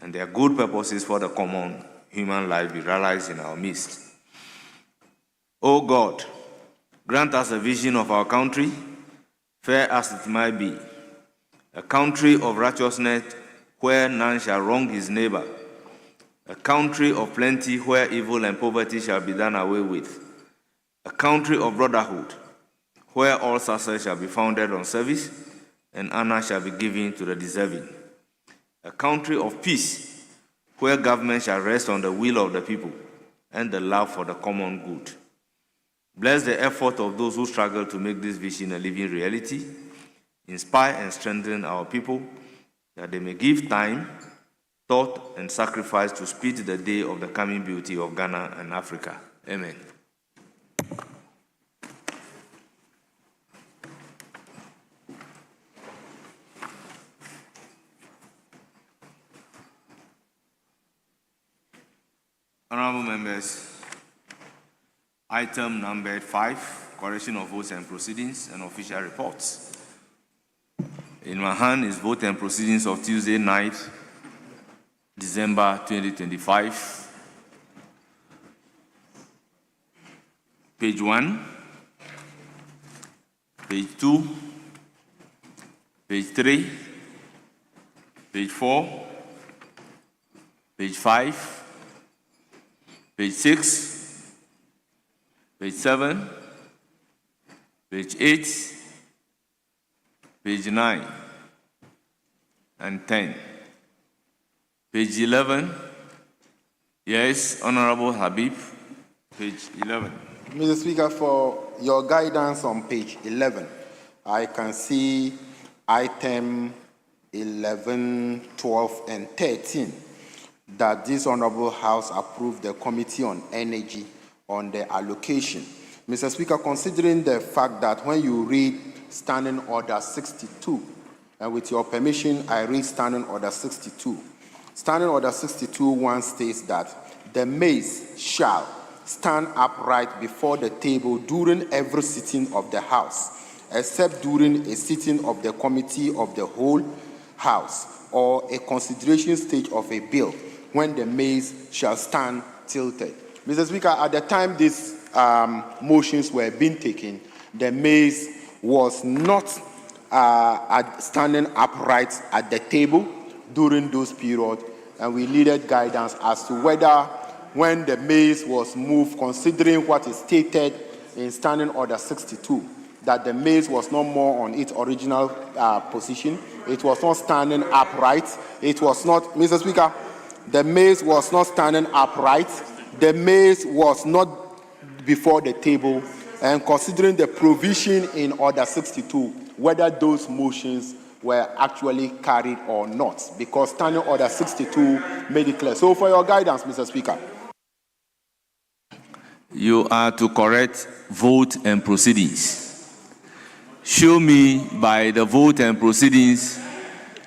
and their good purposes for the common human life be realized in our midst. O God, grant us a vision of our country, fair as it might be, a country of righteousness where none shall wrong his neighbor, a country of plenty where evil and poverty shall be done away with, a country of brotherhood where all success shall be founded on service and honor shall be given to the deserving, a country of peace where government shall rest on the will of the people and the love for the common good. Bless the effort of those who struggle to make this vision a living reality. Inspire and strengthen our people that they may give time, thought, and sacrifice to speed the day of the coming beauty of Ghana and Africa. Amen. Honorable members, item number 5, correction of votes and proceedings and official reports. In my hand is vote and proceedings of Tuesday, 9th December 2025. Page 1, page 2, page 3, page 4, page 5, page 6, page 7, page 8, page 9, and 10. Page 11, yes, Honorable Habib, page 11. Mr. Speaker, for your guidance on page 11, I can see item 11, 12, and 13, that this Honorable House approved the Committee on Energy on the allocation. Mr. Speaker, considering the fact that when you read Standing Order 62, and with your permission, I read Standing Order 62. Standing Order 62:1 states that the maize shall stand upright before the table during every sitting of the House, except during a sitting of the Committee of the Whole House or a consideration stage of a bill, when the maize shall stand tilted. Mr. Speaker, at the time these motions were being taken, the maize was not standing upright at the table during those periods, and we needed guidance as to whether when the maize was moved, considering what is stated in Standing Order 62, that the maize was no more on its original position, it was not standing upright, it was not, Mr. Speaker, the maize was not standing upright, the maize was not before the table, and considering the provision in Order 62, whether those motions were actually carried or not, because Standing Order 62 made it clear. So for your guidance, Mr. Speaker. You are to correct vote and proceedings. Show me by the vote and proceedings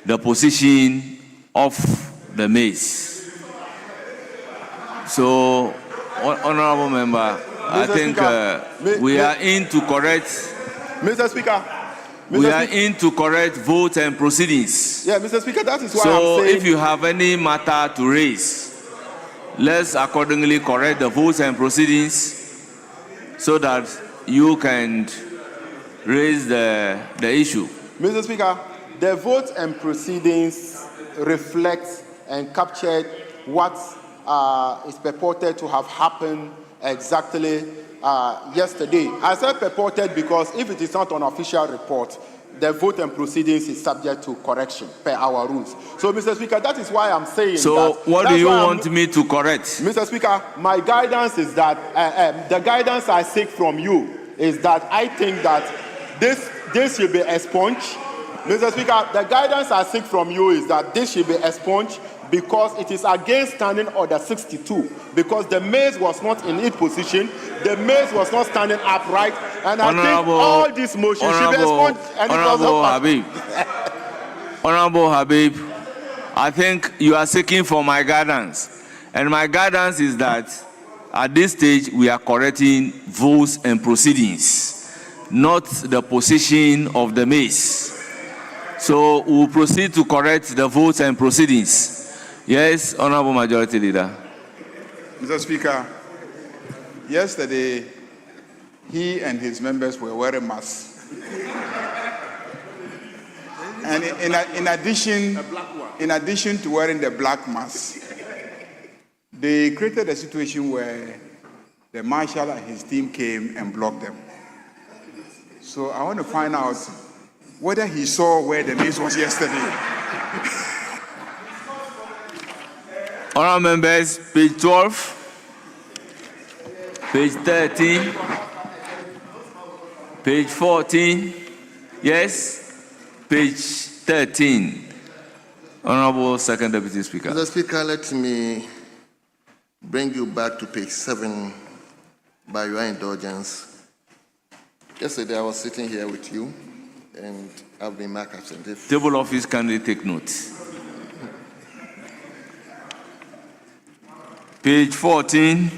the position of the maize. So, Honorable Member, I think we are in to correct. Mr. Speaker. We are in to correct vote and proceedings. Yeah, Mr. Speaker, that is why I'm saying. So if you have any matter to raise, let's accordingly correct the votes and proceedings so that you can raise the issue. Mr. Speaker, the vote and proceedings reflect and captured what is purported to have happened exactly yesterday. I said purported because if it is not an official report, the vote and proceedings is subject to correction per our rules. So, Mr. Speaker, that is why I'm saying so that. So, what do you want me to correct? Mr. Speaker, my guidance is that, the guidance I seek from you is that I think that this should be expunged. Mr. Speaker, the guidance I seek from you is that this should be expunged because it is against Standing Order 62, because the maize was not in its position, the maize was not standing upright, and I think all these motions should be expunged. Honorable Habib, Honorable Habib, I think you are seeking for my guidance, and my guidance is that at this stage we are correcting votes and proceedings, not the position of the maize. So we will proceed to correct the votes and proceedings. Yes, Honorable Majority Leader. Mr. Speaker, yesterday he and his members were wearing masks. And in addition to wearing the black mask, they created a situation where the marshal and his team came and blocked them. So I want to find out whether he saw where the mace was yesterday. Honorable members, page 12, page 13, page 14, yes, page 13. Honorable Second Deputy Speaker. Mr. Speaker, let me bring you back to page 7 by your indulgence. Yesterday I was sitting here with you and I've been marked absent. Table office, kindly take note. Page 14,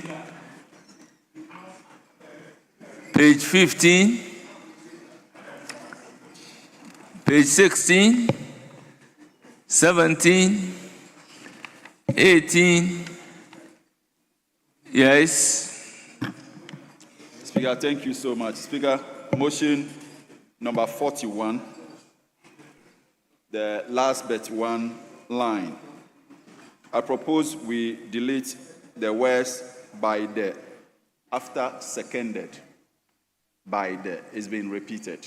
page 15, page 16, 17, 18, yes. Speaker, thank you so much. Speaker, motion number 41, the last but one line. I propose we delete the words by the after seconded by the is being repeated.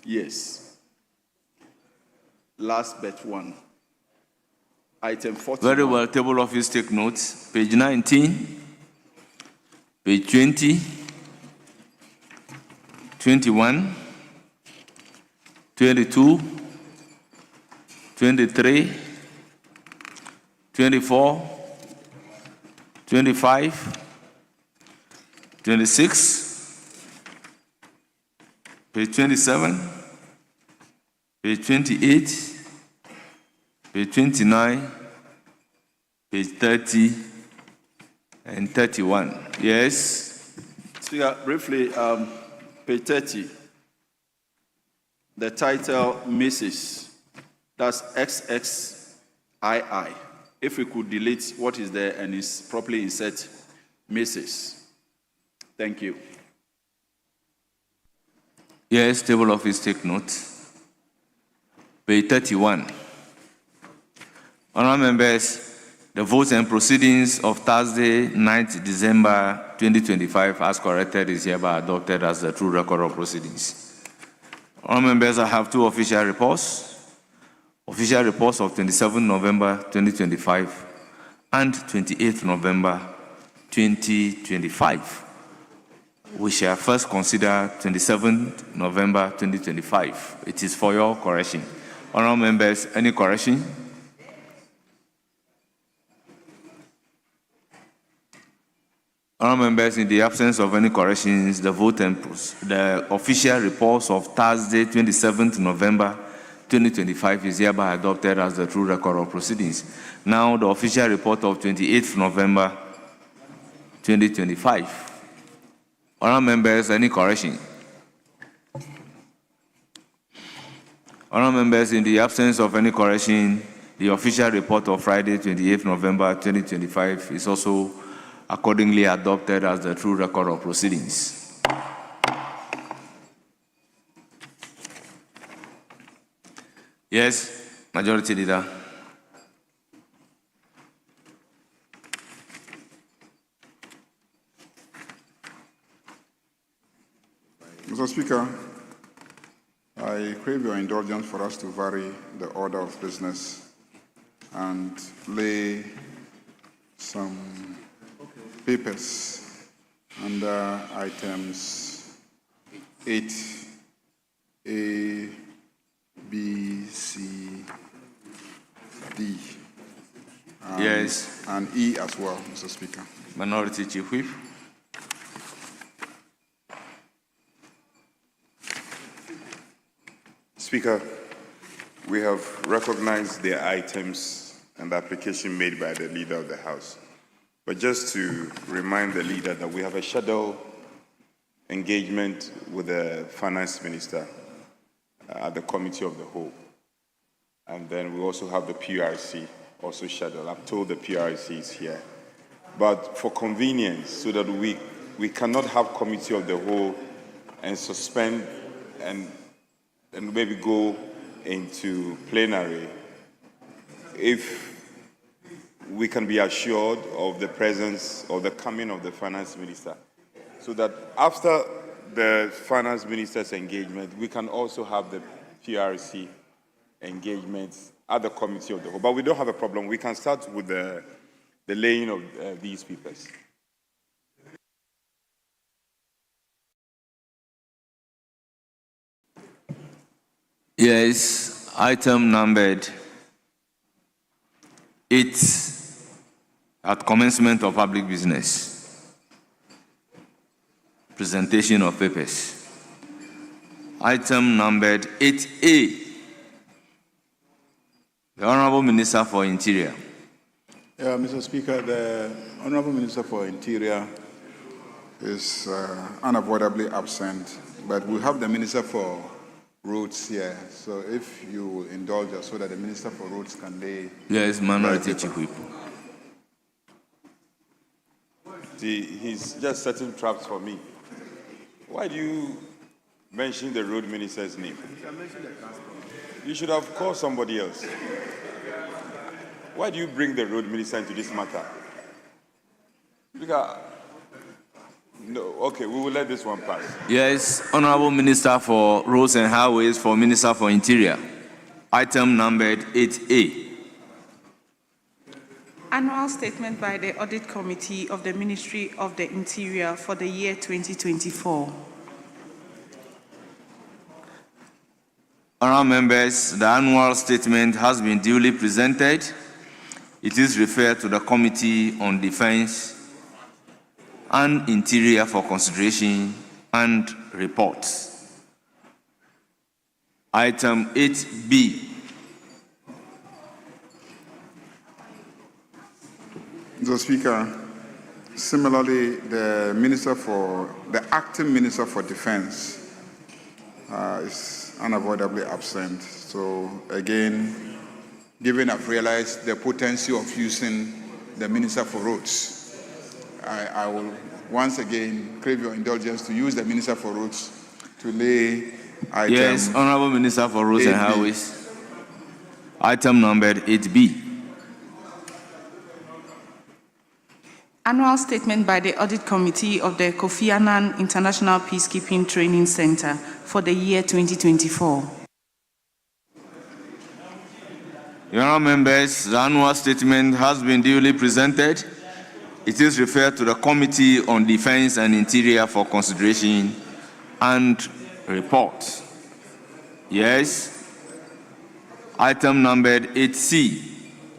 Yes. Last but one. Item 41. Very well, table office take notes. Page 19, page 20, 21, 22, 23, 24, 25, 26, page 27, page 28, page 29, page 30, and 31. Yes? Speaker, briefly, page 30, the title Mrs. That's XXII. If we could delete what is there and is properly insert Mrs. Thank you. Yes, table office take note. Page 31. Honourable members, the votes and proceedings of Thursday, 9th December 2025, as corrected, is hereby adopted as the true record of proceedings. Honourable members, I have two official reports. Official reports of 27 November 2025 and 28 November 2025. We shall first consider 27 November 2025. It is for your correction. Honourable members, any correction? Honourable members, in the absence of any corrections, the vote and the official reports of Thursday, 27th November 2025 is hereby adopted as the true record of proceedings. Now, the official report of 28th November 2025. Honourable members, any correction? Honourable members, in the absence of any correction, the official report of Friday, 28th November 2025 is also accordingly adopted as the true record of proceedings. Yes, Majority Leader. Mr. Speaker, I crave your indulgence for us to vary the order of business and lay some papers under items 8A, B, C, D. Yes. And E as well, Mr. Speaker. Minority Chief Whip. Speaker, we have recognized the items and the application made by the Leader of the House. But just to remind the Leader that we have a shadow engagement with the Finance Minister at the Committee of the Whole. And then we also have the PRC also schedule. I've told the PRC is here. But for convenience, so that we cannot have committee of the whole and suspend and maybe go into plenary, if we can be assured of the presence or the coming of the finance minister, so that after the finance minister's engagement, we can also have the PRC engagements at the committee of the whole. But we don't have a problem. We can start with the laying of these papers. Yes, item numbered 8 at commencement of public business. Presentation of papers. Item numbered 8A. The Honorable Minister for Interior. Mr. Speaker, the Honorable Minister for Interior is unavoidably absent, but we have the Minister for Roads here. So if you will indulge us so that the Minister for Roads can lay... Yes, Minority Chief Whip. He's just setting traps for me. Why do you mention the road minister's name? You should have called somebody else. Why do you bring the road minister into this matter? Because, no, okay, we will let this one pass. Yes, Honorable Minister for Roads and Highways for Minister for Interior. Item numbered 8A. Annual statement by the Audit Committee of the Ministry of the Interior for the year 2024. Honourable members, the annual statement has been duly presented. It is referred to the Committee on Defence and Interior for consideration and reports. Item 8B. Mr. Speaker, similarly, the acting Minister for Defense is unavoidably absent. So again, given I've realized the potency of using the Minister for Roads, I will once again crave your indulgence to use the Minister for Roads to lay item... Yes, Honourable Minister for Roads 8B. and Highways. Item numbered 8B. Annual statement by the Audit Committee of the Kofi Annan International Peacekeeping Training Center for the year 2024. Your Honour members, the annual statement has been duly presented. It is referred to the Committee on Defence and Interior for consideration and report. Yes. Item numbered 8C.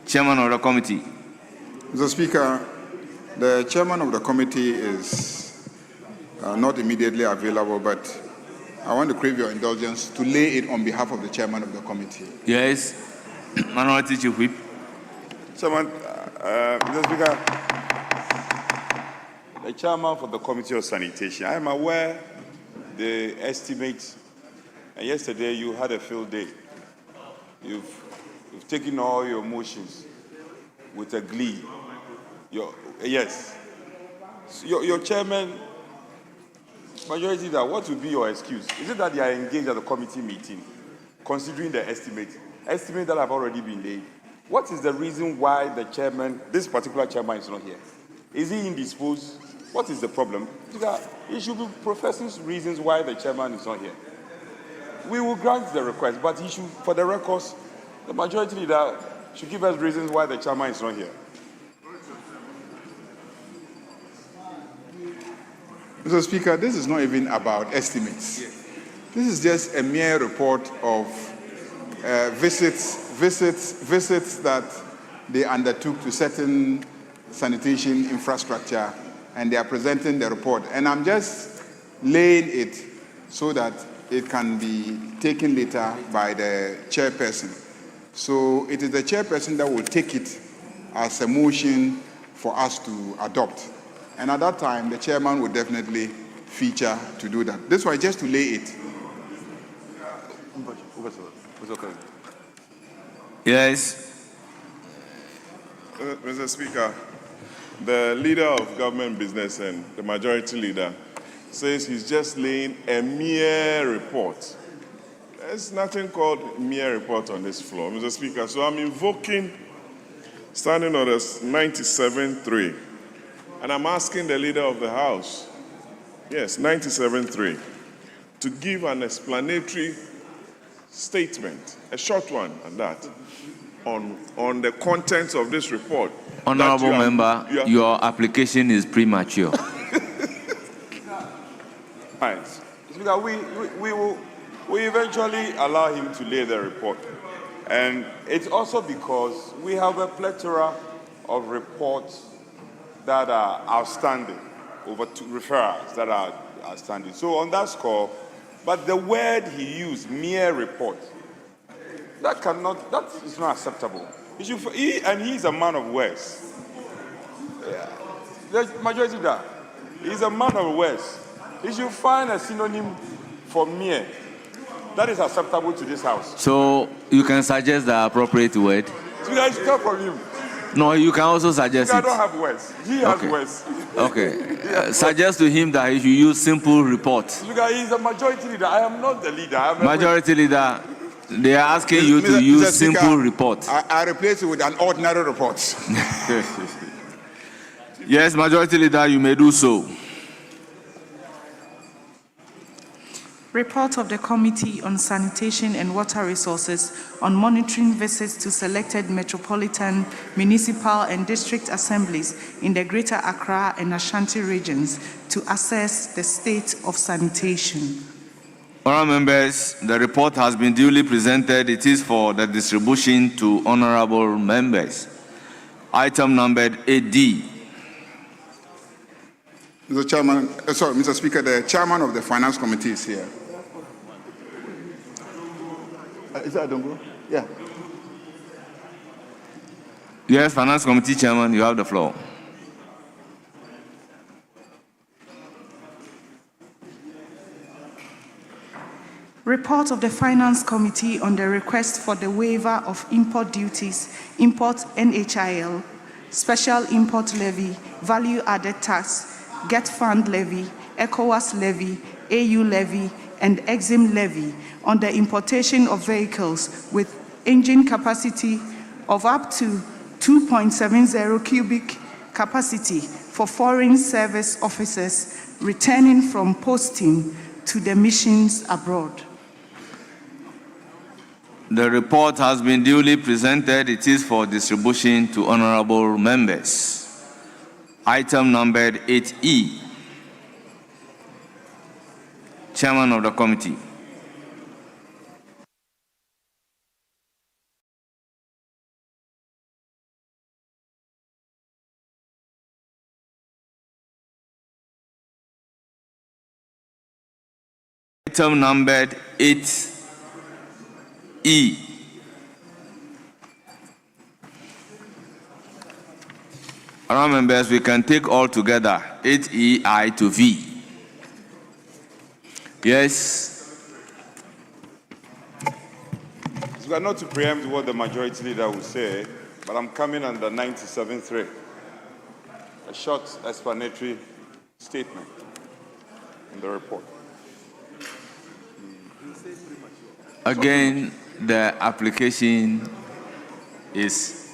Chairman of the committee. Mr. Speaker, the chairman of the committee is not immediately available, but I want to crave your indulgence to lay it on behalf of the chairman of the committee. Yes. Minority Chief Whip. Chairman, Mr. Speaker, the chairman for the Committee of Sanitation, I am aware the estimate, and yesterday you had a field day. You've taken all your motions with a glee. Yes. Your chairman, majority leader, what will be your excuse? Is it that they are engaged at the committee meeting, considering the estimate that have already been laid? What is the reason why the chairman, this particular chairman, is not here? Is he indisposed? What is the problem? He should be professing reasons why the chairman is not here. We will grant the request, but he should, for the records, the majority leader should give us reasons why the chairman is not here. Mr. Speaker, this is not even about estimates. This is just a mere report of visits that they undertook to certain sanitation infrastructure, and they are presenting the report. And I'm just laying it so that it can be taken later by the chairperson. So it is the chairperson that will take it as a motion for us to adopt. And at that time, the chairman will definitely feature to do that. This was just to lay it. Yes. Mr. Speaker, the leader of government business and the majority leader says he's just laying a mere report. There's nothing called mere report on this floor, Mr. Speaker. So I'm invoking Standing Orders 97.3, and I'm asking the leader of the House, yes, 97.3, to give an explanatory statement, a short one at that, on the contents of this report. Honorable member, your application is premature. Right. Speaker, we eventually allow him to lay the report. And it's also because we have a plethora of reports that are outstanding, over two referrals that are outstanding. So on that score, but the word he used, mere report, that is not acceptable. He's a man of words. Yeah. The majority there, he's a man of words. He should find a synonym for mere that is acceptable to this House. So you can suggest the appropriate word? So I should come from him. No, you can also suggest I it. don't have words. He has words. Okay. Suggest to him that he should use simple report. Because he's a majority leader. I am not the leader. Majority leader, they are asking you to use simple report. I replace it with an ordinary report. Yes, majority leader, you may do so. Report of the Committee on Sanitation and Water Resources on monitoring visits to selected metropolitan, municipal, and district assemblies in the Greater Accra and Ashanti regions to assess the state of sanitation. Honourable members, the report has been duly presented. It is for the distribution to honourable members. Item numbered 8D. Mr. Speaker, the chairman of the Finance Committee is here. Is that Adongo? Yeah. Yes, Finance Committee Chairman, you have the floor. Report of the Finance Committee on the request for the waiver of import duties, import NHIL, special import levy, value-added tax, Get Fund levy, ECOWAS levy, AU levy, and EXIM levy on the importation of vehicles with engine capacity of up to 2.70 cubic capacity for foreign service officers returning from posting to the missions abroad. The report has been duly presented. It is for distribution to honourable members. Item numbered 8E. Chairman of the committee. Item numbered 8E. Honourable members, we can take all together 8E, I to V. Yes. We are not to preempt what the majority leader will say, but I'm coming under 97.3. A short explanatory statement in the report. Again, the application is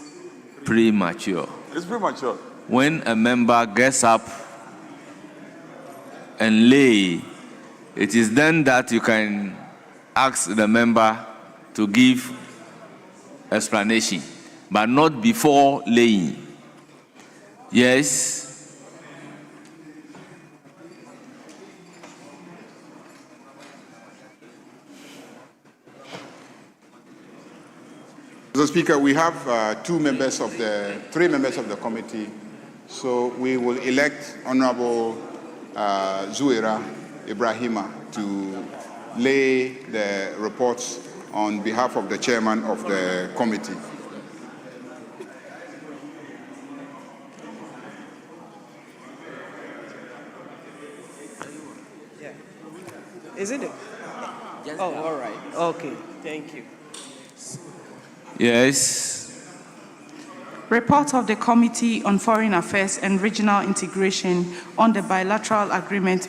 premature. It's premature. When a member gets up and lay, it is then that you can ask the member to give explanation, but not before laying. Yes. Mr. Speaker, we have three members of the committee. So we will elect Honorable Zuera Ibrahima to lay the reports on behalf of the chairman of the committee. Yeah. Isn't it? Oh, all right. Okay. Thank you. Yes. Report of the Committee on Foreign Affairs and Regional Integration on the bilateral agreement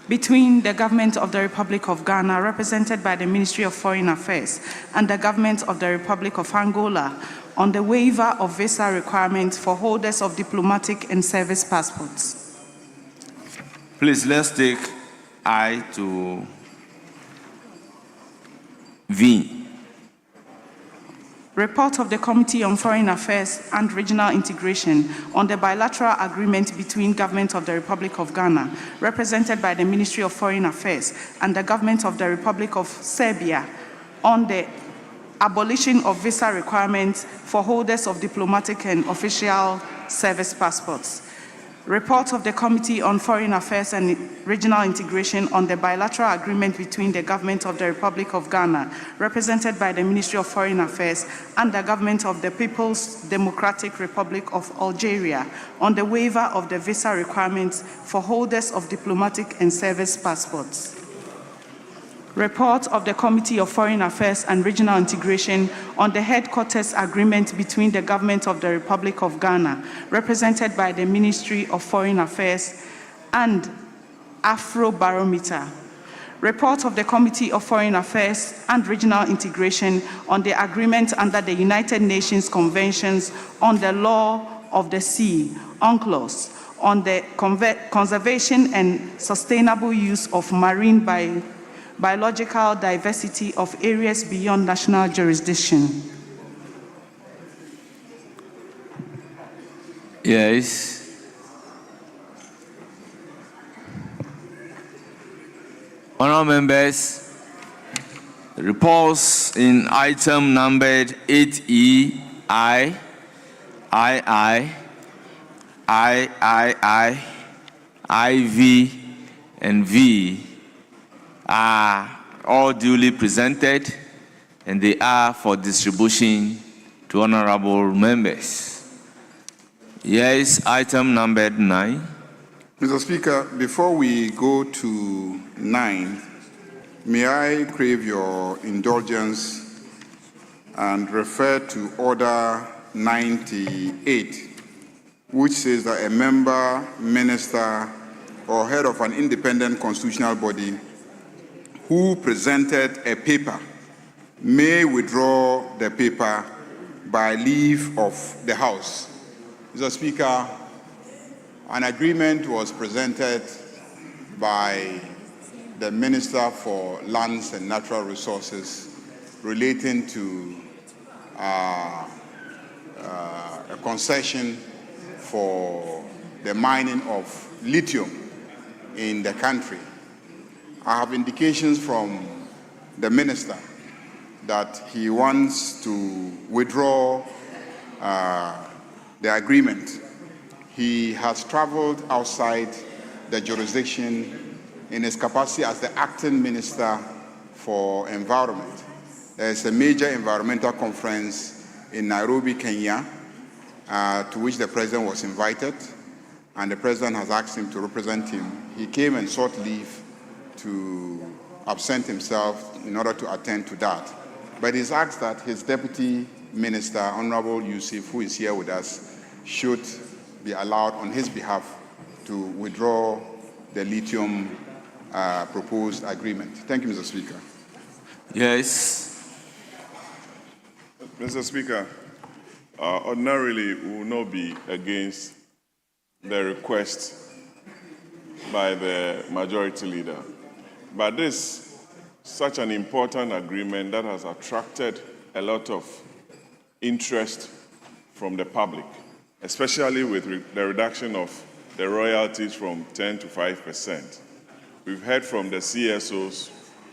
between the Government of the Republic of Ghana, represented by the Ministry of Foreign Affairs, and the Government of the Republic of Angola on the waiver of visa requirements for holders of diplomatic and service passports. Please, let's take I to V. Report of the Committee on Foreign Affairs and Regional Integration on the bilateral agreement between Government of the Republic of Ghana, represented by the Ministry of Foreign Affairs, and the Government of the Republic of Serbia on the abolition of visa requirements for holders of diplomatic and official service passports. Report of the Committee on Foreign Affairs and Regional Integration on the bilateral agreement between the Government of the Republic of Ghana, represented by the Ministry of Foreign Affairs, and the Government of the People's Democratic Republic of Algeria on the waiver of the visa requirements for holders of diplomatic and service passports. Report of the Committee of Foreign Affairs and Regional Integration on the headquarters agreement between the Government of the Republic of Ghana, represented by the Ministry of Foreign Affairs, and Afrobarometer. Report of the Committee of Foreign Affairs and Regional Integration on the agreement under the United Nations Conventions on the Law of the Sea, UNCLOS, on the conservation and sustainable use of marine biological diversity of areas beyond national jurisdiction. Yes. Honourable members, reports in item numbered 8E, I, IV, and V are all duly presented, and they are for distribution to honorable members. Yes, item numbered 9. Mr. Speaker, before we go to 9, may I crave your indulgence and refer to Order 98, which says that a member, minister, or head of an independent constitutional body who presented a paper may withdraw the paper by leave of the House. Mr. Speaker, an agreement was presented by the Minister for Lands and Natural Resources relating to a concession for the mining of lithium in the country. I have indications from the minister that he wants to withdraw the agreement. He has traveled outside the jurisdiction in his capacity as the acting minister for environment. There is a major environmental conference in Nairobi, Kenya, to which the president was invited, and the president has asked him to represent him. He came and sought leave to absent himself in order to attend to that. But he's asked that his deputy minister, Honorable Yusuf, who is here with us, should be allowed on his behalf to withdraw the lithium proposed agreement. Thank you, Mr. Speaker. Yes. Mr. Speaker, ordinarily we will not be against the request by the majority leader. But this, such an important agreement that has attracted a lot of interest from the public, especially with the reduction of the royalties from 10 to 5%. We've heard from the CSOs,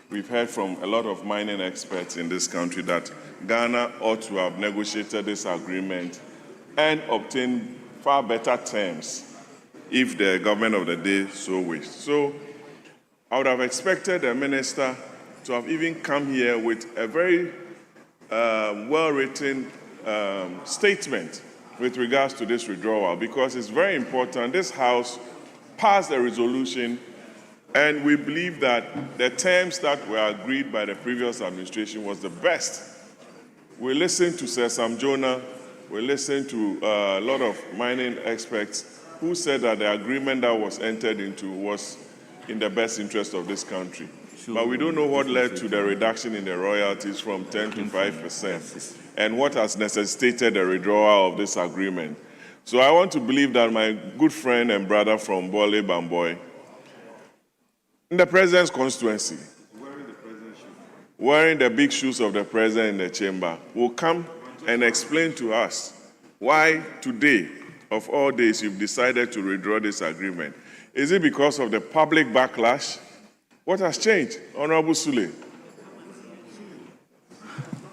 we've heard from a lot of mining experts in this country that Ghana ought to have negotiated this agreement and obtained far better terms if the government of the day so wished. So I would have expected the minister to have even come here with a very well-written statement with regards to this withdrawal, because it's very important. This House passed a resolution, and we believe that the terms that were agreed by the previous administration was the best We listened to Sir Sam Jonah. We listened to a lot of mining experts who said that the agreement that was entered into was in the best interest of this country. But we don't know what led to the reduction in the royalties from 10 to 5% and what has necessitated the withdrawal of this agreement. So I want to believe that my good friend and brother from Bole Bamboy, in the president's constituency, wearing the big shoes of the president in the chamber, will come and explain to us why today, of all days, you've decided to withdraw this agreement. Is it because of the public backlash? What has changed? Honorable Sule.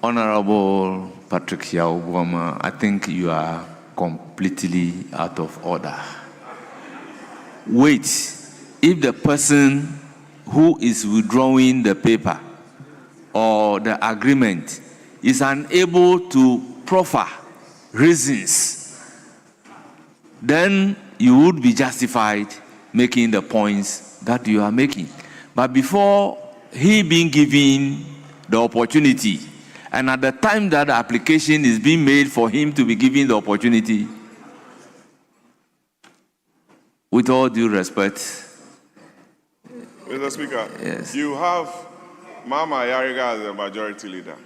Honorable Patrick Yaugwama, I think you are completely out of order. Wait, if the person who is withdrawing the paper or the agreement is unable to proffer reasons, then you would be justified making the points that you are making. But before he being given the opportunity, and at the time that the application is being made for him to be given the opportunity, with all due respect, Mr. Speaker, yes. You have Mama Yariga as the majority leader.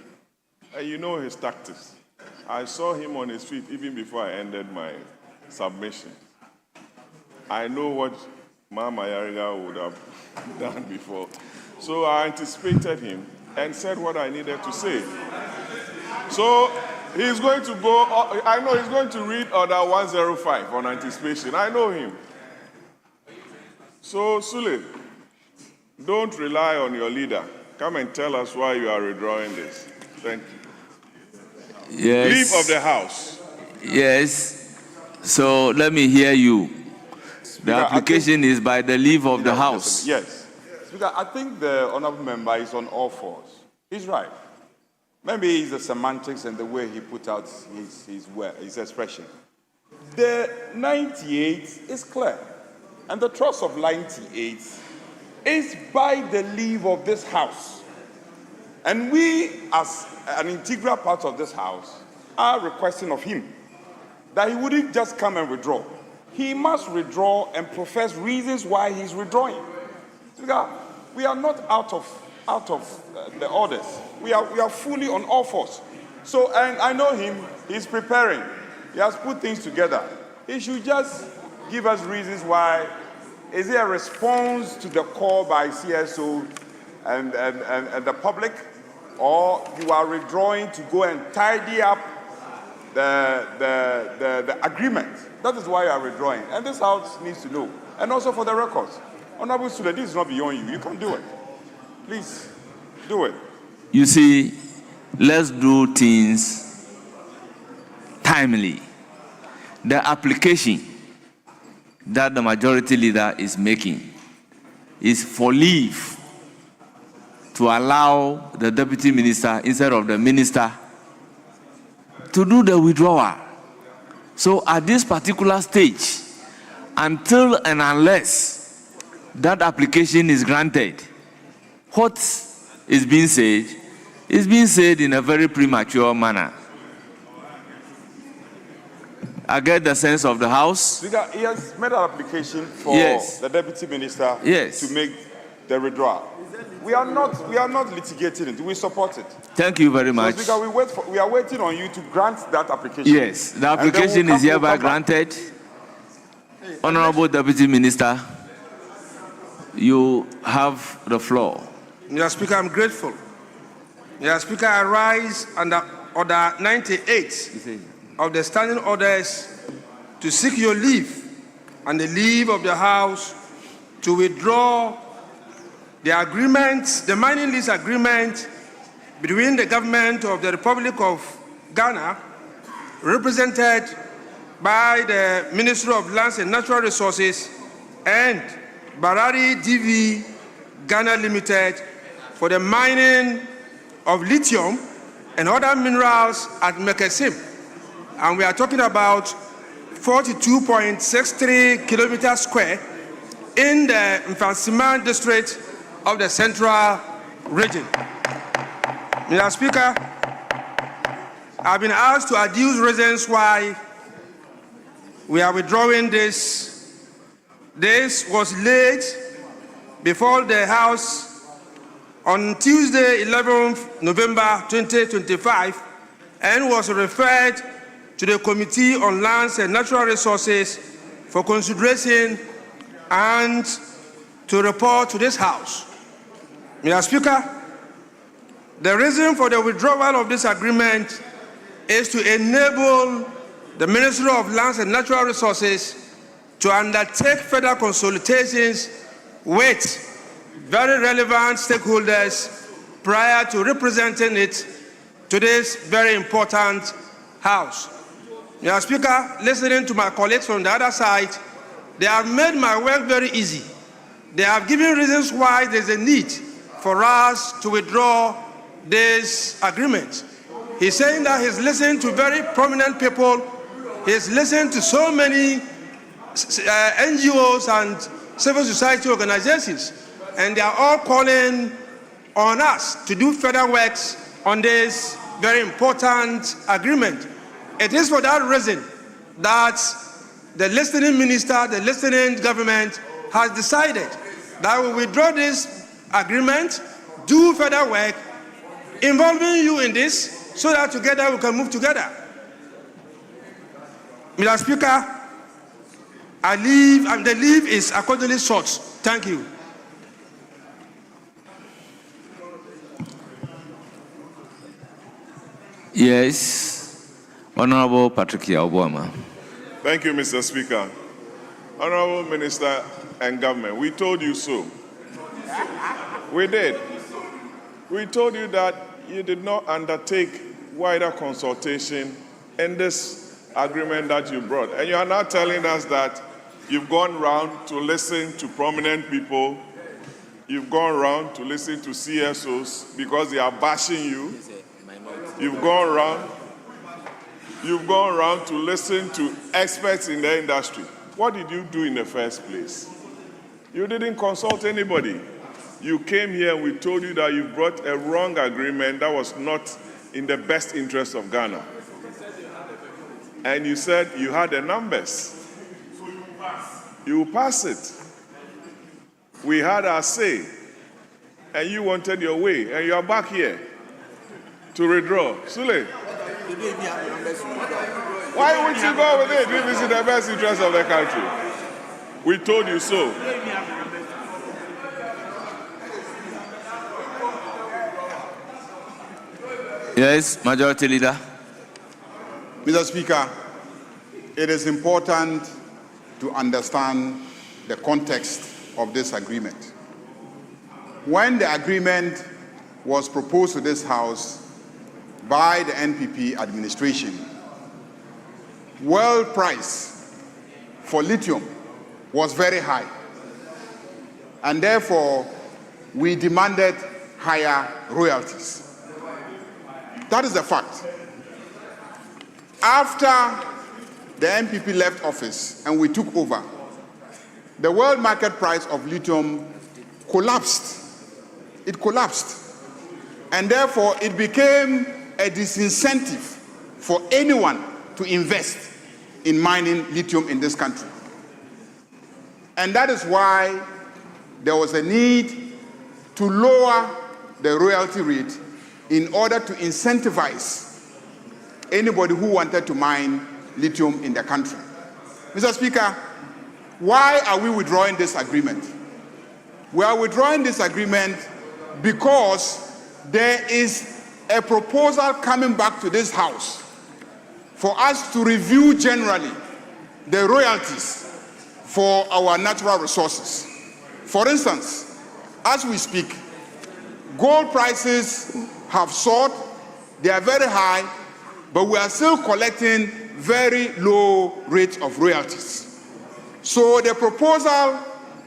And you know his tactics. I saw him on his feet even before I ended my submission. I know what Mama Yariga would have done before. So I anticipated him and said what I needed to say. So he's going to go, I know he's going to read Order 105 on anticipation. I know him. So Sule, don't rely on your leader. Come and tell us why you are withdrawing this. Thank you. Yes. Leave of the House. Yes. So let me hear you. Speaker, the application is by the leave of the House. Yes. Speaker, I think the honorable member is on all fours. He's right. Maybe it's the semantics and the way he put out his expression. The 98 is clear. And the trust of 98 is by the leave of this House. And we, as an integral part of this House, are requesting of him that he wouldn't just come and withdraw. He must withdraw and profess reasons why he's withdrawing. We are not out of the orders. We are fully on all fours. So, and I know him, he's preparing. He has put things together. He should just give us reasons why. Is it a response to the call by CSO and the public, or you are withdrawing to go and tidy up the agreement? That is why you are withdrawing, and this House needs to know. And also for the records, Honorable Sule, this is not beyond you. You can do it. Please, do it. You see, let's do things timely. The application that the majority leader is making is for leave to allow the deputy minister, instead of the minister, to do the withdrawal. So at this particular stage, until and unless that application is granted, what is being said in a very premature manner. I get the sense of the House. Speaker, he has made an application for the deputy minister to make the withdrawal. We are not litigating it. We support it. Thank you very much. So, Speaker, we are waiting on you to grant that application. Yes, the application is hereby granted. Honorable Deputy Minister, you have the floor. Mr. Speaker, I'm grateful. Mr. Speaker, I rise under Order 98 of the standing orders to seek your leave and the leave of the House to withdraw the agreement, the mining lease agreement between the government of the Republic of Ghana, represented by the Ministry of Lands and Natural Resources, and Barari DV Ghana Limited for the mining of lithium and other minerals at Mekesim. And we are talking about 42.63 kilometers square in the Mfantsima district of the Central Region. Mr. Speaker, I've been asked to adduce reasons why we are withdrawing this. This was laid before the House on Tuesday, 11th November 2025, and was referred to the Committee on Lands and Natural Resources for consideration and to report to this House. Mr. Speaker, the reason for the withdrawal of this agreement is to enable the Ministry of Lands and Natural Resources to undertake further consultations with very relevant stakeholders prior to representing it to this very important House. Mr. Speaker, listening to my colleagues from the other side, they have made my work very easy. They have given reasons why there's a need for us to withdraw this agreement. He's saying that he's listened to very prominent people. He's listened to so many NGOs and civil society organizations, and they are all calling on us to do further works on this very important agreement. It is for that reason that the listening minister, the listening government has decided that we withdraw this agreement, do further work involving you in this, so that together we can move together. Mr. Speaker, I leave, and the leave is accordingly sought. Thank you. Yes, Honorable Patrick Obama. Thank you, Mr. Speaker. Honorable Minister and Government, we told you so. We did. We told you that you did not undertake wider consultation in this agreement that you brought. And you are now telling us that you've gone round to listen to prominent people. You've gone round to listen to CSOs because they are bashing you. You've gone round to listen to experts in the industry. What did you do in the first place? You didn't consult anybody. You came here and we told you that you brought a wrong agreement that was not in the best interest of Ghana. And you said you had the numbers. You pass it. We had our say. And you wanted your way. And you are back here to withdraw. Sule, why would you go with it if it's in the best interest of the country? We told you so. Yes, Majority Leader. Mr. Speaker, it is important to understand the context of this agreement. When the agreement was proposed to this House by the NPP administration, world price for lithium was very high, and therefore we demanded higher royalties. That is the fact. After the NPP left office and we took over, the world market price of lithium collapsed. It collapsed. And therefore, it became a disincentive for anyone to invest in mining lithium in this country. And that is why there was a need to lower the royalty rate in order to incentivize anybody who wanted to mine lithium in the country. Mr. Speaker, why are we withdrawing this agreement? We are withdrawing this agreement because there is a proposal coming back to this House for us to review generally the royalties for our natural resources. For instance, as we speak, gold prices have soared, they are very high, but we are still collecting very low rates of royalties. So the proposal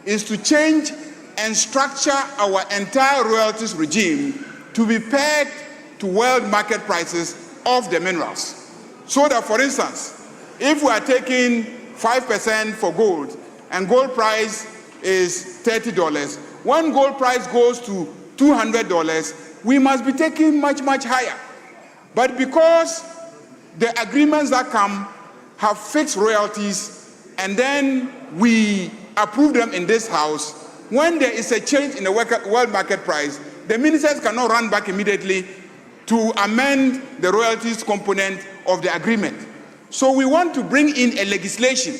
is to change and structure our entire royalties regime to be pegged to world market prices of the minerals. So that, for instance, if we are taking 5% for gold and gold price is $30, when gold price goes to $200, we must be taking much, much higher. But because the agreements that come have fixed royalties, and then we approve them in this house. When there is a change in the world market price, the ministers cannot run back immediately to amend the royalties component of the agreement. So we want to bring in a legislation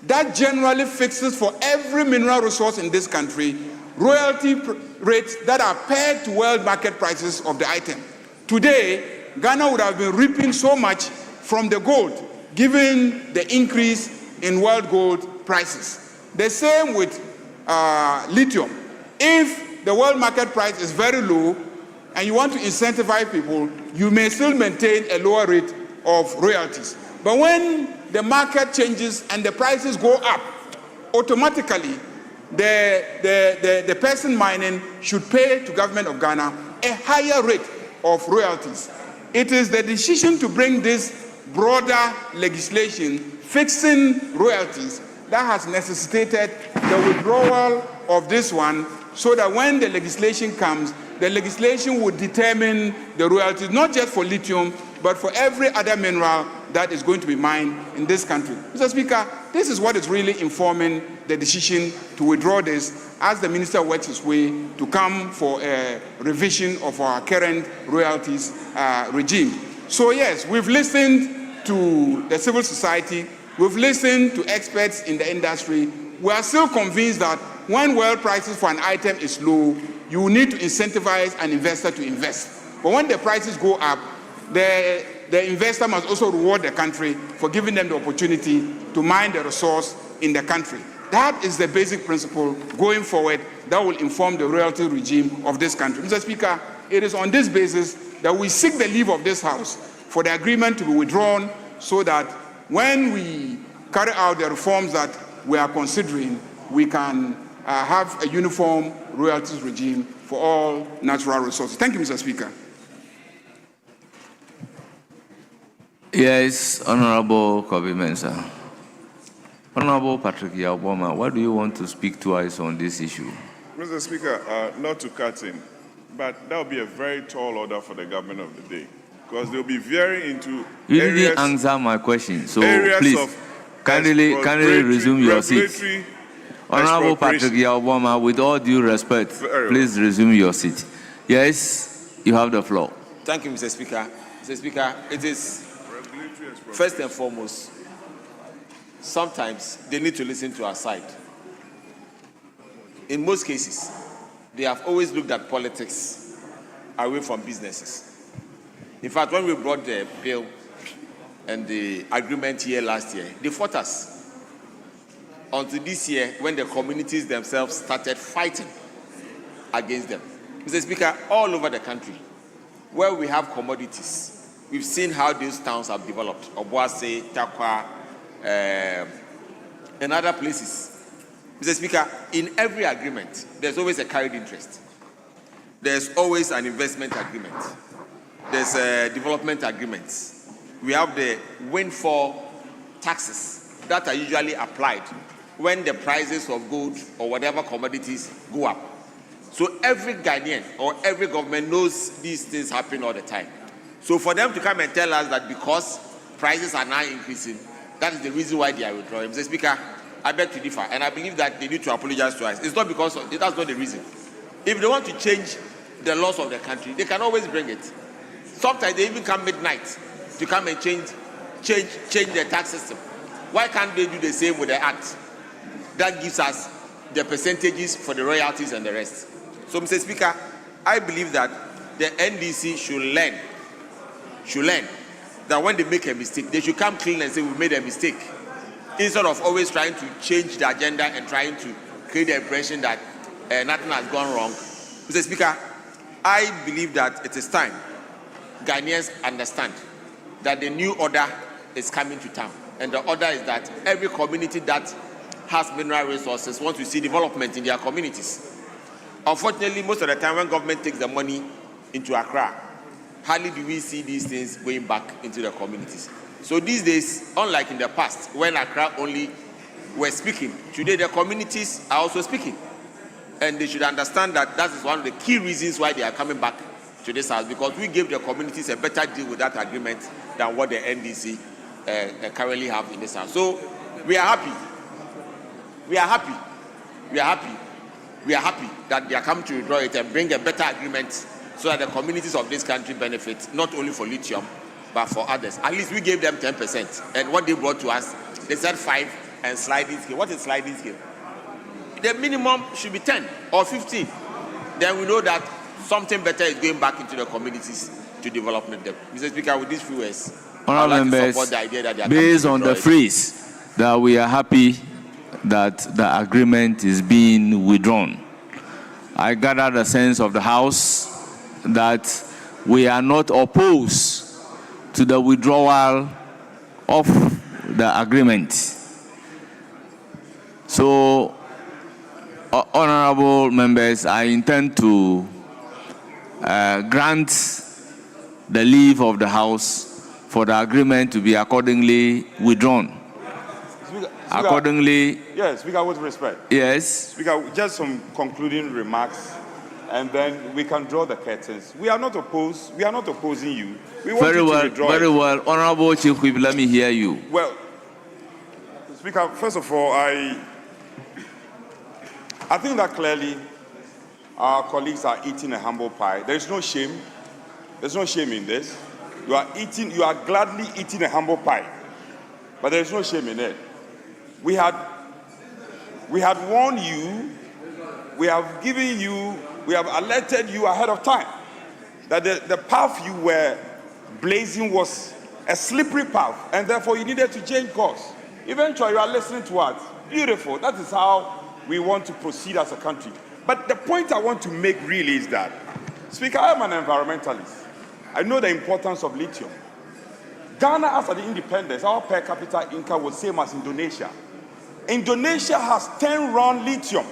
that generally fixes for every mineral resource in this country royalty rates that are pegged to world market prices of the item. Today, Ghana would have been reaping so much from the gold, given the increase in world gold prices. The same with lithium. If the world market price is very low and you want to incentivize people, you may still maintain a lower rate of royalties. But when the market changes and the prices go up, automatically the person mining should pay to government of Ghana a higher rate of royalties. It is the decision to bring this broader legislation fixing royalties that has necessitated the withdrawal of this one, so that when the legislation comes, the legislation would determine the royalties, not just for lithium, but for every other mineral that is going to be mined in this country. Mr. Speaker, this is what is really informing the decision to withdraw this as the minister works his way to come for a revision of our current royalties regime. So yes, we've listened to the civil society, we've listened to experts in the industry. We are still convinced that when world prices for an item is low, you need to incentivize an investor to invest. But when the prices go up, the investor must also reward the country for giving them the opportunity to mine the resource in the country. That is the basic principle going forward that will inform the royalty regime of this country. Mr. Speaker, it is on this basis that we seek the leave of this House for the agreement to be withdrawn, so that when we carry out the reforms that we are considering, we can have a uniform royalties regime for all natural resources. Thank you, Mr. Speaker. Yes, Honorable Kobe Mensah. Honorable Patrick Yaboma, what do you want to speak to us on this issue? Mr. Speaker, not to cut in, but that will be a very tall order for the government of the day, because they'll be veering into You areas, didn't answer my question, so areas please, of kindly resume your seat. regulatory Honorable expropriation. Patrick Yaboma, with all due respect, please resume your seat. Yes, you have the floor. Thank you, Mr. Speaker. Mr. Speaker, it is first and foremost, sometimes they need to listen to our side. In most cases, they have always looked at politics away from businesses. In fact, when we brought the bill and the agreement here last year, they fought us. Until this year, when the communities themselves started fighting against them. Mr. Speaker, all over the country, where we have commodities, we've seen how these towns have developed. Obuasi, Takwa, and other places. Mr. Speaker, in every agreement, there's always a carried interest. There's always an investment agreement. There's development agreements. We have the windfall taxes that are usually applied when the prices of gold or whatever commodities go up. So every Ghanaian or every government knows these things happen all the time. So for them to come and tell us that because prices are now increasing, that is the reason why they are withdrawing. Mr. Speaker, I beg to differ, and I believe that they need to apologize to us. It's not because that's not the reason. If they want to change the laws of the country, they can always bring it. Sometimes they even come midnight to come and change the tax system. Why can't they do the same with the act? That gives us the percentages for the royalties and the rest. So, Mr. Speaker, I believe that the NDC should learn that when they make a mistake, they should come clean and say, we made a mistake, instead of always trying to change the agenda and trying to create the impression that nothing has gone wrong. Mr. Speaker, I believe that it is time Ghanaians understand that the new order is coming to town. And the order is that every community that has mineral resources wants to see development in their communities. Unfortunately, most of the time when government takes the money into Accra, hardly do we see these things going back into the communities. So these days, unlike in the past, when Accra only were speaking, today the communities are also speaking. And they should understand that that is one of the key reasons why they are coming back to this house because we gave the communities a better deal with that agreement than what the NDC currently have in this house. So we are happy. We are happy. We are happy. We are happy that they are coming to withdraw it and bring a better agreement so that the communities of this country benefit, not only for lithium, but for others. At least we gave them 10%. And what they brought to us, they said 5 and sliding scale. What is sliding scale? The minimum should be 10 or 15. Then we know that something better is going back into the communities to development them. Mr. Speaker, with these few words, I would like to support the idea that they are based on the phrase that we are happy that the agreement is being withdrawn, I gather the sense of the House that we are not opposed to the withdrawal of the agreement. So, honorable members, I intend to grant the leave of the House for the agreement to be accordingly withdrawn. Accordingly. Yes, Speaker, with respect. Yes. Speaker, just some concluding remarks, and then we can draw the curtains. We are not opposed. We are not opposing you. We want you to withdraw. Very well. Honorable Chief Whip, let me hear you. Well, Speaker, first of all, I think that clearly our colleagues are eating a humble pie. There is no shame. There's no shame in this. You are gladly eating a humble pie, but there is no shame in it. We had warned you, we have given you, we have alerted you ahead of time that the path you were blazing was a slippery path, and therefore you needed to change course. Eventually you are listening to us. Beautiful. That is how we want to proceed as a country. But the point I want to make really is that, Speaker, I am an environmentalist. I know the importance of lithium. Ghana, as an independence, our per capita income was same as Indonesia. Indonesia has 10 round lithium.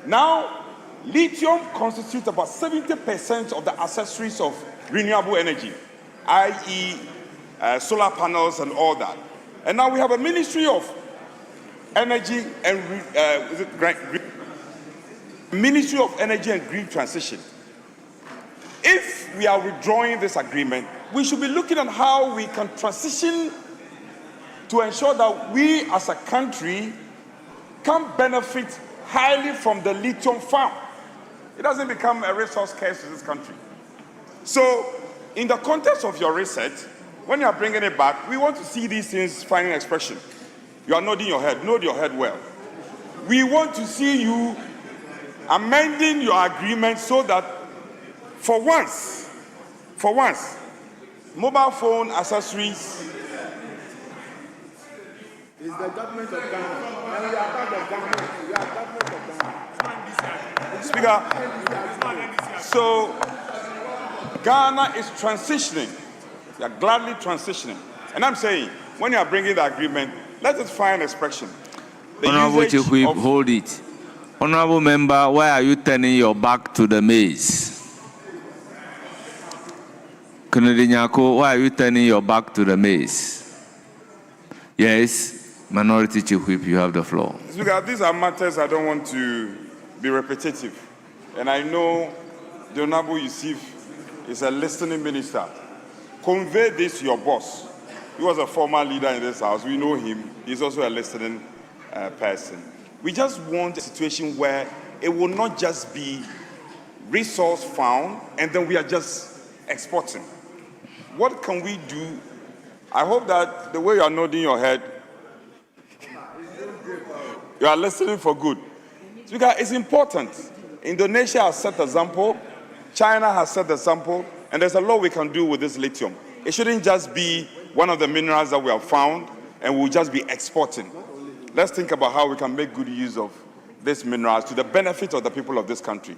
Now, lithium constitutes about 70% of the accessories of renewable energy, i.e. solar panels and all that. And now we have a Ministry of Energy and Ministry of Energy and Green Transition. If we are withdrawing this agreement, we should be looking at how we can transition to ensure that we as a country can benefit highly from the lithium found. It doesn't become a resource curse to this country. So, in the context of your research, when you are bringing it back, we want to see these things finding expression. You are nodding your head. Nod your head well. We want to see you amending your agreement so that for once, mobile phone accessories is the government of Ghana. And we are part of Ghana. We are government of Ghana. Speaker, so Ghana is transitioning. We are gladly transitioning. And I'm saying, when you are bringing the agreement, let us find expression. Honorable Chief Whip, hold it. Honorable member, why are you turning your back to the maize? Kennedy Nyako, why are you turning your back to the maize? Yes, Minority Chief Whip, you have the floor. Speaker, these are matters I don't want to be repetitive. And I know the Honorable Yusuf is a listening minister. Convey this to your boss. He was a former leader in this house. We know him. He's also a listening person. We just want a situation where it will not just be resource found and then we are just exporting. What can we do? I hope that the way you are nodding your head, you are listening for good. Speaker, it's important. Indonesia has set the example. China has set the example. And there's a lot we can do with this lithium. It shouldn't just be one of the minerals that we have found and we'll just be exporting. Let's think about how we can make good use of these minerals to the benefit of the people of this country.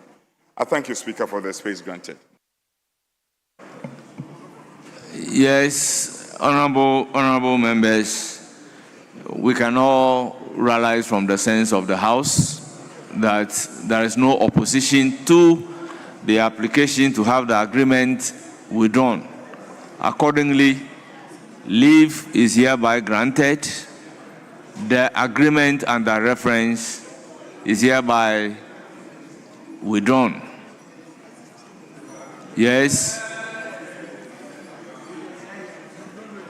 I thank you, Speaker, for the space granted. Yes, honorable members, we can all realize from the sense of the House that there is no opposition to the application to have the agreement withdrawn. Accordingly, leave is hereby granted. The agreement under reference is hereby withdrawn. Yes.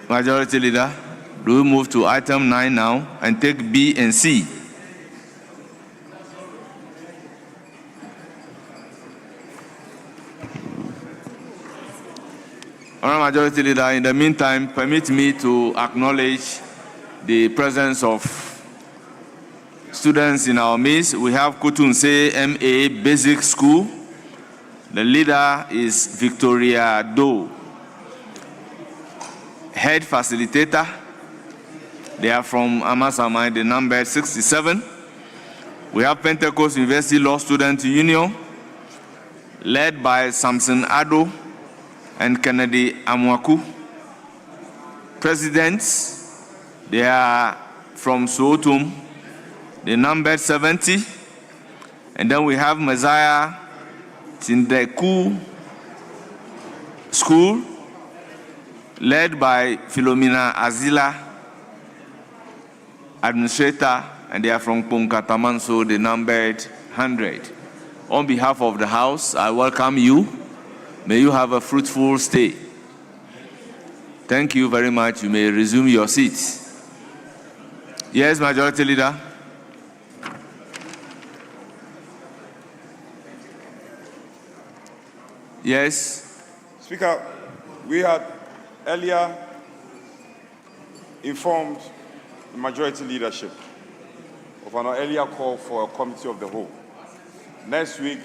Majority Leader, do we move to item 9 now and take B and C? Honourable Majority Leader, in the meantime, permit me to acknowledge the presence of students in our midst. We have Kutunse MA Basic School. The leader is Victoria Doe. Head facilitator, they are from Amasamai, the number 67. We have Pentecost University Law Student Union, led by Samson Ado and Kennedy Amwaku. Presidents, they are from Sotum, the number 70. And then we have Messiah Tindeku School, led by Philomena Azila, administrator, and they are from Punkatamanso, the numbered 100. On behalf of the House, I welcome you. May you have a fruitful stay. Thank you very much. You may resume your seats. Yes, Majority Leader. Yes. Speaker, we had earlier informed the majority leadership of an earlier call for a committee of the whole. Next week,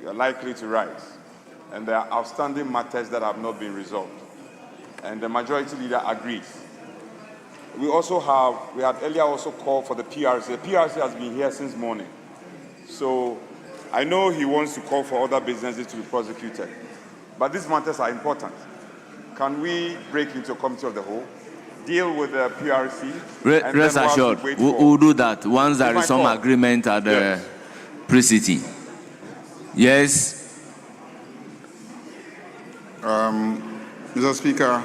we are likely to rise, and there are outstanding matters that have not been resolved, and the majority leader agrees. We had earlier also called for the PRC. The PRC has been here since morning, so I know he wants to call for other businesses to be prosecuted, but these matters are important. Can we break into a committee of the whole, deal with the PRC? Rest assured, we'll do that once there is some agreement at the pre-city. Yes. Mr. Speaker,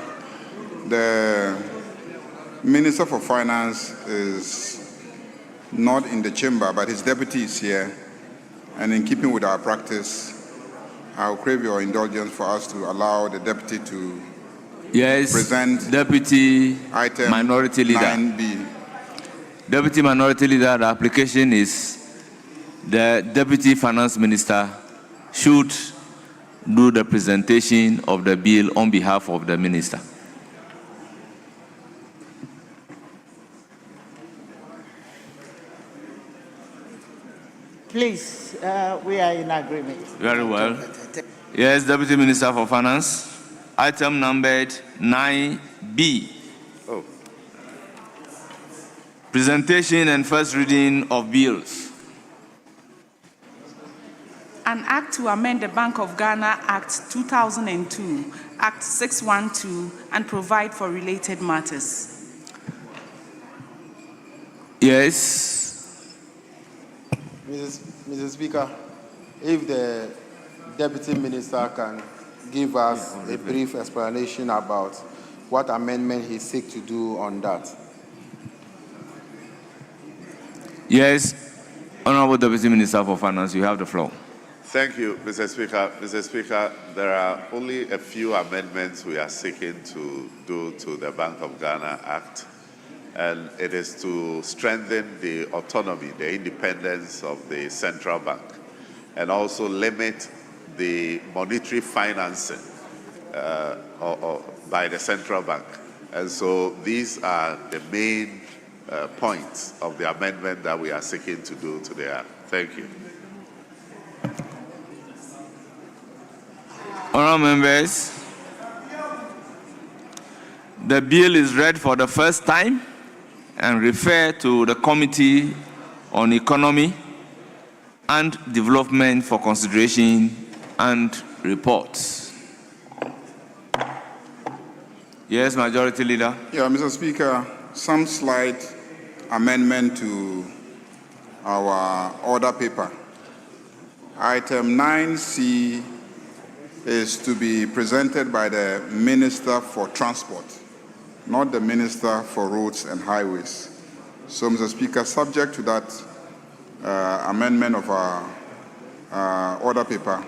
the Minister for Finance is not in the chamber, but his deputy is here. And in keeping with our practice, I'll crave your indulgence for us to allow the deputy to present Deputy item Minority Leader. 9B. Deputy Minority Leader, the application is the Deputy Finance Minister should do the presentation of the bill on behalf of the Minister. Please, we are in agreement. Very well. Yes, Deputy Minister for Finance. Item numbered 9B. Presentation and first reading of bills. An act to amend the Bank of Ghana Act 2002, Act 612, and provide for related matters. Yes. Mr. Speaker, if the Deputy Minister can give us a brief explanation about what amendment he seeks to do on that. Yes, Honorable Deputy Minister for Finance, you have the floor. Thank you, Mr. Speaker. Mr. Speaker, there are only a few amendments we are seeking to do to the Bank of Ghana Act, and it is to strengthen the autonomy, the independence of the central bank, and also limit the monetary financing by the central bank. And so these are the main points of the amendment that we are seeking to do to the Act. Thank you. Honourable members, the bill is read for the first time and referred to the Committee on Economy and Development for consideration and reports. Yes, Majority Leader. Yeah, Mr. Speaker, some slight amendment to our order paper. Item 9C is to be presented by the Minister for Transport, not the Minister for Roads and Highways. So, Mr. Speaker, subject to that amendment of our order paper,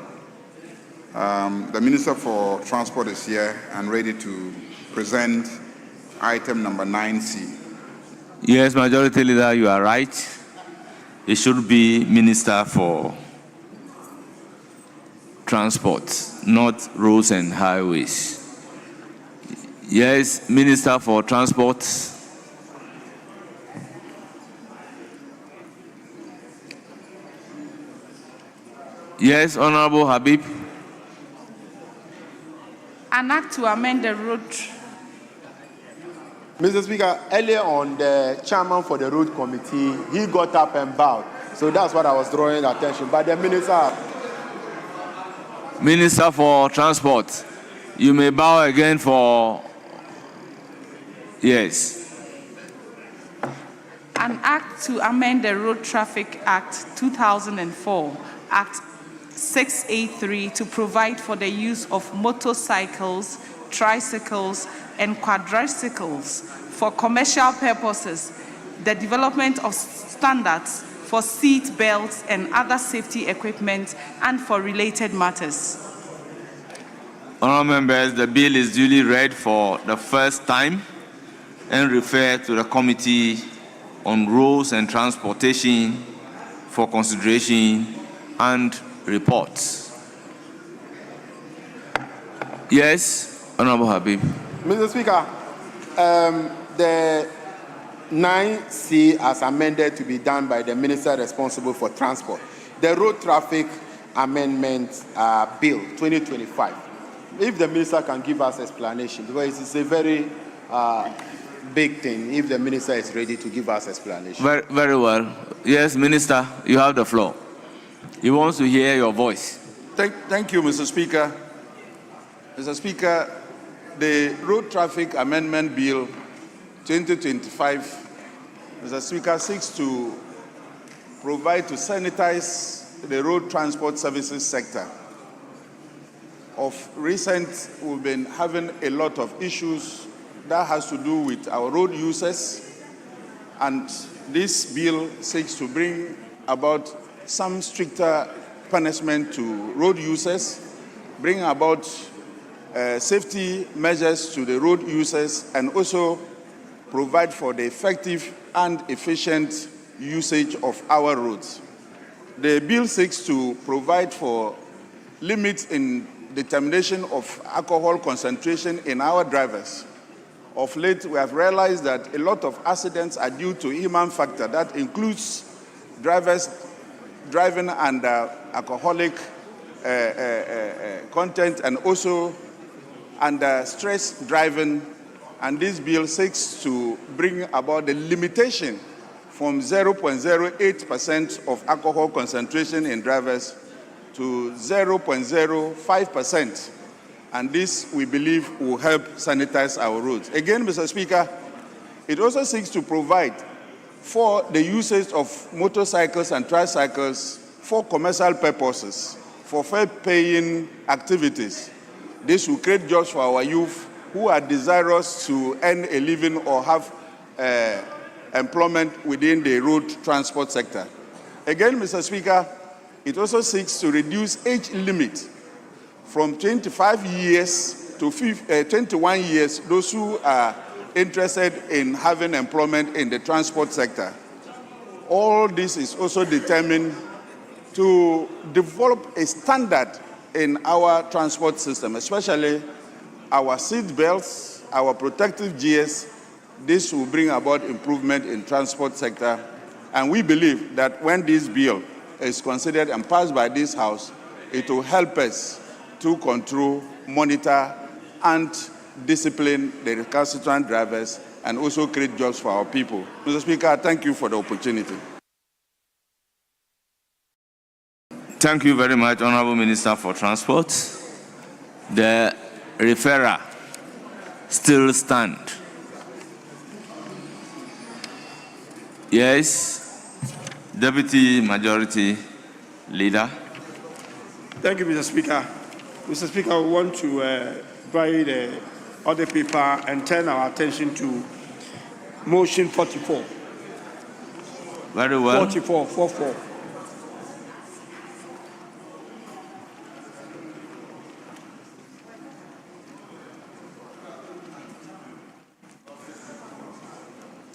The Minister for Transport is here and ready to present item number 9C. Yes, Majority Leader, you are right. It should be Minister for Transport, not Roads and Highways. Yes, Minister for Transport. Yes, Honorable Habib. An act to amend the road. Mr. Speaker, earlier on, the chairman for the road committee, he got up and bowed. So that's what I was drawing attention. But the Minister for Transport, you may bow again for... Yes. An act to amend the Road Traffic Act 2004, Act 683, to provide for the use of motorcycles, tricycles, and quadricycles for commercial purposes, the development of standards for seat belts and other safety equipment, and for related matters. Honourable members, the bill is duly read for the first time and referred to the Committee on Roads and Transportation for consideration and reports. Yes, Honourable Habib. Mr. Speaker, the 9C as amended to be done by the Minister responsible for transport. The Road Traffic Amendment Bill 2025. If the Minister can give us explanation, because it's a very big thing, if the Minister is ready to give us explanation. Very well. Yes, Minister, you have the floor. He wants to hear your voice. Thank you, Mr. Speaker. Mr. Speaker, the Road Traffic Amendment Bill 2025, Mr. Speaker, seeks to provide to sanitize the road transport services sector. Of recent, we've been having a lot of issues that has to do with our road users, and this bill seeks to bring about some stricter punishment to road users, bring about safety measures to the road users, and also provide for the effective and efficient usage of our roads. The bill seeks to provide for limits in determination of alcohol concentration in our drivers. Of late, we have realized that a lot of accidents are due to human factor. That includes drivers driving under alcoholic content and also under stress driving. And this bill seeks to bring about the limitation from 0.08% of alcohol concentration in drivers to 0.05%. And this, we believe, will help sanitize our roads. Again, Mr. Speaker, it also seeks to provide for the usage of motorcycles and tricycles for commercial purposes, for fair-paying activities. This will create jobs for our youth who are desirous to earn a living or have employment within the road transport sector. Again, Mr. Speaker, it also seeks to reduce age limit from 25 years to 21 years, those who are interested in having employment in the transport sector. All this is also determined to develop a standard in our transport system, especially our seat belts, our protective gears. This will bring about improvement in transport sector. And we believe that when this bill is considered and passed by this House, it will help us to control, monitor, and discipline the recalcitrant drivers and also create jobs for our people. Mr. Speaker, thank you for the opportunity. Thank you very much, Honourable Minister for Transport. The referral still stands. Yes, Deputy Majority Leader. Thank you, Mr. Speaker. Mr. Speaker, we want to buy the other paper and turn our attention to motion 44. Very well. 44.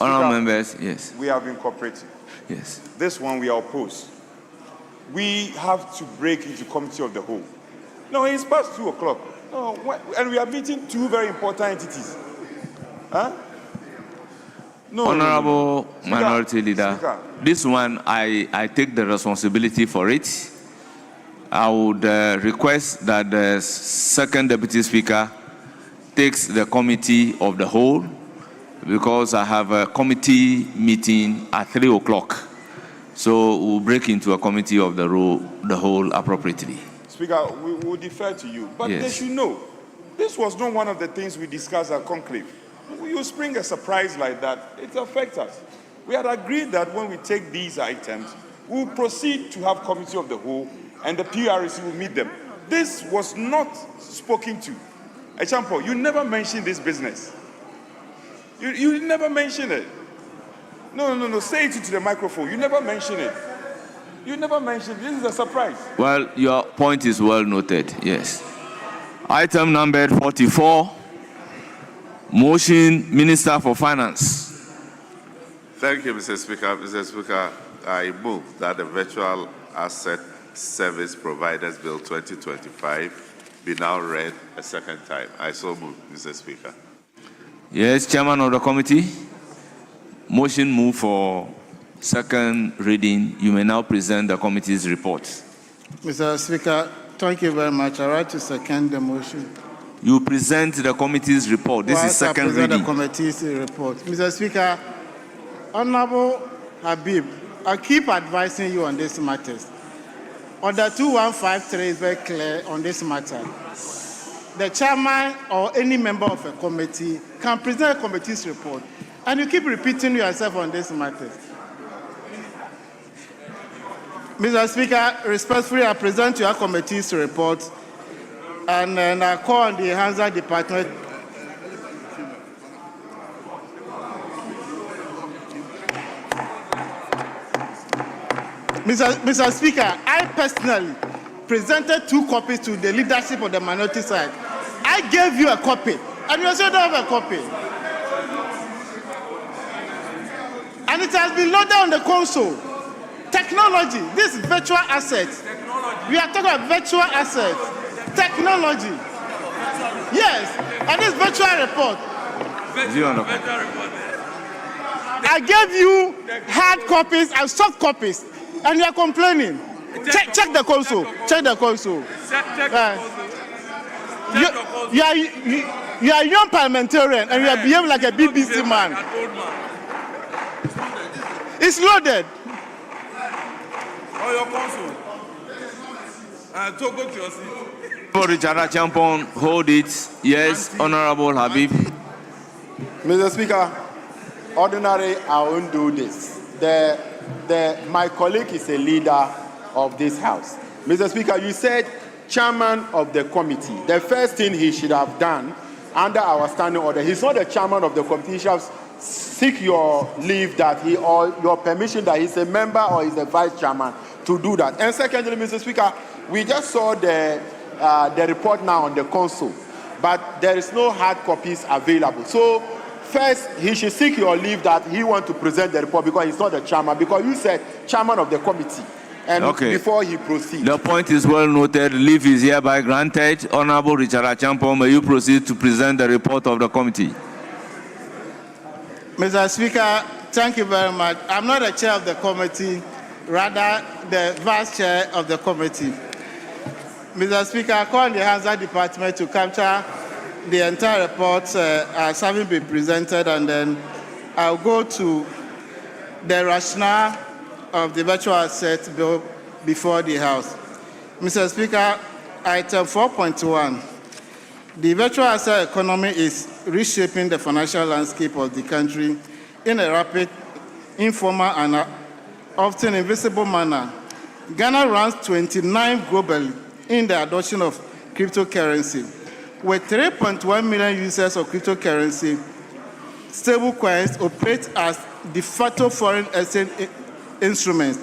Honourable members, yes. We have been cooperating. Yes. This one we are opposed. We have to break into committee of the whole. No, it's past 2 o'clock. No, and we are meeting two very important entities. Huh? No, Honourable no. Minority Leader, Speaker. this one, I take the responsibility for it. I would request that the second Deputy Speaker takes the committee of the whole, because I have a committee meeting at 3 o'clock. So we'll break into a committee of the whole appropriately. Speaker, we will defer to you. But Yes. they should know, this was not one of the things we discussed at conclave. You spring a surprise like that, it affects us. We had agreed that when we take these items, we'll proceed to have committee of the whole, and the PRC will meet them. This was not spoken to. Echampo, you never mentioned this business. You never mentioned it. No, say it to the microphone. You never mentioned it. You never mentioned it. This is a surprise. Well, your point is well noted, yes. Item number 44, motion, Minister for Finance. Thank you, Mr. Speaker. Mr. Speaker, I move that the Virtual Asset Service Providers Bill 2025 be now read a second time. I so move, Mr. Speaker. Yes, Chairman of the committee. Motion move for second reading. You may now present the committee's report. Mr. Speaker, thank you very much. I write to second the motion. You present the committee's report. This is second I present reading. the committee's report. Mr. Speaker, Honorable Habib, I keep advising you on this matters. Order 2153 is very clear on this matter. The chairman or any member of a committee can present a committee's report, and you keep repeating yourself on this matter. Mr. Speaker, respectfully, I present your committee's report, and then I call on the Hansa Department. Mr. Speaker, I personally presented 2 copies to the leadership of the minority side. I gave you a copy, and you also don't have a copy. And it has been loaded on the console. Technology, this is virtual assets. We are talking about virtual assets. Technology. Yes, and this virtual report. I gave you hard copies and soft copies, and you are complaining. Check the console. Check the console. You are a young parliamentarian, and you are behaving like a BBC man. It's loaded. Or your console. And so go to your seat. Richard Champon, hold it. Yes, Honorable Habib. Mr. Speaker, ordinarily I won't do this. My colleague is a leader of this House. Mr. Speaker, you said chairman of the committee. The first thing he should have done under our standing order, he's not the chairman of the committee. He should have seek your leave that he or your permission that he's a member or he's a vice chairman to do that. And secondly, Mr. Speaker, we just saw the report now on the console, but there is no hard copies available. So first, he should seek your leave that he wants to present the report because he's not the chairman, because you said chairman of the committee. And before he proceeds. The point is well noted. Leave is hereby granted. Honorable Richard Achampong, may you proceed to present the report of the committee. Mr. Speaker, thank you very much. I'm not the chair of the committee, rather the vice chair of the committee. Mr. Speaker, I call on the Hansa Department to capture the entire report as having been presented, and then I'll go to the rationale of the virtual asset bill before the House. Mr. Speaker, item 4.1. The virtual asset economy is reshaping the financial landscape of the country in a rapid, informal, and often invisible manner. Ghana ranks 29 globally in the adoption of cryptocurrency. With 3.1 million users of cryptocurrency, stablecoins operate as de facto foreign exchange instruments.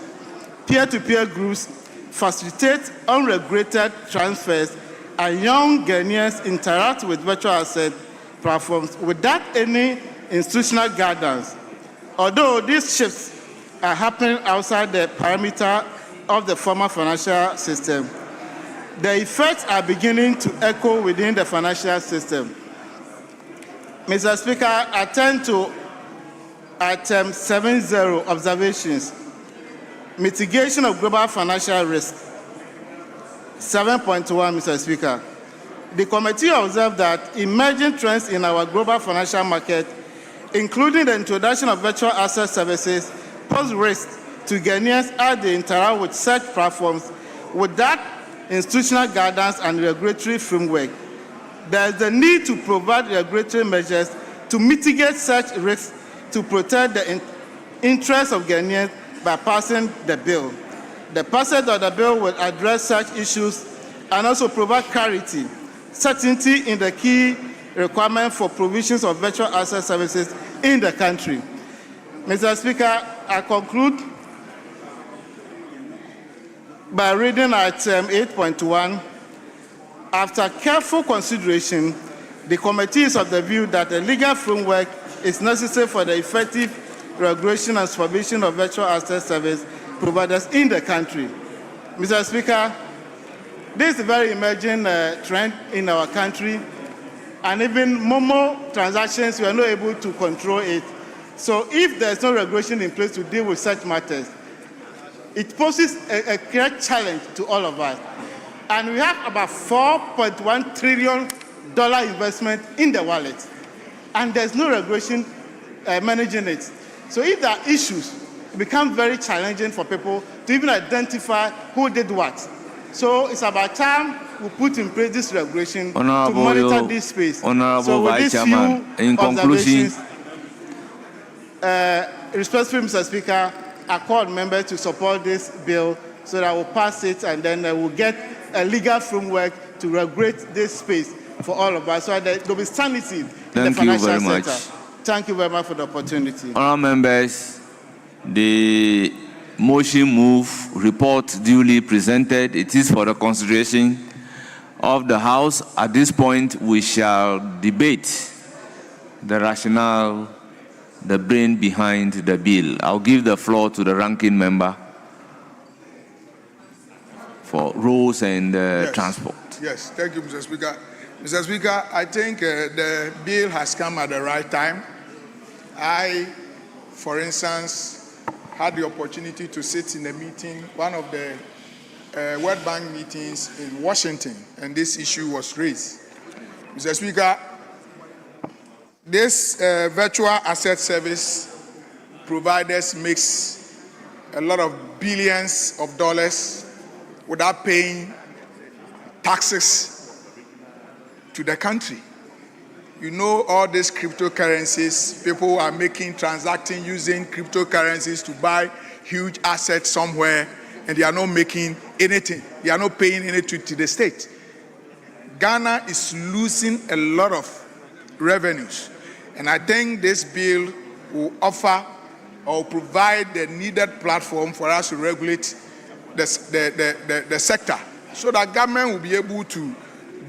Peer-to-peer groups facilitate unregulated transfers, and young Ghanaians interact with virtual asset platforms without any institutional guidance. Although these shifts are happening outside the perimeter of the former financial system, the effects are beginning to echo within the financial system. Mr. Speaker, I turn to item 70, observations. Mitigation of global financial risk. 7.1, Mr. Speaker. The committee observed that emerging trends in our global financial market, including the introduction of virtual asset services, pose risk to Ghanaians as they interact with such platforms without institutional guidance and regulatory framework. There is the need to provide regulatory measures to mitigate such risks to protect the interests of Ghanaians by passing the bill. The passage of the bill will address such issues and also provide clarity, certainty in the key requirement for provisions of virtual asset services in the country. Mr. Speaker, I conclude by reading item 8.1. After careful consideration, the committee is of the view that a legal framework is necessary for the effective regulation and supervision of virtual asset service providers in the country. Mr. Speaker, this is a very emerging trend in our country, and even Momo transactions, we are not able to control it. So if there's no regulation in place to deal with such matters, it poses a great challenge to all of us. And we have about $4.1 trillion investment in the wallet, and there's no regulation managing it. So if there are issues, it becomes very challenging for people to even identify who did what. So it's about time we put in place this regulation to monitor this space. Honorable so with Vice these Chairman, few in conclusion, respectfully, Mr. Speaker, I call members to support this bill so that we'll pass it, and then we'll get a legal framework to regulate this space for all of us, so that there will be sanity in the financial sector. Thank you very much for the opportunity. Honourable members, the motion move report duly presented. It is for the consideration of the House. At this point, we shall debate the rationale, the brain behind the bill. I'll give the floor to the ranking member for roads and transport. Yes, thank you, Mr. Speaker. Mr. Speaker, I think the bill has come at the right time. I, for instance, had the opportunity to sit in a meeting, one of the World Bank meetings in Washington, and this issue was raised. Mr. Speaker, this virtual asset service providers makes a lot of billions of dollars without paying taxes to the country. You know, all these cryptocurrencies, people are transacting using cryptocurrencies to buy huge assets somewhere, and they are not making anything. They are not paying anything to the state. Ghana is losing a lot of revenues, and I think this bill will offer or provide the needed platform for us to regulate the sector, so that government will be able to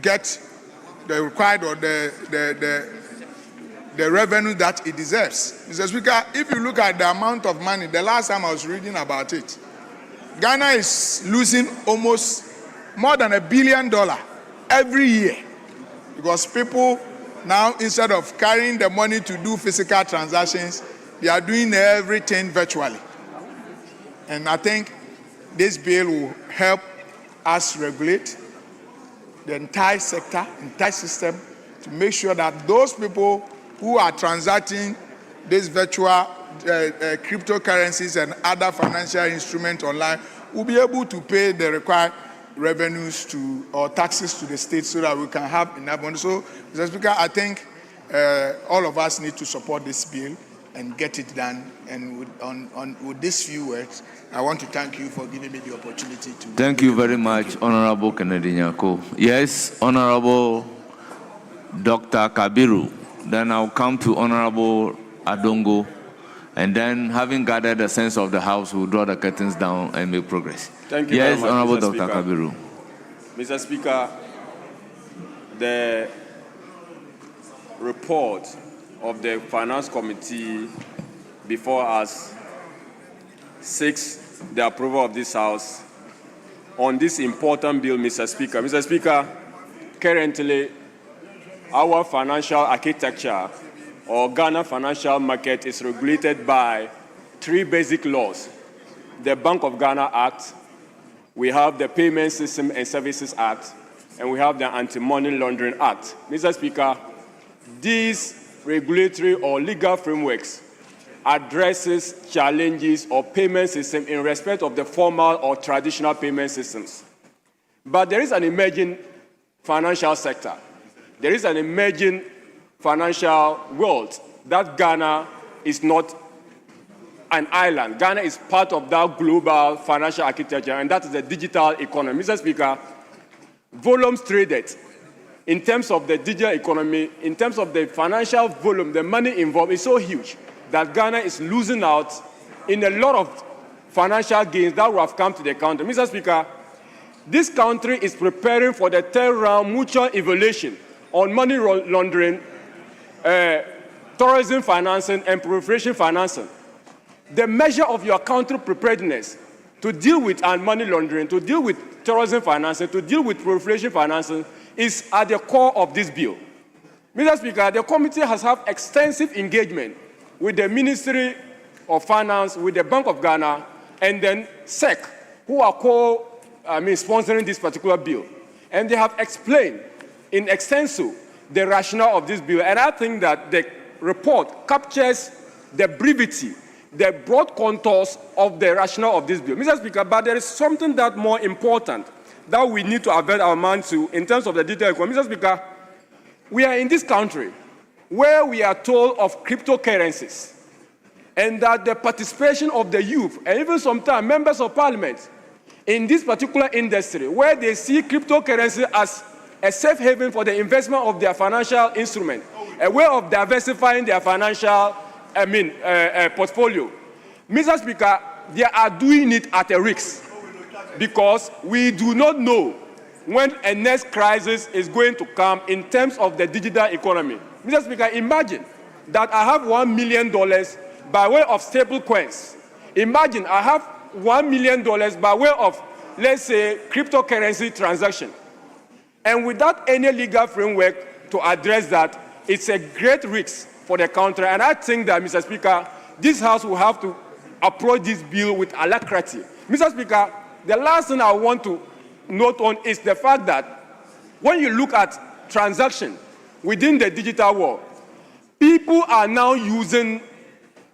get the required or the revenue that it deserves. Mr. Speaker, if you look at the amount of money, the last time I was reading about it, Ghana is losing almost more than $1 billion every year, because people now, instead of carrying the money to do physical transactions, they are doing everything virtually. And I think this bill will help us regulate the entire sector, entire system, to make sure that those people who are transacting these virtual cryptocurrencies and other financial instruments online will be able to pay the required revenues to or taxes to the state, so that we can have enough money. So, Mr. Speaker, I think all of us need to support this bill and get it done. And with these few words, I want to thank you for giving me the opportunity to... Thank you very much, Honorable Kennedy Nyako. Yes, Honorable Dr. Kabiru. Then I'll come to Honorable Adongo. And then, having gathered the sense of the House, we'll draw the curtains down and make progress. Thank you yes, very much, Honorable Mr. Dr. Speaker. Kabiru. Mr. Speaker, the report of the Finance Committee before us seeks the approval of this House on this important bill, Mr. Speaker. Mr. Speaker, currently, our financial architecture or Ghana financial market is regulated by 3 basic laws. The Bank of Ghana Act, we have the Payment System and Services Act, and we have the Anti-Money Laundering Act. Mr. Speaker, these regulatory or legal frameworks addresses challenges of payment system in respect of the formal or traditional payment systems. But there is an emerging financial sector. There is an emerging financial world that Ghana is not an island. Ghana is part of that global financial architecture, and that is the digital economy. Mr. Speaker, volumes traded in terms of the digital economy, in terms of the financial volume, the money involved is so huge that Ghana is losing out in a lot of financial gains that will have come to the country. Mr. Speaker, this country is preparing for the 3rd round mutual evaluation on money laundering, tourism financing, and proliferation financing. The measure of your country preparedness to deal with money laundering, to deal with tourism financing, to deal with proliferation financing is at the core of this bill. Mr. Speaker, the committee has had extensive engagement with the Ministry of Finance, with the Bank of Ghana, and then SEC, who are sponsoring this particular bill. And they have explained in extenso the rationale of this bill. And I think that the report captures the brevity, the broad contours of the rationale of this bill. Mr. Speaker, but there is something that more important that we need to avert our mind to in terms of the detail. Mr. Speaker, we are in this country where we are told of cryptocurrencies and that the participation of the youth and even sometimes members of parliament in this particular industry where they see cryptocurrency as a safe haven for the investment of their financial instrument, a way of diversifying their financial portfolio. Mr. Speaker, they are doing it at a risk because we do not know when a next crisis is going to come in terms of the digital economy. Mr. Speaker, imagine that I have $1 million by way of stable coins. Imagine I have $1 million by way of, let's say, cryptocurrency transaction. And without any legal framework to address that, it's a great risk for the country. And I think that, Mr. Speaker, this House will have to approach this bill with alacrity. Mr. Speaker, the last thing I want to note on is the fact that when you look at transaction within the digital world, people are now using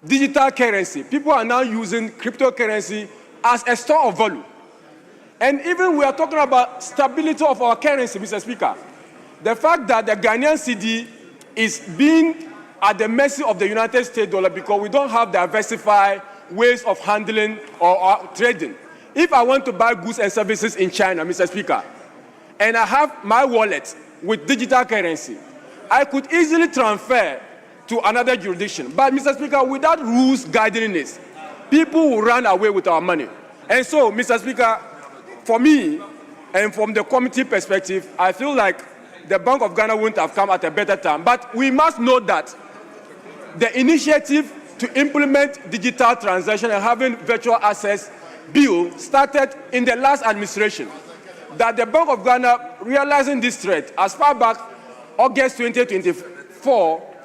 digital currency. People are now using cryptocurrency as a store of value. And even we are talking about stability of our currency, Mr. Speaker. The fact that the Ghanaian cedi is being at the mercy of the United States dollar because we don't have diversified ways of handling or trading. If I want to buy goods and services in China, Mr. Speaker, and I have my wallet with digital currency, I could easily transfer to another jurisdiction. But, Mr. Speaker, without rules guiding this, people will run away with our money. And so, Mr. Speaker, for me, and from the committee perspective, I feel like the Bank of Ghana wouldn't have come at a better time. But we must note that the initiative to implement digital transaction and having virtual access bill started in the last administration. That the Bank of Ghana, realizing this threat, as far back August 2024,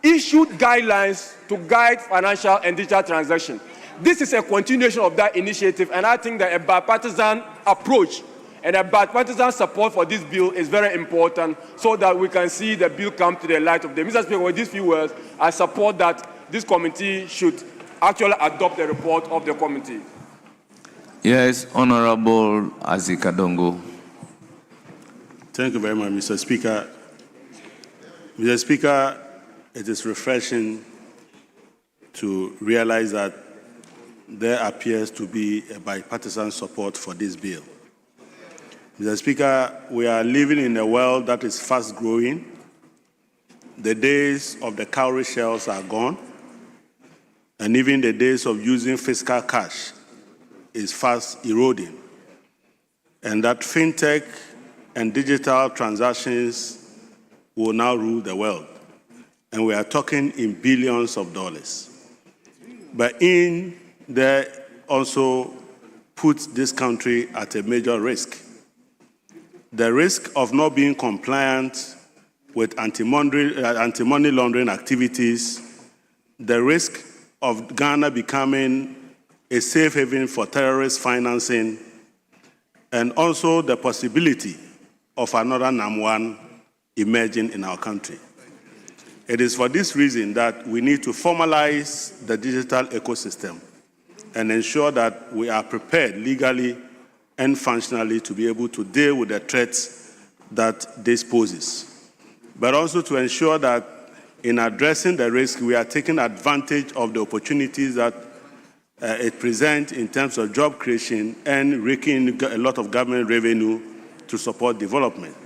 issued guidelines to guide financial and digital transactions. This is a continuation of that initiative, and I think that a bipartisan approach and a bipartisan support for this bill is very important so that we can see the bill come to the light of day. Mr. Speaker, with these few words, I support that this committee should actually adopt the report of the committee. Yes, Honorable Azikadongo. Thank you very much, Mr. Speaker. Mr. Speaker, it is refreshing to realize that there appears to be a bipartisan support for this bill. Mr. Speaker, we are living in a world that is fast growing. The days of the cowrie shells are gone, and even the days of using fiscal cash is fast eroding. And that fintech and digital transactions will now rule the world. And we are talking in billions of dollars. but in there also puts this country at a major risk. The risk of not being compliant with anti-money laundering activities, the risk of Ghana becoming a safe haven for terrorist financing, and also the possibility of another NAM1 emerging in our country. It is for this reason that we need to formalize the digital ecosystem and ensure that we are prepared legally and functionally to be able to deal with the threats that this poses, but also to ensure that in addressing the risk, we are taking advantage of the opportunities that it presents in terms of job creation and raking a lot of government revenue to support development.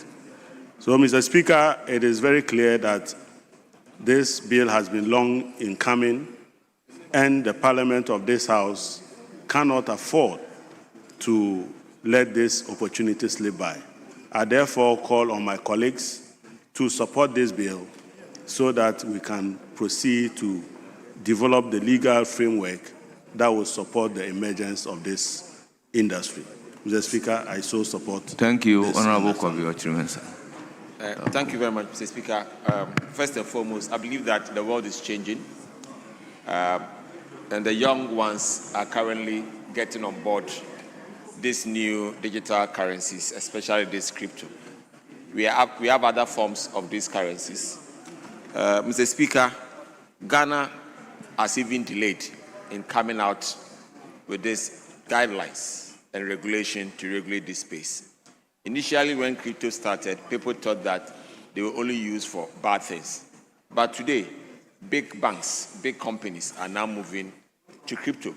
So, Mr. Speaker, it is very clear that this bill has been long in coming, and the Parliament of this House cannot afford to let this opportunity slip by. I therefore call on my colleagues to support this bill so that we can proceed to develop the legal framework that will support the emergence of this industry. Mr. Speaker, I so support. Thank you, Honorable Kwabio. Thank you very much, Mr. Speaker. First and foremost, I believe that the world is changing, and the young ones are currently getting on board these new digital currencies, especially this crypto. We have other forms of these currencies. Mr. Speaker, Ghana has even delayed in coming out with these guidelines and regulation to regulate this space. Initially, when crypto started, people thought that they were only used for bad things. But today, big banks, big companies are now moving to crypto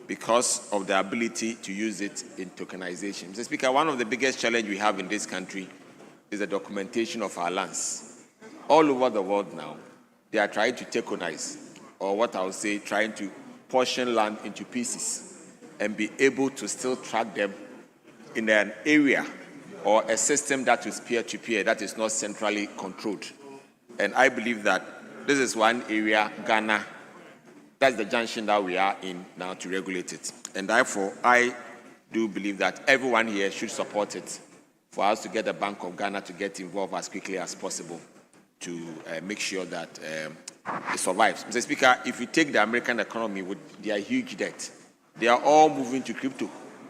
because of the ability to use it in tokenization. Mr. Speaker, one of the biggest challenges we have in this country is the documentation of our lands. All over the world now, they are trying to tokenize, or what I would say, trying to portion land into pieces and be able to still track them in an area or a system that is peer-to-peer, that is not centrally controlled. And I believe that this is one area, Ghana, that's the junction that we are in now to regulate it. And therefore, I do believe that everyone here should support it for us to get the Bank of Ghana to get involved as quickly as possible to make sure that it survives. Mr. Speaker, if you take the American economy with their huge debt, they are all moving to crypto.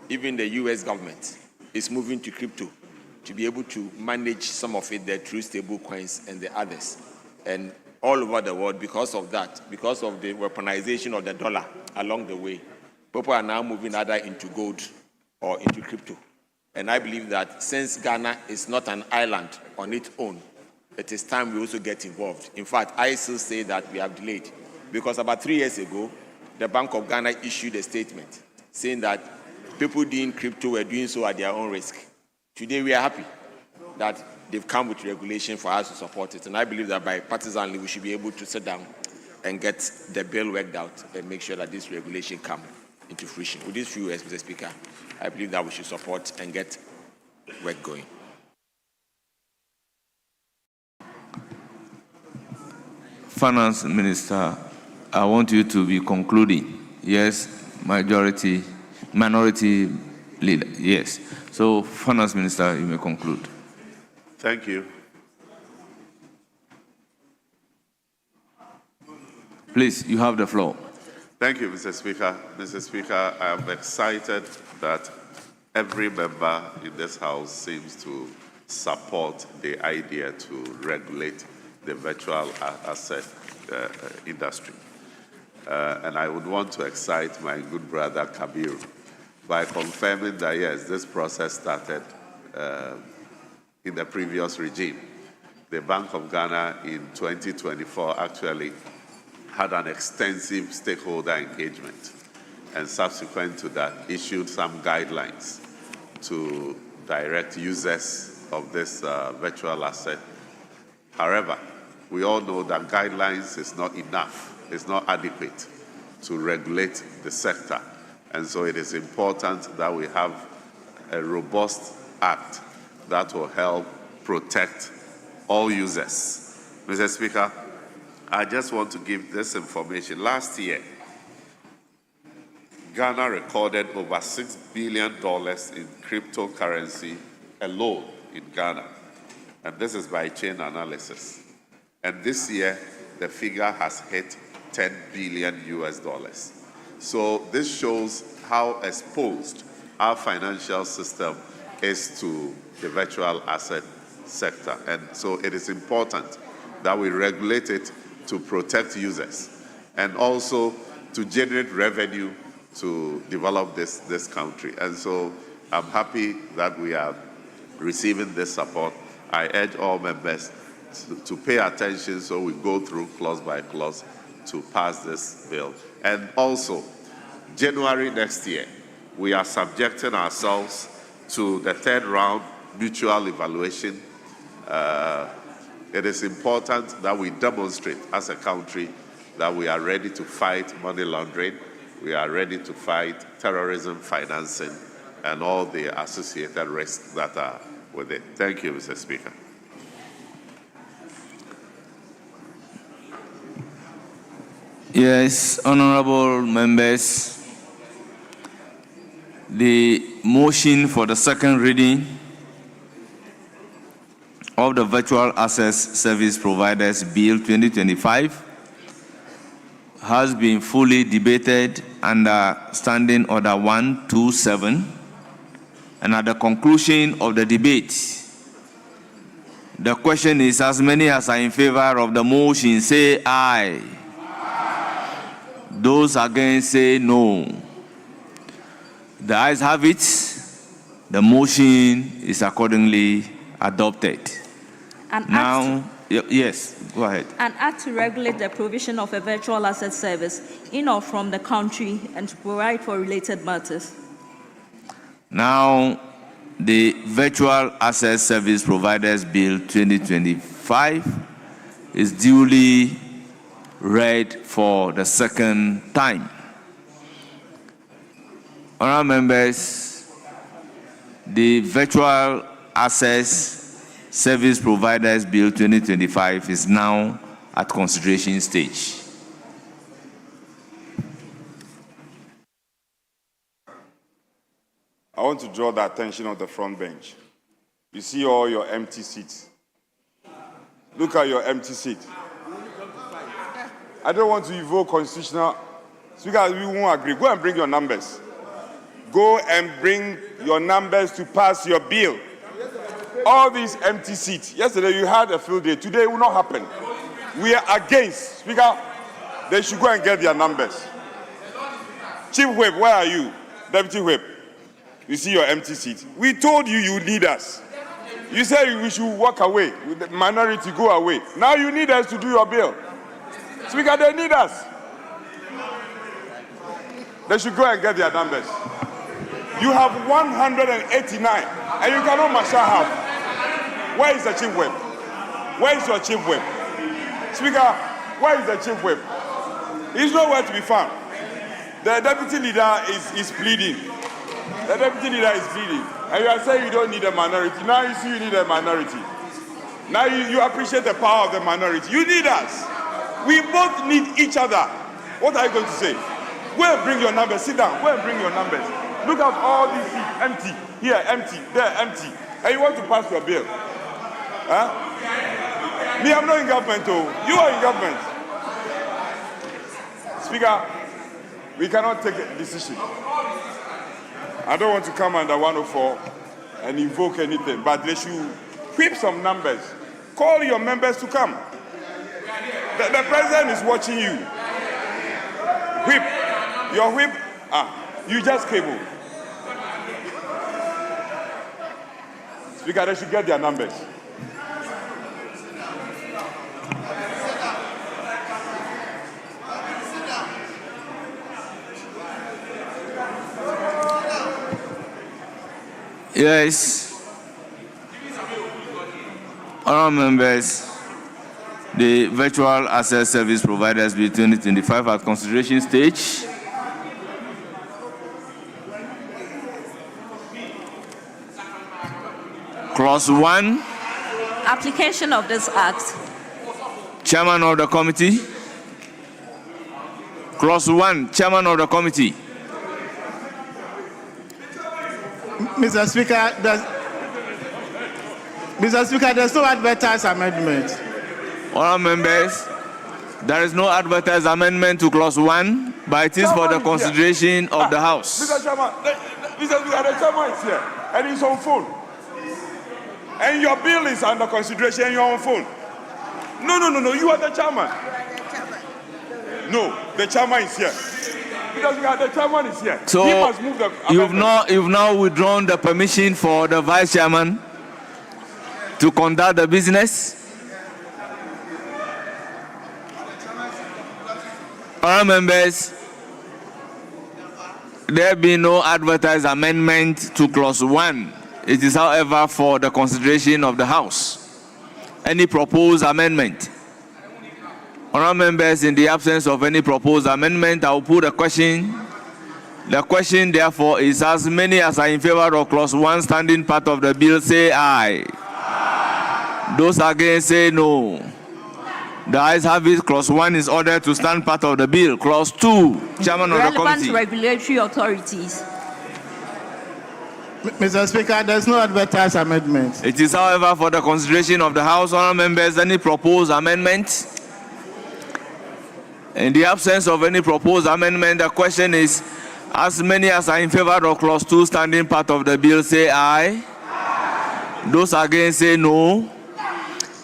Even the US government is moving to crypto to be able to manage some of it, the true stable coins and the others. And all over the world, because of that, because of the weaponization of the dollar along the way, people are now moving either into gold or into crypto. And I believe that since Ghana is not an island on its own, it is time we also get involved. In fact, I still say that we have delayed, because about 3 years ago, the Bank of Ghana issued a statement saying that people doing crypto were doing so at their own risk. Today, we are happy that they've come with regulation for us to support it. And I believe that by partisanly, we should be able to sit down and get the bill worked out and make sure that this regulation comes into fruition. With these few words, Mr. Speaker, I believe that we should support and get work going. Finance Minister, I want you to be concluding. Yes, minority leader, yes. So, Finance Minister, you may conclude. Thank you. Please, you have the floor. Thank you, Mr. Speaker. Mr. Speaker, I am excited that every member in this House seems to support the idea to regulate the virtual asset industry. And I would want to excite my good brother Kabir by confirming that, yes, this process started in the previous regime. The Bank of Ghana in 2024 actually had an extensive stakeholder engagement, and subsequent to that issued some guidelines to direct users of this virtual asset. However, we all know that guidelines is not enough, it's not adequate to regulate the sector. And so it is important that we have a robust act that will help protect all users. Mr. Speaker, I just want to give this information. Last year, Ghana recorded over $6 billion in cryptocurrency alone in Ghana. And this is by chain analysis. And this year, the figure has hit $10 billion US. So this shows how exposed our financial system is to the virtual asset sector. And so it is important that we regulate it to protect users and also to generate revenue to develop this country. And so I'm happy that we are receiving this support. I urge all members to pay attention so we go through clause by clause to pass this bill. And also, January next year, we are subjecting ourselves to the third round mutual evaluation. It is important that we demonstrate as a country that we are ready to fight money laundering, we are ready to fight terrorism financing, and all the associated risks that are with it. Thank you, Mr. Speaker. Yes, honorable members, the motion for the second reading of the Virtual Access Service Providers Bill 2025 has been fully debated under Standing Order 127, and at the conclusion of the debate, the question is, as many as are in favor of the motion, say aye. Those against, say no. The ayes have it. The motion is accordingly adopted. Yes, go ahead. An act to regulate the provision of a virtual asset service in or from the country and to provide for related matters. Now, the Virtual Asset Service Providers Bill 2025 is duly read for the second time. Honourable members, the Virtual Access Service Providers Bill 2025 is now at consideration stage. I want to draw the attention of the front bench. You see all your empty seats. Look at your empty seat. I don't want to evoke constitutional. Speaker, we won't agree. Go and bring your numbers. Go and bring your numbers to pass your bill. All these empty seats. Yesterday you had a field day. Today it will not happen. We are against. Speaker, they should go and get their numbers. Chief Whip, where are you? Deputy Whip, you see your empty seat. We told you you need us. You said we should walk away. With the minority, go away. Now you need us to do your bill. Speaker, they need us. They should go and get their numbers. You have 189, and you cannot marshal half. Where is the chief whip? Where is your chief whip? Speaker, where is the chief whip? He's nowhere to be found. The deputy leader is pleading. The deputy leader is pleading. And you are saying you don't need a minority. Now you see you need a minority. Now you appreciate the power of the minority. You need us. We both need each other. What are you going to say? Go and bring your numbers. Sit down. Go and bring your numbers. Look at all these seats. Empty. Here, empty. There, empty. And you want to pass your bill. Huh? Me, I'm not in government, oh. You are in government. Speaker, we cannot take a decision. I don't want to come under 104 and invoke anything, but they should whip some numbers. Call your members to come. The president is watching you. Whip. Your whip. You just came home. Speaker, they should get their numbers. Yes. Honourable members, the Virtual Access Service Providers Bill 2025 at consideration stage. Clause 1. Application of this act. Chairman of the committee. Clause 1. Chairman of the committee. Mr. Speaker, there's no advertised amendment. Honourable members, there is no advertised amendment to clause 1, but it is for the consideration of the House. Mr. Chairman, Mr. Speaker, the chairman is here and he's on phone. And your bill is under consideration and you're on phone. No, you are the chairman. No, the chairman is here. Because the chairman is here. So he must move the you've now withdrawn the permission for the vice chairman to conduct the business. Honourable members, there be no advertised amendment to clause 1. It is, however, for the consideration of the House. Any proposed amendment? Honourable members, in the absence of any proposed amendment, I will put a question. The question, therefore, is as many as are in favor of clause 1 standing part of the bill, say aye. Those against, say no. The ayes have it. Clause 1 is ordered to stand part of the bill. Clause 2, Chairman of the Committee. Relevant regulatory authorities. Mr. Speaker, there's no advertised amendment. It is, however, for the consideration of the House. Honourable members, any proposed amendment? In the absence of any proposed amendment, the question is, as many as are in favor of clause 2 standing part of the bill, say aye. Those against, say no.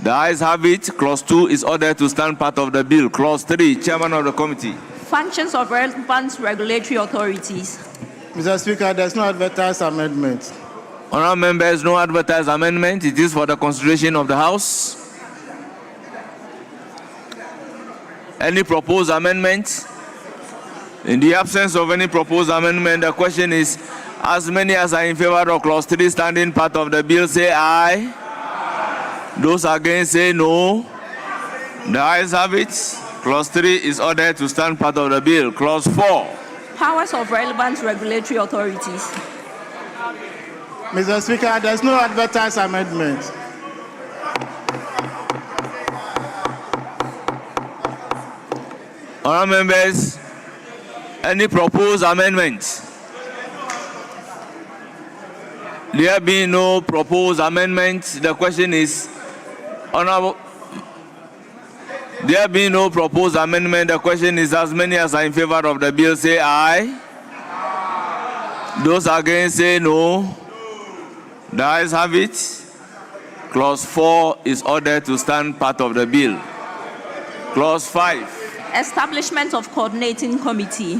The ayes have it. Clause 2 is ordered to stand part of the bill. Clause 3, Chairman of the Committee. Functions of relevant regulatory authorities. Mr. Speaker, there's no advertised amendment. Honourable members, no advertised amendment. It is for the consideration of the House. Any proposed amendment? In the absence of any proposed amendment, the question is, as many as are in favor of clause 3 standing part of the bill, say aye. Those against, say no. The ayes have it. Clause 3 is ordered to stand part of the bill. Clause 4. Powers of relevant regulatory authorities. Mr. Speaker, there's no advertised amendment. Honourable members, any proposed amendments? There being no proposed amendments, the question is, Honourable, there being no proposed amendment, the question is, as many as are in favor of the bill, say aye. Those against, say no. The ayes have it. Clause 4 is ordered to stand part of the bill. Clause 5. Establishment of coordinating committee.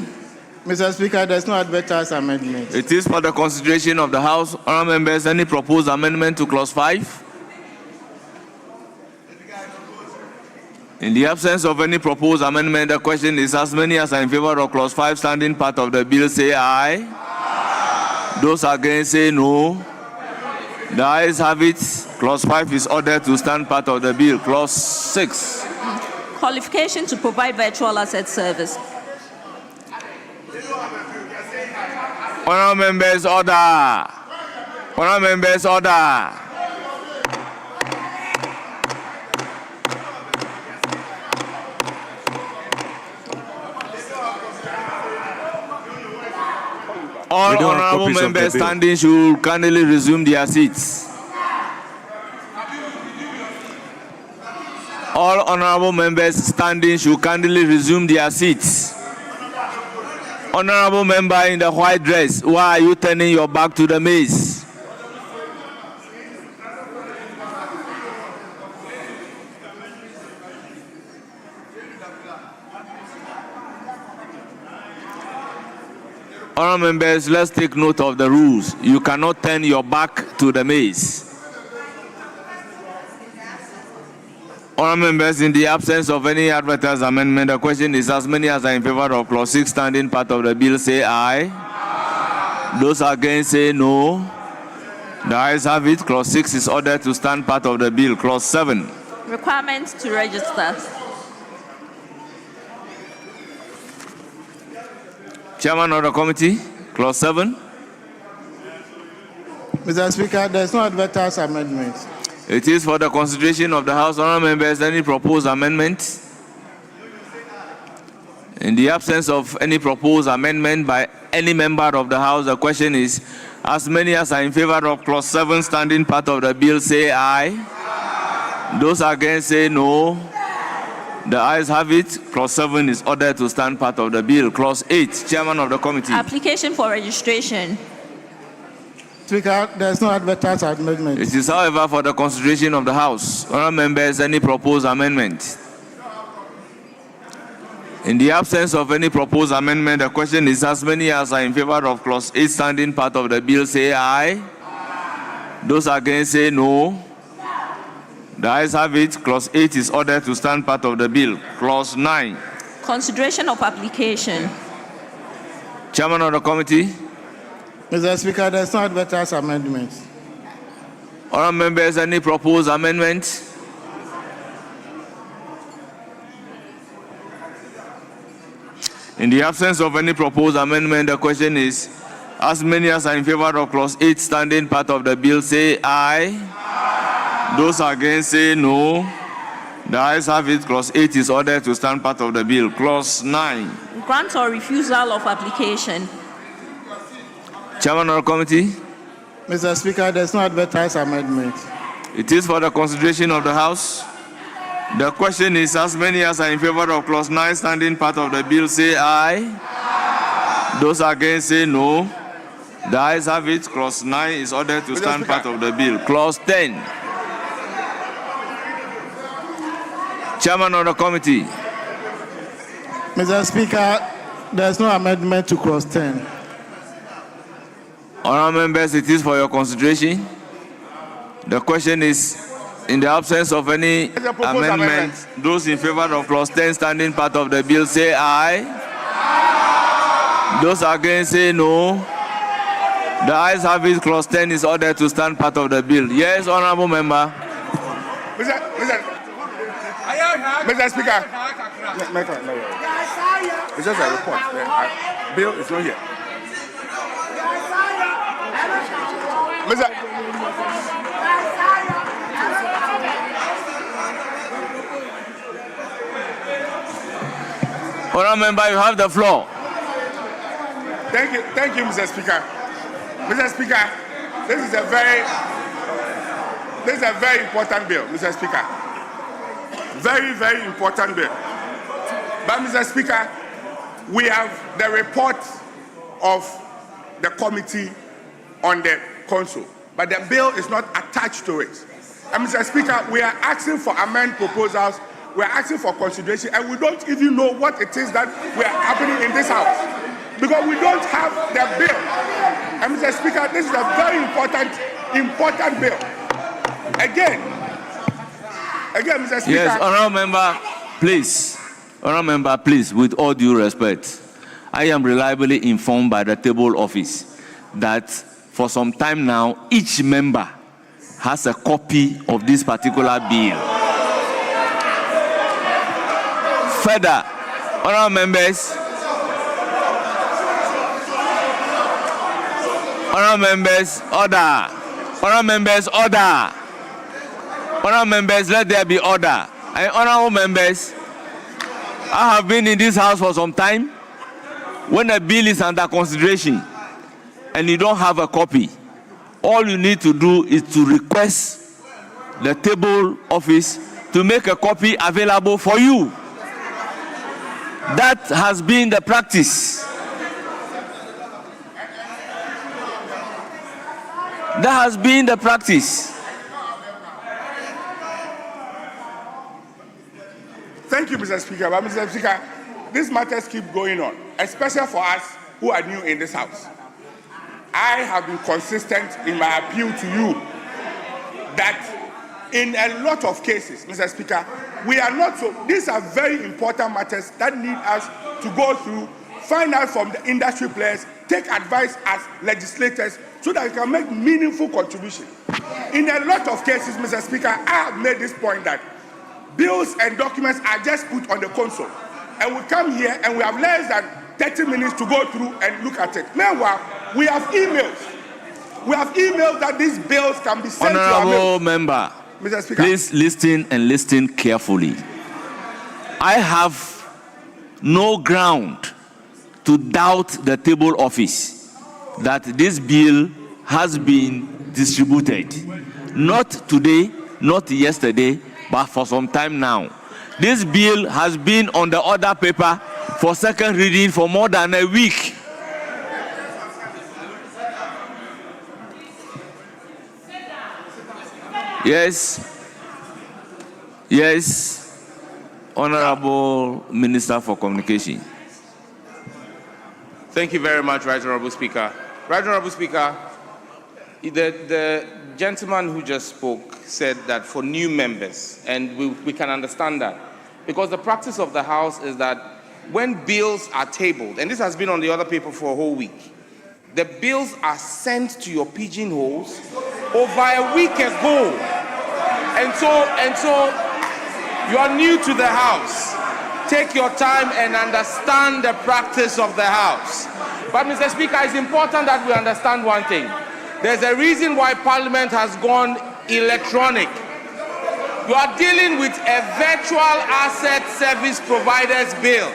Mr. Speaker, there's no advertised amendment. It is for the consideration of the House. Honourable members, any proposed amendment to clause 5? In the absence of any proposed amendment, the question is, as many as are in favor of clause 5 standing part of the bill, say aye. Those against, say no. The ayes have it. Clause 5 is ordered to stand part of the bill. Clause 6. Qualification to provide virtual asset service. Honourable members, order. Honourable members, order. All honourable members standing should kindly resume their seats. All honourable members standing should kindly resume their seats. Honourable member in the white dress, why are you turning your back to the maze? Honourable members, let's take note of the rules. You cannot turn your back to the maze. Honourable members, in the absence of any advertised amendment, the question is, as many as are in favor of clause 6 standing part of the bill, say aye. Those against, say no. The ayes have it. Clause 6 is ordered to stand part of the bill. Clause 7. Requirements to register. Chairman of the committee, clause 7. Mr. Speaker, there's no advertised amendment. It is for the consideration of the House. Honourable members, any proposed amendment? In the absence of any proposed amendment by any member of the House, the question is, As many as are in favor of clause 7 standing part of the bill say aye. Those against say no. The ayes have it. Clause 7 is ordered to stand part of the bill. Clause 8, Chairman of the committee. Application for registration. Speaker, there is no advertised amendment. It is, however, for the consideration of the House. Honourable members, any proposed amendment? In the absence of any proposed amendment, the question is as many as are in favor of clause 8 standing part of the bill say aye. Those against say no. The ayes have it. Clause 8 is ordered to stand part of the bill. Clause 9. Consideration of application. Chairman of the committee. Mr. Speaker, there is no advertised amendment. Honourable members, any proposed amendment? In the absence of any proposed amendment, the question is, as many as are in favor of clause 8 standing part of the bill say aye. Those against say no. The ayes have it. Clause 8 is ordered to stand part of the bill. Clause 9. Grant or refusal of application. Chairman of the committee. Mr. Speaker, there is no advertised amendment. It is for the consideration of the House. The question is, as many as are in favor of clause 9 standing part of the bill say aye. Those against say no. The ayes have it. Clause 9 is ordered to stand part of the bill. Clause 10. Chairman of the committee. Mr. Speaker, there is no amendment to clause 10. Honourable members, it is for your consideration. The question is, in the absence of any amendment, those in favor of clause 10 standing part of the bill say aye. Those against say no. The ayes have it. Clause 10 is ordered to stand part of the bill. Yes, honourable member. Mr. Speaker. It's just a report. Bill is not here. Honourable member, you have the floor. Thank you, Mr. Speaker. Mr. Speaker, this is a very important bill, Mr. Speaker. Very, very important bill. But, Mr. Speaker, we have the report of the committee on the council, but the bill is not attached to it. And, Mr. Speaker, we are asking for amendment proposals, we are asking for consideration, and we don't even know what it is that we are happening in this house, because we don't have the bill. And, Mr. Speaker, this is a very important bill. Again, Mr. Speaker. Yes, honourable member, please. Honourable member, please, with all due respect, I am reliably informed by the table office that for some time now, each member has a copy of this particular bill. Further, honourable members, order. Honourable members, order. Honourable members, let there be order. And honourable members, I have been in this house for some time. When a bill is under consideration and you don't have a copy, all you need to do is to request the table office to make a copy available for you. That has been the practice. That has been the practice. Thank you, Mr. Speaker. But, Mr. Speaker, these matters keep going on, especially for us who are new in this house. I have been consistent in my appeal to you that in a lot of cases, Mr. Speaker, we are not so. These are very important matters that need us to go through, find out from the industry players, take advice as legislators so that we can make meaningful contribution. In a lot of cases, Mr. Speaker, I have made this point that bills and documents are just put on the console. And we come here and we have less than 30 minutes to go through and look at it. Meanwhile, we have emails. We have emails that these bills can be sent to our mail. Honourable member, Mr. Speaker, please listen and listen carefully. I have no ground to doubt the table office that this bill has been distributed. Not today, not yesterday, but for some time now. This bill has been on the order paper for second reading for more than a week. Yes, Honorable Minister for Communication. Thank you very much, Right Honorable Speaker. Right Honorable Speaker, the gentleman who just spoke said that for new members, and we can understand that, because the practice of the House is that when bills are tabled, and this has been on the other paper for a whole week, the bills are sent to your pigeonholes over a week ago. And so you are new to the House. Take your time and understand the practice of the House. But Mr. Speaker, it's important that we understand one thing. There's a reason why Parliament has gone electronic. You are dealing with a virtual asset service providers bill.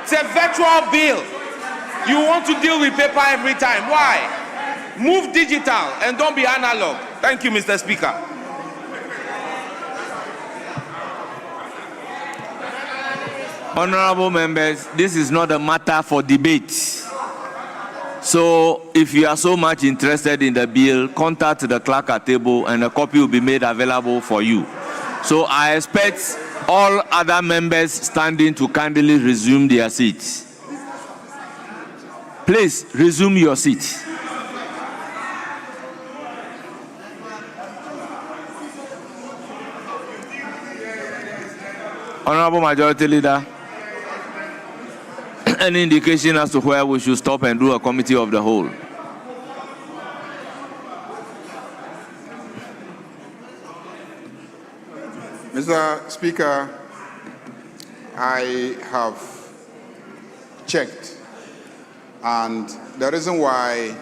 It's a virtual bill. You want to deal with paper every time. Why? Move digital and don't be analog. Thank you, Mr. Speaker. Honorable members, this is not a matter for debate. So if you are so much interested in the bill, contact the clerk at table and a copy will be made available for you. So I expect all other members standing to kindly resume their seats. Please resume your seat. Honorable Majority Leader, any indication as to where we should stop and do a committee of the whole? Mr. Speaker, I have checked, and the reason why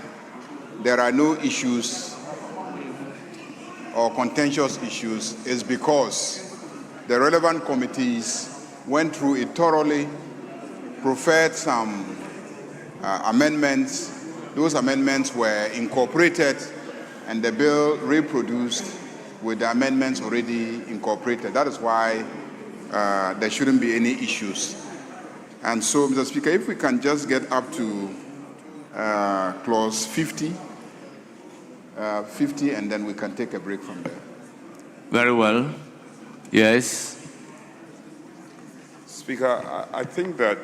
there are no issues or contentious issues is because the relevant committees went through it thoroughly, preferred some amendments. Those amendments were incorporated, and the bill reproduced with the amendments already incorporated. That is why there shouldn't be any issues. And so, Mr. Speaker, if we can just get up to clause 50, and then we can take a break from there. Very well. Yes. Speaker, I think that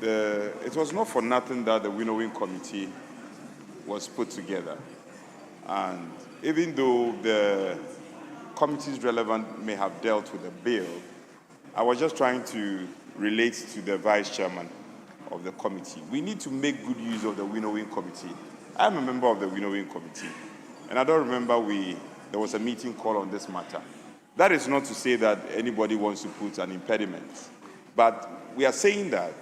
it was not for nothing that the winnowing committee was put together. And even though the committees relevant may have dealt with the bill, I was just trying to relate to the vice chairman of the committee. We need to make good use of the winnowing committee. I'm a member of the winnowing committee, and I don't remember there was a meeting called on this matter. That is not to say that anybody wants to put an impediment, but we are saying that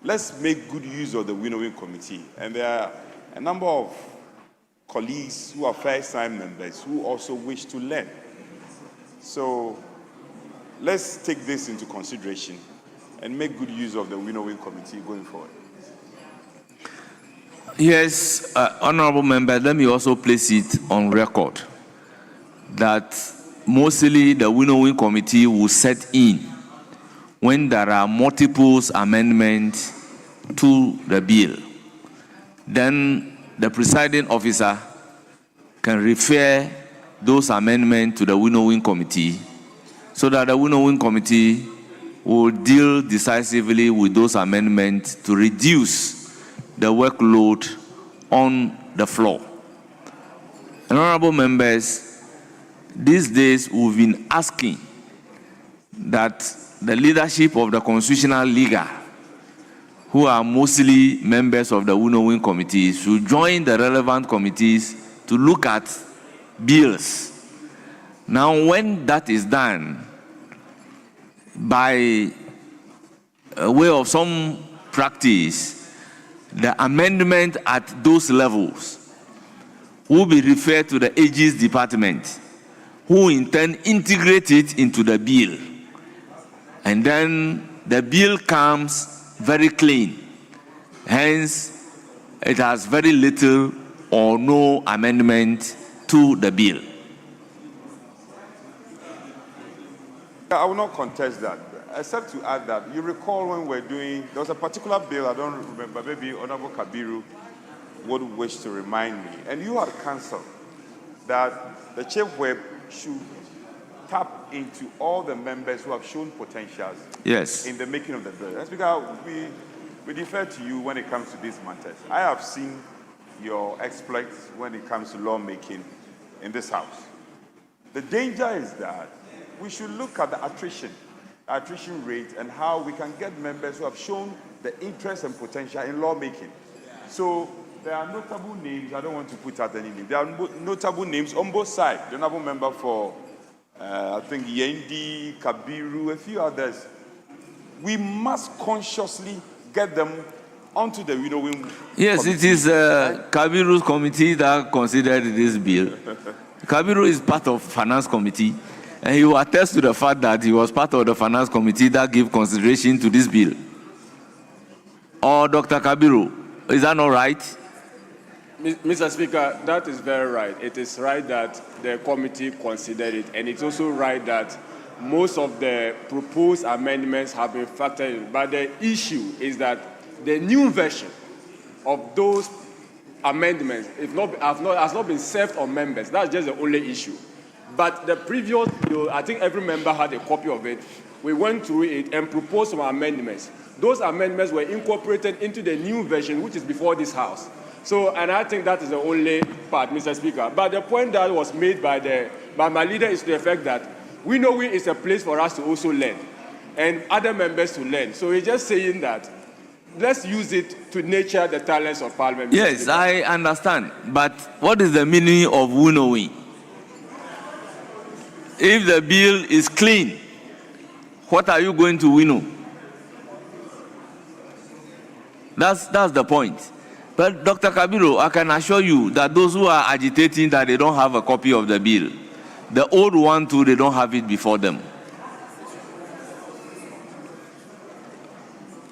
let's make good use of the winnowing committee. And there are a number of colleagues who are first-time members who also wish to learn. So let's take this into consideration and make good use of the winnowing committee going forward. Yes, honorable member, let me also place it on record that mostly the winnowing committee will set in when there are multiple amendments to the bill. Then the presiding officer can refer those amendments to the winnowing committee so that the winnowing committee will deal decisively with those amendments to reduce the workload on the floor. And honorable members, these days we've been asking that the leadership of the constitutional leaguer, who are mostly members of the winnowing committee, should join the relevant committees to look at bills. Now, when that is done, by way of some practice, the amendment at those levels will be referred to the Aegis Department, who in turn integrate it into the bill. And then the bill comes very clean. Hence, it has very little or no amendment to the bill. I will not contest that, except to add that you recall when we were doing, there was a particular bill, I don't remember, maybe Honorable Kabiru would wish to remind me, and you had counsel that the chief whip should tap into all the members who have shown potentials in the making of the bill. That's because we defer to you when it comes to these matters. I have seen your exploits when it comes to lawmaking in this house. The danger is that we should look at the attrition rate, and how we can get members who have shown the interest and potential in lawmaking. So there are notable names, I don't want to put out any name, there are notable names on both sides. The honorable member for, I think, Yendi, Kabiru, a few others. We must consciously get them onto the winnowing. Yes, committee. It is Kabiru's committee that considered this bill. Kabiru is part of finance committee, and he will attest to the fact that he was part of the finance committee that gave consideration to this bill. Or Dr. Kabiru, is that not right? Mr. Speaker, that is very right. It is right that the committee considered it, and it's also right that most of the proposed amendments have been factored in. But the issue is that the new version of those amendments has not been served on members. That's just the only issue. But the previous bill, I think every member had a copy of it. We went through it and proposed some amendments. Those amendments were incorporated into the new version, which is before this House. So, and I think that is the only part, Mr. Speaker. But the point that was made by my leader is to the effect that we know it is a place for us to also learn, and other members to learn. So he's just saying that let's use it to nurture the talents of Parliament. Yes, Speaker. I understand. But what is the meaning of winnowing? If the bill is clean, what are you going to winnow? That's the point. But Dr. Kabiru, I can assure you that those who are agitating that they don't have a copy of the bill, the old one too, they don't have it before them.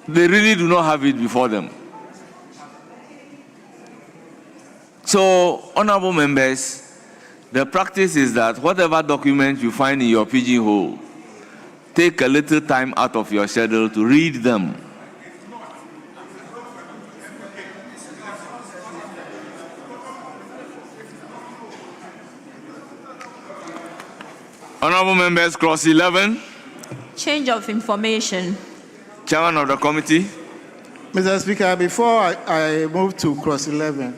They really do not have it before them. So, honorable members, the practice is that whatever document you find in your pigeonhole, take a little time out of your schedule to read them. Honorable members, clause 11. Change of information. Chairman of the committee. Mr. Speaker, before I move to clause 11,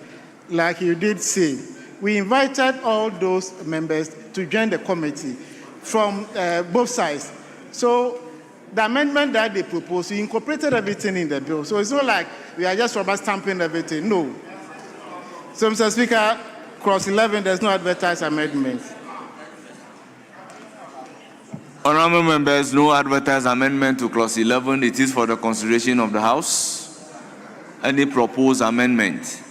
like you did say, we invited all those members to join the committee from both sides. So the amendment that they proposed, we incorporated everything in the bill. So it's not like we are just rubber stamping everything. No. So, Mr. Speaker, clause 11, there's no advertised amendment. Honorable members, no advertised amendment to clause 11. It is for the consideration of the House. Any proposed amendment?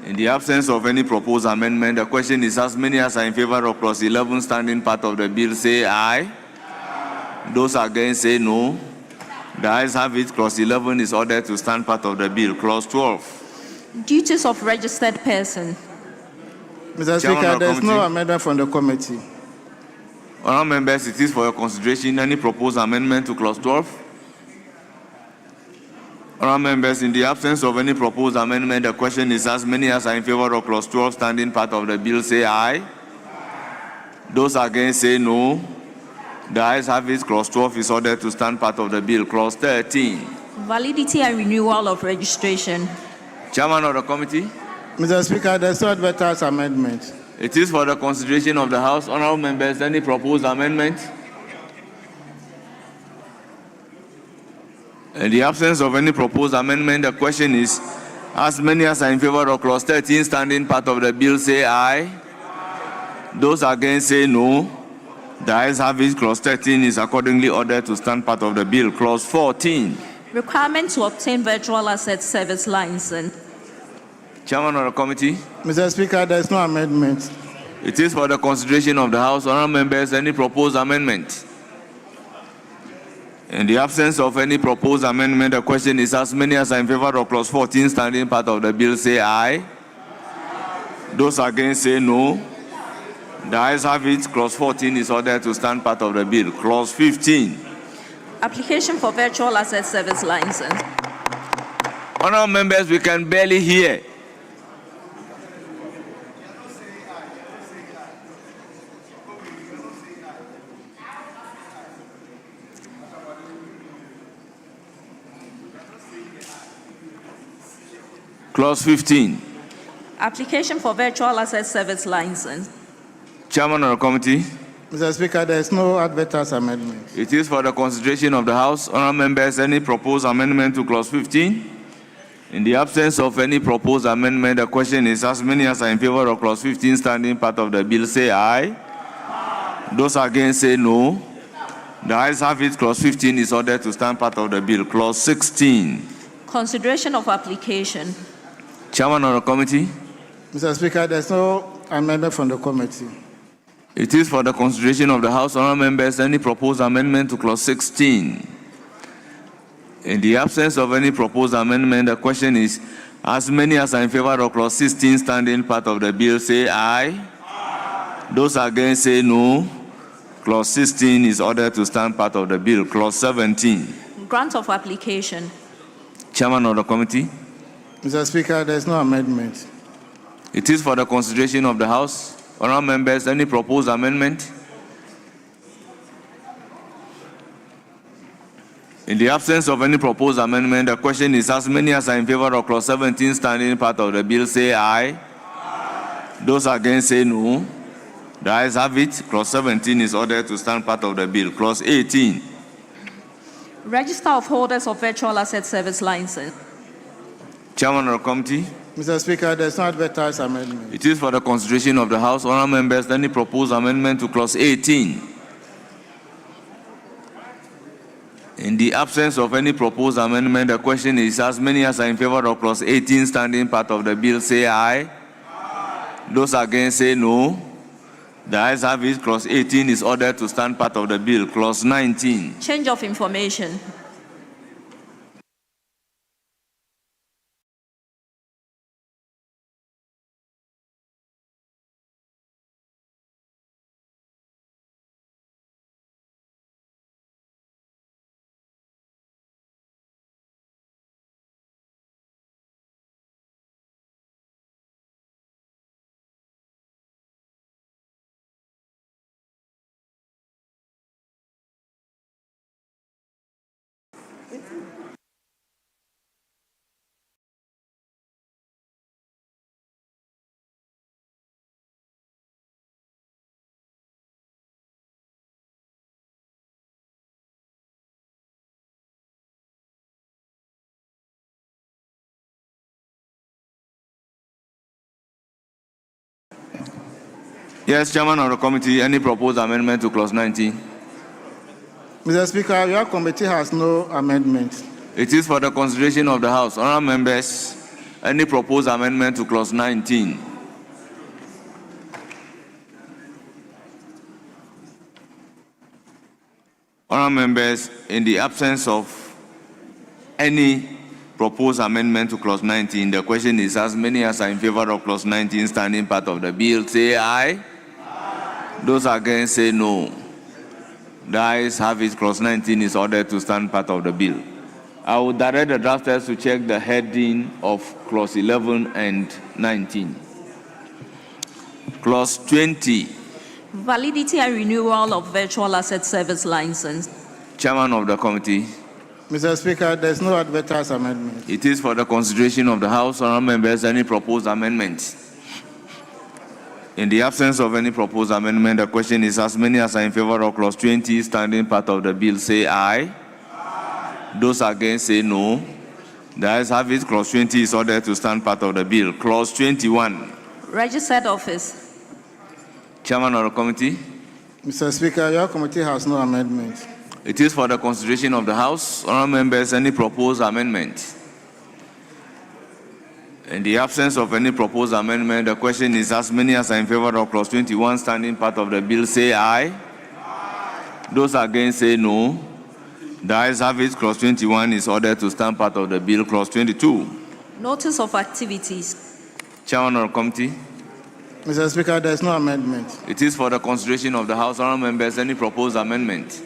In the absence of any proposed amendment, the question is as many as are in favor of clause 11 standing part of the bill say aye. Those against say no. The ayes have it. Clause 11 is ordered to stand part of the bill. Clause 12. Duties of registered person. Mr. Speaker, there is no amendment from the committee. Honourable members, it is for your consideration. Any proposed amendment to clause 12? Honourable members, in the absence of any proposed amendment, the question is as many as are in favor of clause 12 standing part of the bill say aye. Those against say no. The ayes have it. Clause 12 is ordered to stand part of the bill. Clause 13. Validity and renewal of registration. Chairman of the committee. Mr. Speaker, there's no advertised amendment. It is for the consideration of the House. Honourable members, any proposed amendment? In the absence of any proposed amendment, the question is, as many as are in favor of clause 13 standing part of the bill say aye. Those against say no. The ayes have it. Clause 13 is accordingly ordered to stand part of the bill. Clause 14. Requirement to obtain virtual asset service license. Chairman of the committee. Mr. Speaker, there is no amendment. It is for the consideration of the House. Honourable members, any proposed amendment? In the absence of any proposed amendment, the question is as many as are in favor of clause 14 standing part of the bill say aye. Those against say no. The ayes have it. Clause 14 is ordered to stand part of the bill. Clause 15. Application for virtual asset service license. Honourable members, we can barely hear. Clause 15. Application for virtual asset service license. Chairman of the committee. Mr. Speaker, there is no advertised amendment. It is for the consideration of the House. Honourable members, any proposed amendment to clause 15? In the absence of any proposed amendment, the question is as many as are in favor of clause 15 standing part of the bill say aye. Those against say no. The ayes have it. Clause 15 is ordered to stand part of the bill. Clause 16. Consideration of application. Chairman of the committee. Mr. Speaker, there is no amendment from the committee. It is for the consideration of the House. Honourable members, any proposed amendment to clause 16? In the absence of any proposed amendment, the question is as many as are in favor of clause 16 standing part of the bill say aye. Those against say no. Clause 16 is ordered to stand part of the bill. Clause 17. Grant of application. Chairman of the committee. Mr. Speaker, there is no amendment. It is for the consideration of the House. Honourable members, any proposed amendment? In the absence of any proposed amendment, the question is as many as are in favor of clause 17 standing part of the bill say aye. Those against say no. The ayes have it. Clause 17 is ordered to stand part of the bill. Clause 18. Register of holders of virtual asset service license. Chairman of the committee. Mr. Speaker, there is no advertised amendment. It is for the consideration of the House. Honourable members, any proposed amendment to clause 18? In the absence of any proposed amendment, the question is as many as are in favor of clause 18 standing part of the bill say aye. Those against say no. The ayes have it. Clause 18 is ordered to stand part of the bill. Clause 19. Change of information. Yes, Chairman of the committee, any proposed amendment to clause 19? Mr. Speaker, your committee has no amendment. It is for the consideration of the House. Honourable members, any proposed amendment to clause 19? Honourable members, in the absence of any proposed amendment to clause 19, the question is as many as are in favor of clause 19 standing part of the bill say aye. Those against say no. The ayes have it. Clause 19 is ordered to stand part of the bill. I will direct the drafters to check the heading of clause 11 and 19. Clause 20. Validity and renewal of virtual asset service license. Chairman of the committee. Mr. Speaker, there is no advertised amendment. It is for the consideration of the House. Honourable members, any proposed amendments? In the absence of any proposed amendment, the question is as many as are in favor of clause 20 standing part of the bill say aye. Those against say no. The ayes have it. Clause 20 is ordered to stand part of the bill. Clause 21. Registered office. Chairman of the committee. Mr. Speaker, your committee has no amendment. It is for the consideration of the House. Honourable members, any proposed amendment? In the absence of any proposed amendment, the question is as many as are in favor of clause 21 standing part of the bill say aye. Those against say no. The ayes have it. Clause 21 is ordered to stand part of the bill. Clause 22. Notice of activities. Chairman of the committee. Mr. Speaker, there is no amendment. It is for the consideration of the House. Honourable members, any proposed amendment?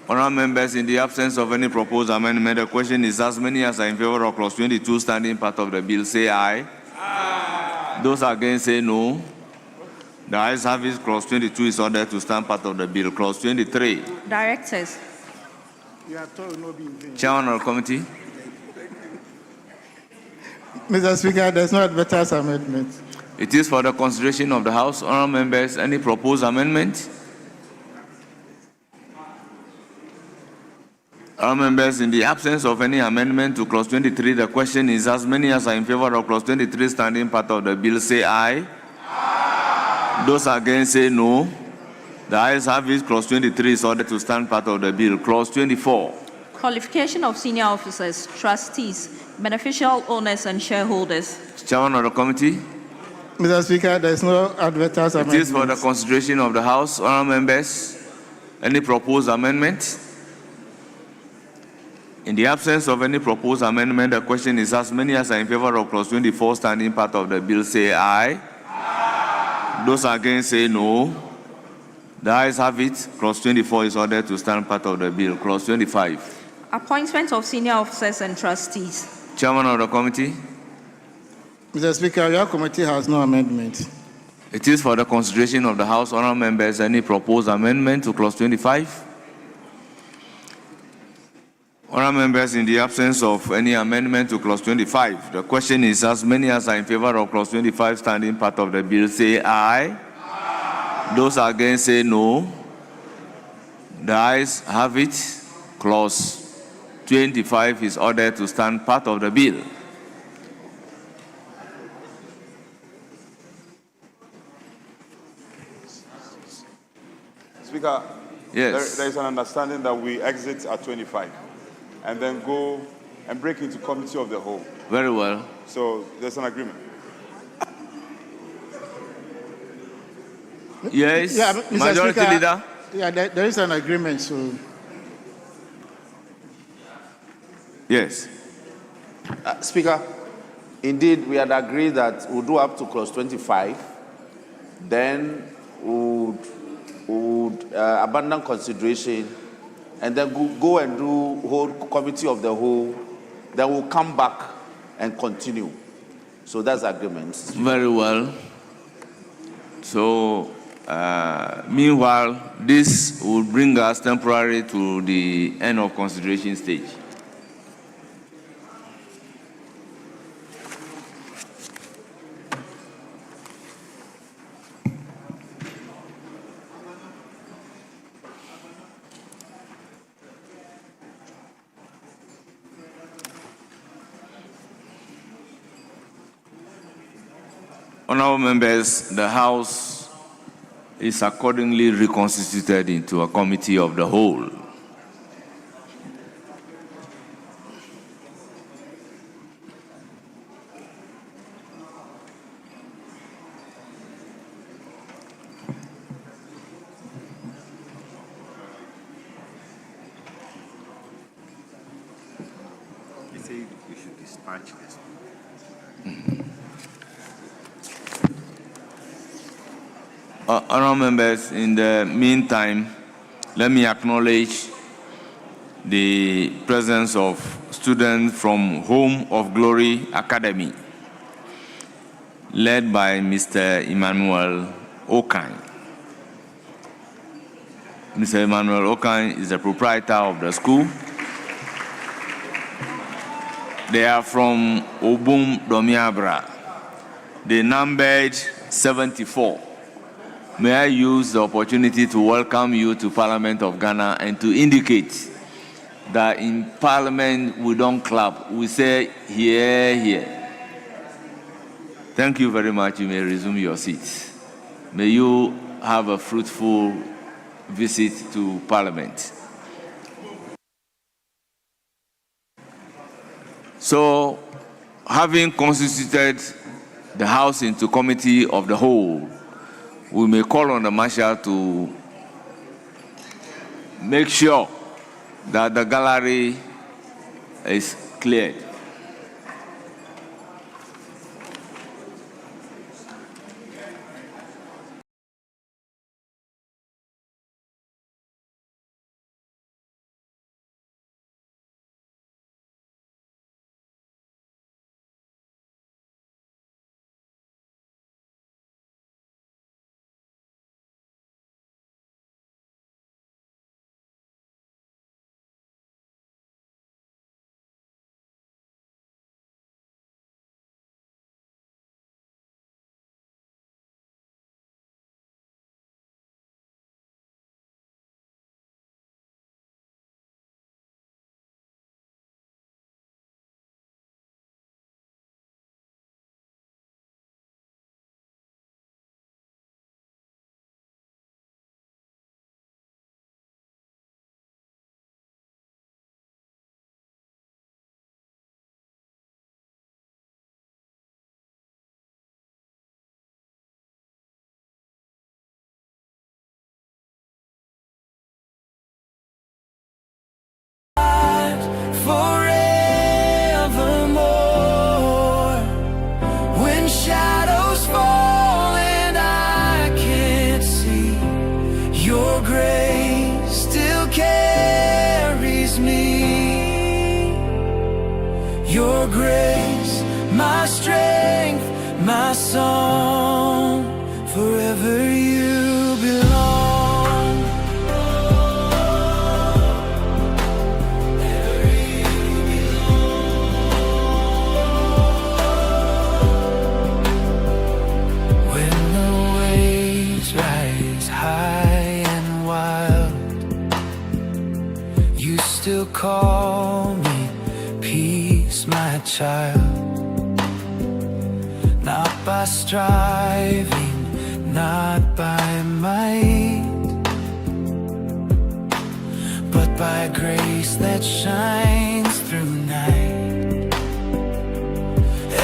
Honourable members, in the absence of any proposed amendment, the question is as many as are in favour of clause 22 standing part of the bill, say aye. Aye. Those against say no. The ayes have it. Clause 22 is ordered to stand part of the bill. Clause 23. Directors. Chairman of the committee. Mr. Speaker, there is no advertised amendment. It is for the consideration of the House. Honourable members, any proposed amendment? Honourable members, in the absence of any amendment to clause 23, the question is as many as are in favour of clause 23 standing part of the bill, say aye. Aye. Those against say no. The ayes have it. Clause 23 is ordered to stand part of the bill. Clause 24. Qualification of senior officers, trustees, beneficial owners and shareholders. Chairman of the committee. Mr. Speaker, there is no advertised amendment. It is for the consideration of the House. Honourable members, any proposed amendment? In the absence of any proposed amendment, the question is as many as are in favour of clause 24 standing part of the bill, say aye. Aye. Those against say no. The ayes have it. Clause 24 is ordered to stand part of the bill. Clause 25. Appointment of senior officers and trustees. Chairman of the committee. Mr. Speaker, your committee has no amendment. It is for the consideration of the House. Honourable members, any proposed amendment to clause 25? Honourable members, in the absence of any amendment to clause 25, the question is as many as are in favour of clause 25 standing part of the bill, say aye. Aye. Those against say no. The ayes have it. Clause 25 is ordered to stand part of the bill. Speaker, yes. There is an understanding that we exit at 25 and then go and break into committee of the whole. Very well. So there's an agreement. Yes, yeah, Mr. Majority Speaker, Leader. Yeah, there is an agreement, so. Yes. Speaker, indeed, we had agreed that we'll do up to clause 25, then we would abandon consideration, and then go and do whole committee of the whole, then we'll come back and continue. So that's agreement. Very well. So, meanwhile, this will bring us temporarily to the end of consideration stage. Honourable members, the House is accordingly reconstituted into a committee of the whole. He said we should dispatch this. Honourable members, in the meantime, let me acknowledge the presence of students from Home of Glory Academy, led by Mr. Emmanuel Okine. Mr. Emmanuel Okine is the proprietor of the school. They are from Obum Domiabra. They numbered 74. May I use the opportunity to welcome you to Parliament of Ghana and to indicate that in Parliament we don't clap, we say here, here. Thank you very much. You may resume your seats. May you have a fruitful visit to Parliament. So, having constituted the House into committee of the whole, we may call on the Marshal to make sure that the gallery is cleared. Your grace, my strength, my song, forever you belong. Forever you belong. When the waves rise high and wild, you still call me peace, my child. Not by striving, not by might, but by grace that shines through night.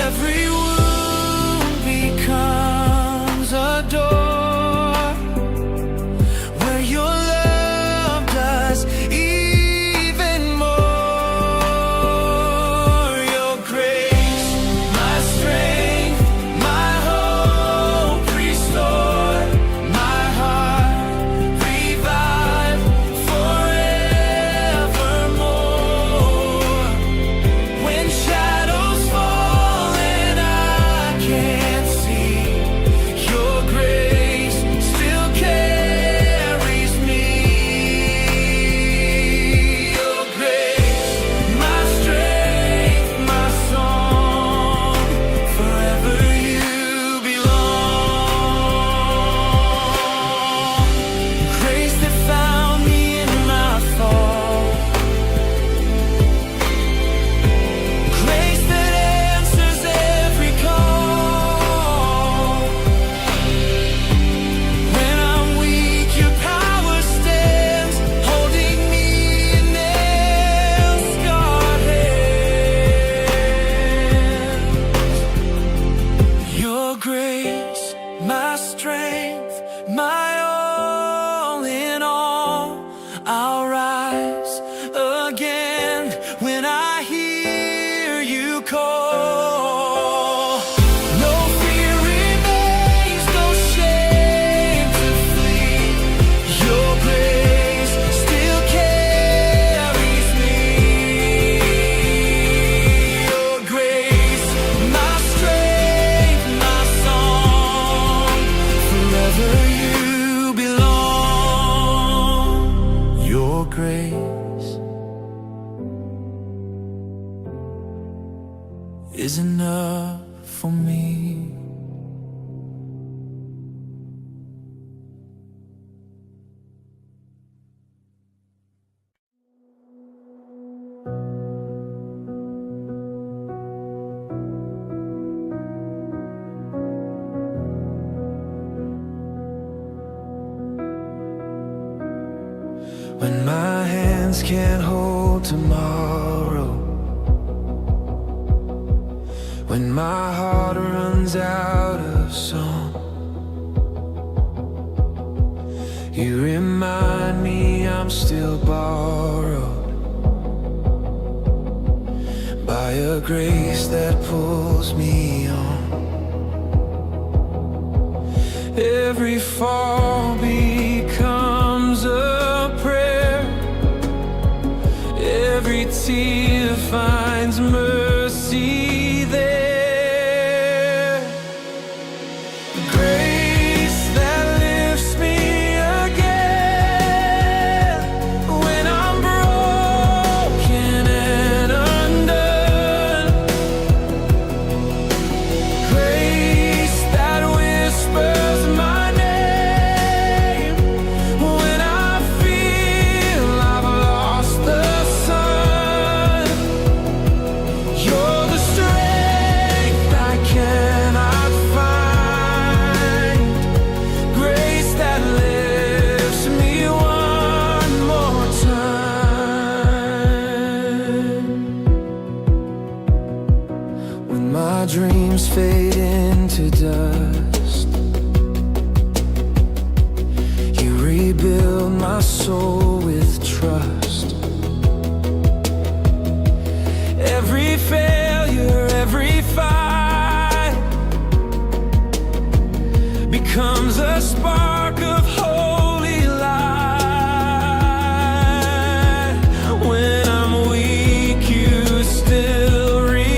Every wound becomes a door where your love does even more. Your grace, my strength, my hope restore, my heart revive forevermore. When shadows fall and I can't see, your grace still carries me. Your grace, my strength, my song, forever you belong. Grace that found me in my fall, grace that answers every call. When I'm weak, your power stands, holding me in nail-scarred hands. Your grace, my strength, my all in all. I'll rise again when I hear you call. No fear remains, no shame to flee. Your grace still carries me. Your grace, my strength, my song, forever you belong. Your grace is enough for me. When my hands can't hold tomorrow, when my heart runs out of song, you remind me I'm still borrowed by a grace that pulls me on. Every fall becomes a prayer, every tear finds mercy there. Grace that lifts me again when I'm broken and undone. Grace that whispers my name when I feel I've lost the sun. You're the strength I cannot find, grace that lifts me one more time. When my dreams fade into dust, you rebuild my soul with trust. Every failure, every fight becomes a spark of holy light. When I'm weak, you still reach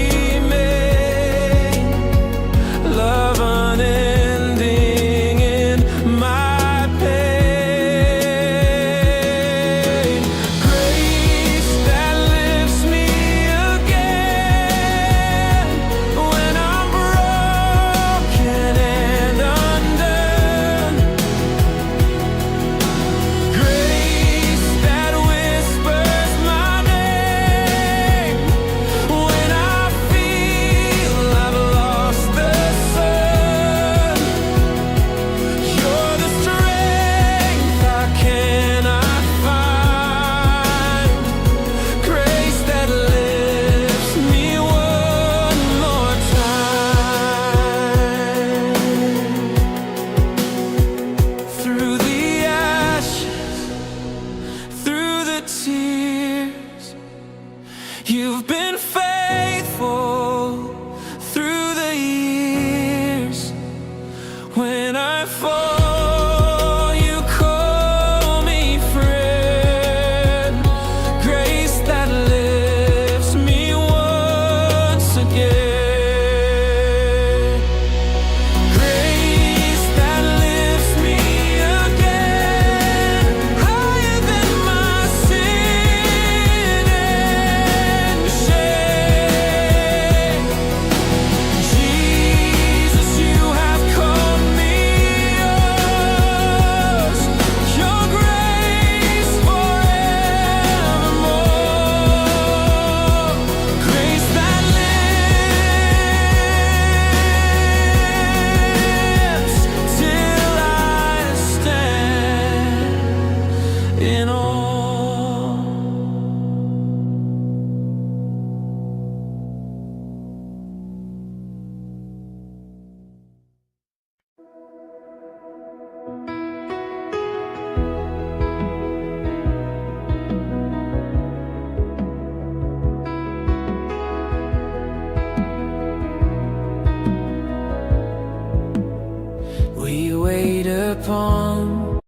overcome.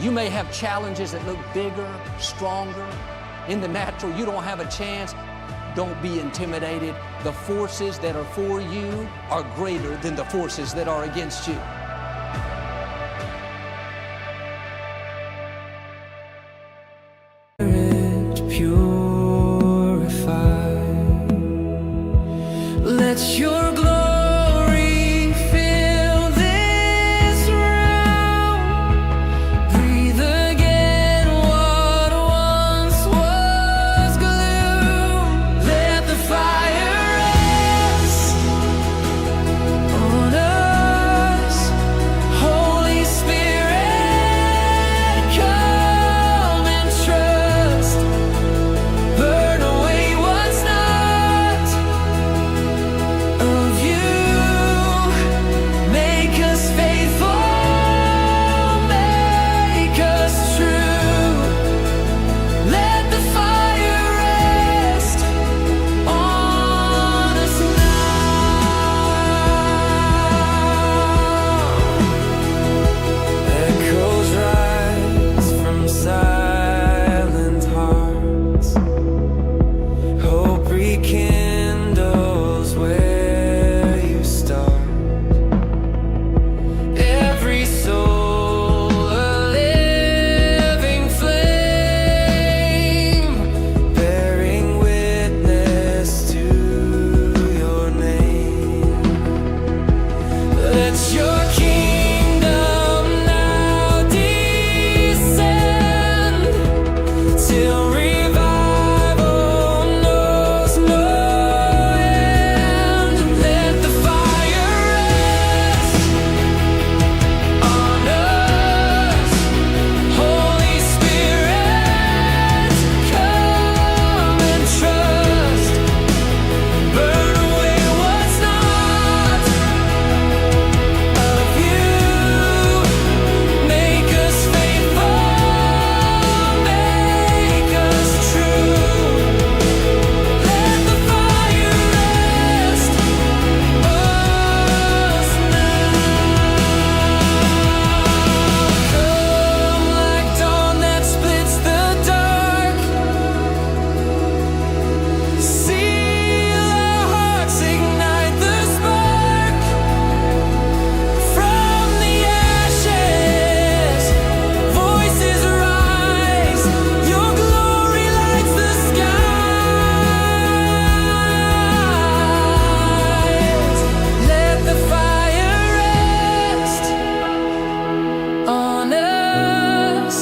You may have challenges that look bigger, stronger. In the natural, you don't have a chance. Don't be intimidated. The forces that are for you are greater than the forces that are against you. Purified. Let your glory fill this room. Breathe again what once was gloom. Let the fire rest on us. Holy Spirit, come and trust. Burn away what's not of you. Make us faithful, make us true. Let the fire rest on us now. Echoes rise from silent hearts. Hope rekindles where you start. Every soul a living flame, bearing witness to your name. Let your kingdom now descend till revival knows no end. Let the fire rest on us. Holy Spirit, come and trust. Burn away what's not of you. Make us faithful, make us true. Let the fire rest us now. Come like dawn that splits the dark. Seal our hearts, ignite the spark. From the ashes, voices rise. Your glory lights the skies. Let the fire rest on us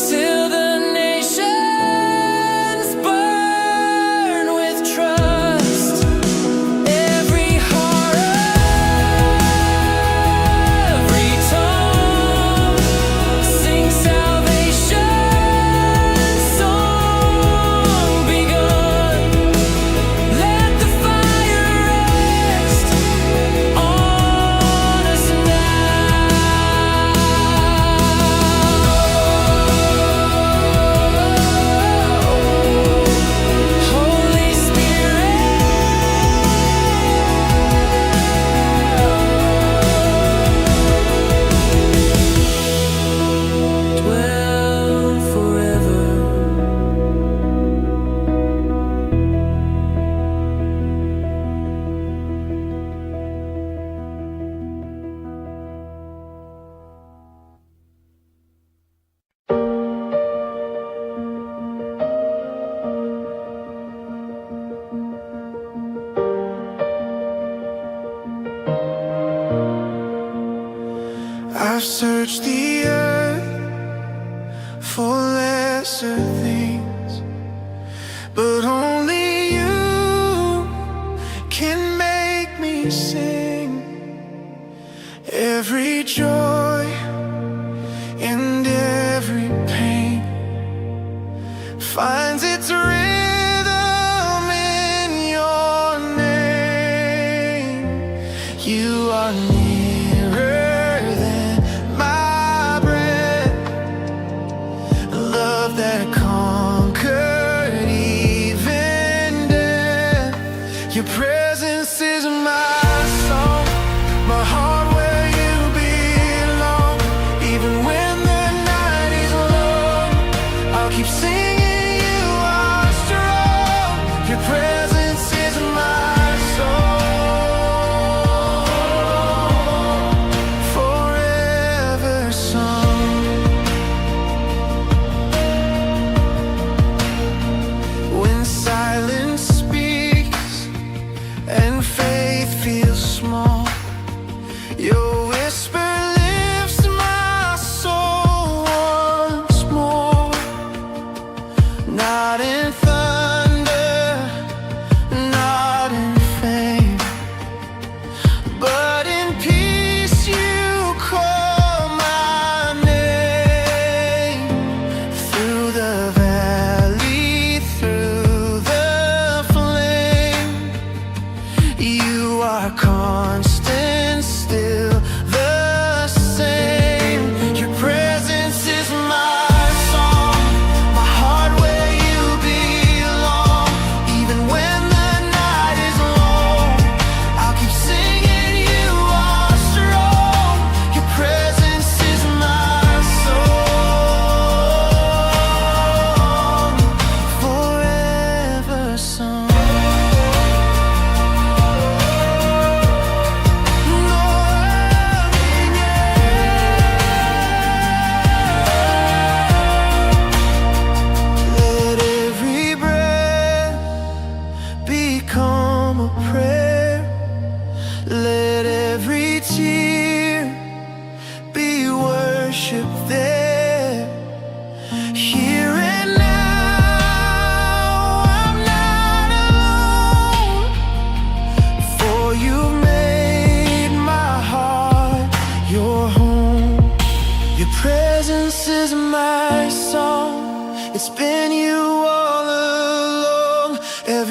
till the nations burn with trust. Every heart, every tongue sing salvation song begun. Let the fire rest on us now. Holy Spirit, dwell forever. I've searched the earth for lesser things, but only you can make me sing. Every joy and every pain finds its rhythm in your name. You are nearer than my breath, a love that conquered even death. Your presence is my song, my heart where you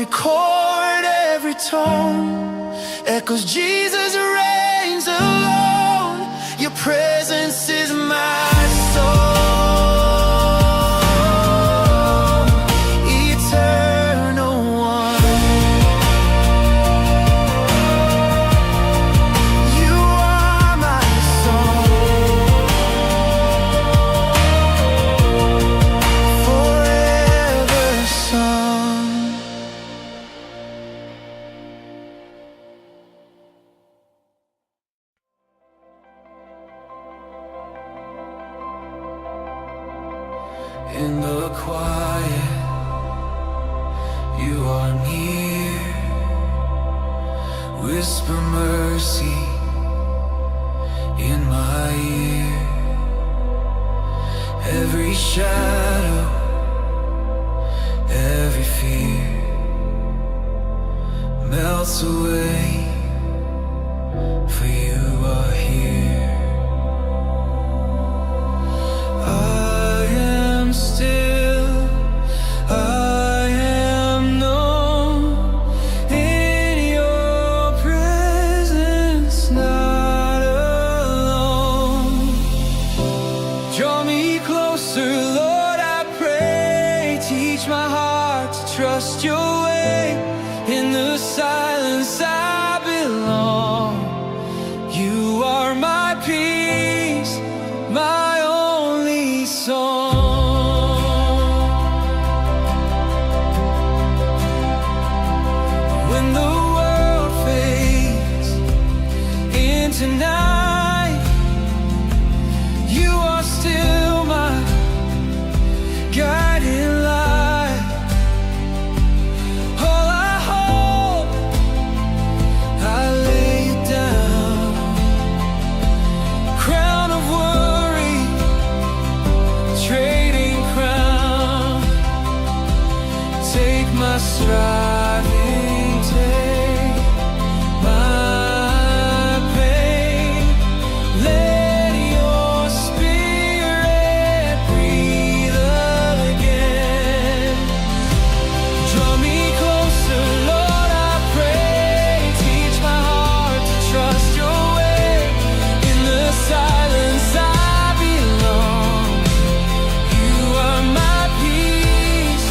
every chord, every tone echoes Jesus reigns alone. Your presence is my soul. In the quiet, you are near. Whisper mercy in my ear. Every shadow, every fear melts away, for you are here. I am still, I am known in your presence, not alone. Draw me closer, Lord, I pray. Teach my heart to trust your way. In the silence I belong. You are my peace, my only song. When the world fades into night, you are still my guiding light. All I hold, I lay it down. Crown of worry, trading crown. Take my striving, take my pain. Let your spirit breathe again. Draw me closer, Lord, I pray. Teach my heart to trust your way. In the silence I belong. You are my peace,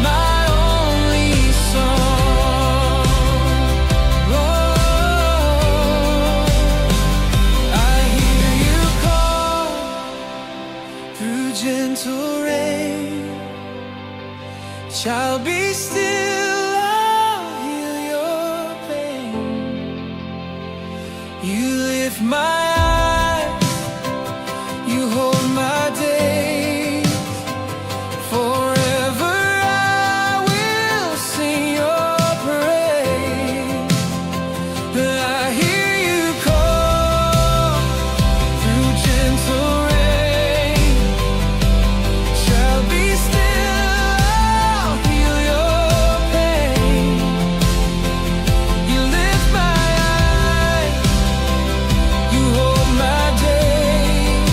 my only song. Oh, I hear you call through gentle rain. Child, be still, I'll heal your pain. You lift my eyes, you hold my days. Forever I will sing your praise. I hear you call through gentle rain. Shall be still, I'll heal your pain. You lift my eyes, you hold my days.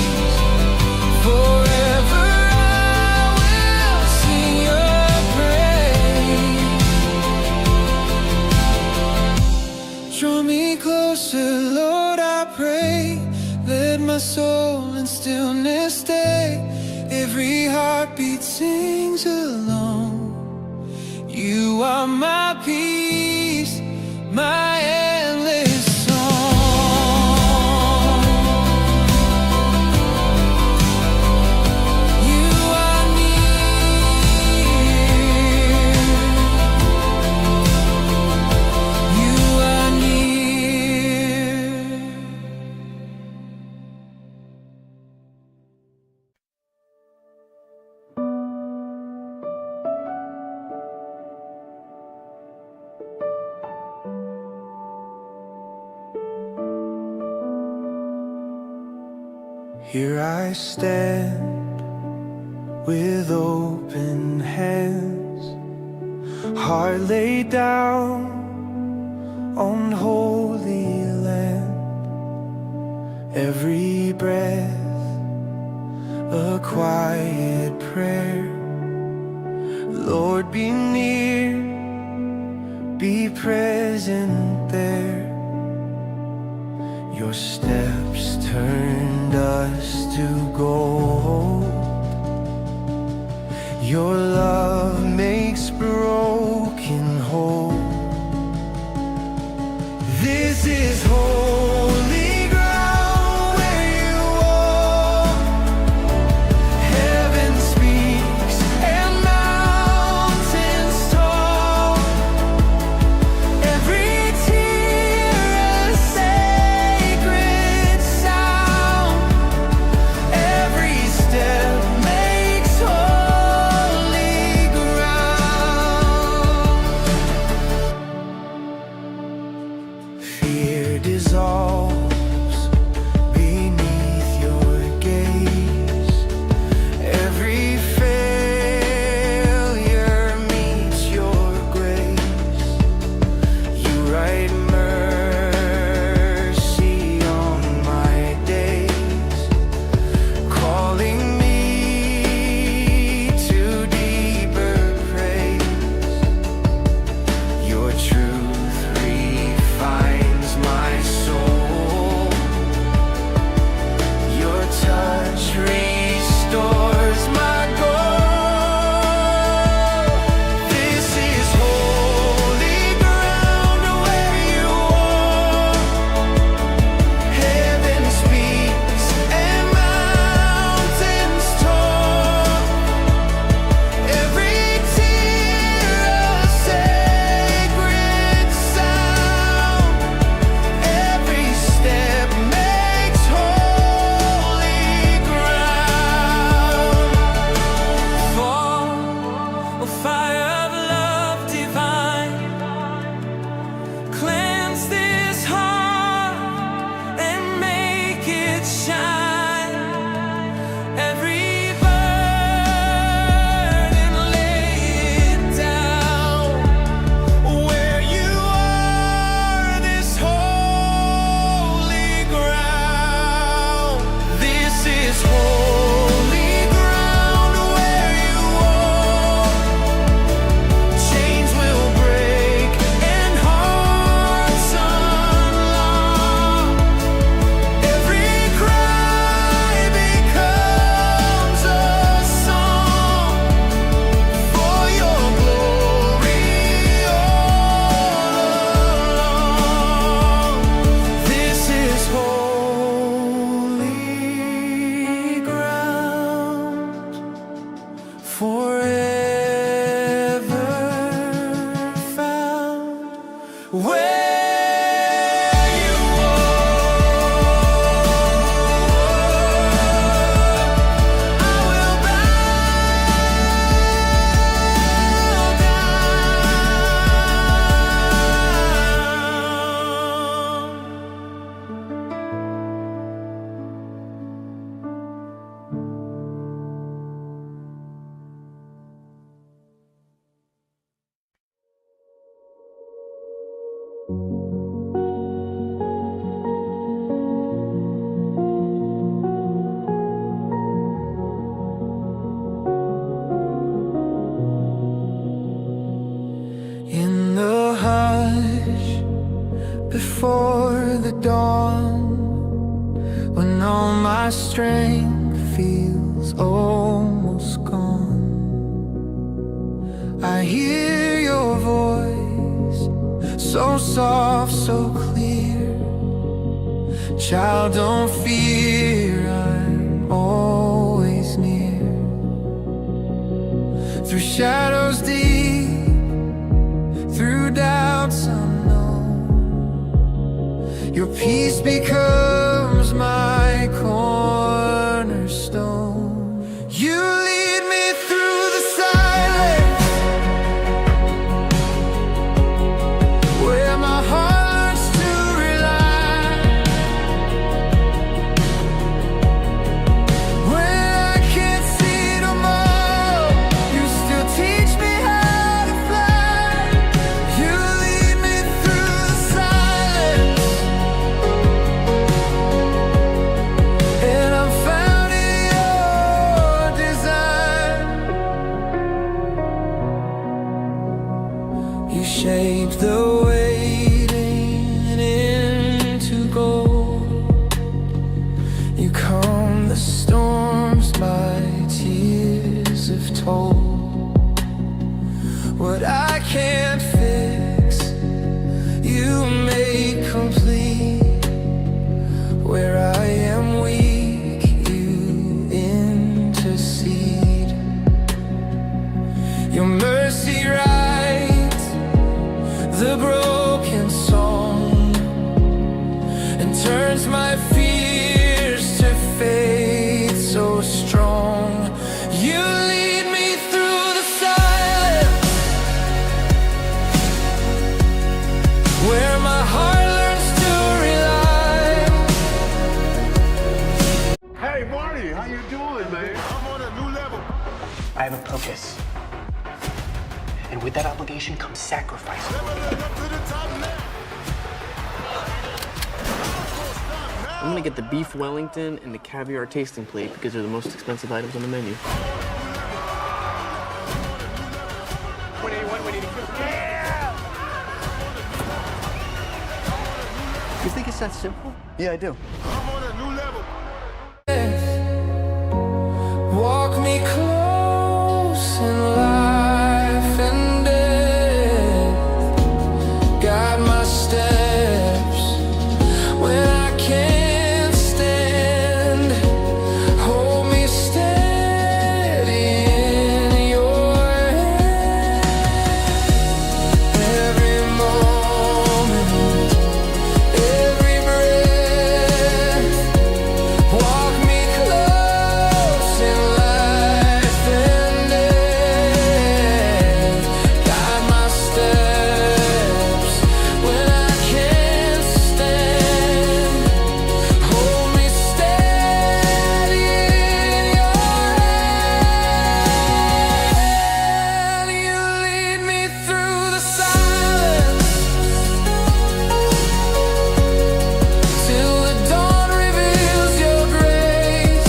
Forever I will sing your praise. Draw me closer, Lord, I pray. Let my soul in stillness stay. Every heartbeat sings alone. You are my peace, my endless song. You are near. You are near. Here I stand with open hands, heart laid down on holy land. Every breath a quiet prayer. Lord, be near present there. Your steps turned us to gold. Your love makes broken whole. This is holy ground where you walk. Heaven speaks and mountains talk. Every tear a sacred sound. Every step makes holy ground. Fear dissolves beneath your gaze. Every failure meets your grace. You write mercy on my days, calling me to deeper praise. Your truth refines my soul. Your touch restores my goal. This is holy ground where you walk. Heaven speaks and mountains talk. Every tear a sacred sound. Every step makes holy ground. Fall, oh fire of love divine, cleanse this heart and make it shine. Every burden lay it down. Where you are, this holy ground. This is holy ground where you walk. Chains will break and hearts unlock. Every cry becomes a song for your glory all along. This is holy ground, forever found. Where you I will in the hush before the dawn, when all my strength feels almost gone, I hear your voice, so soft, so clear. Child, don't fear, I'm always near. Through shadows deep, through doubts unknown, your peace becomes my cornerstone. You lead me through the silence, where my heart learns to rely. When I can't see tomorrow, you still teach me how to fly. You lead me through the silence, shape the waiting into gold. You calm the storms my tears have told. What I can't fix, you make complete. Where I am weak, you intercede. Your mercy writes the broken song and turns my fears to faith so strong. You lead me through the silence where my heart learns to rely. Hey, Marty, how you doing, man? I'm on a new level. I have a purpose. And with that obligation comes sacrifice. I'm gonna get the beef Wellington and the caviar tasting plate because they're the most expensive items on the menu. 181, 182. Yeah! You think it's that simple? Yeah, I do. I'm on a new level. Walk me close in life and death. Guide my steps when I can't stand. Hold me steady in your hand. Every moment, every breath. Walk me close in life and death. Guide my steps when I can't stand. Hold me steady in your hand. You lead me through the silence till the dawn reveals your grace.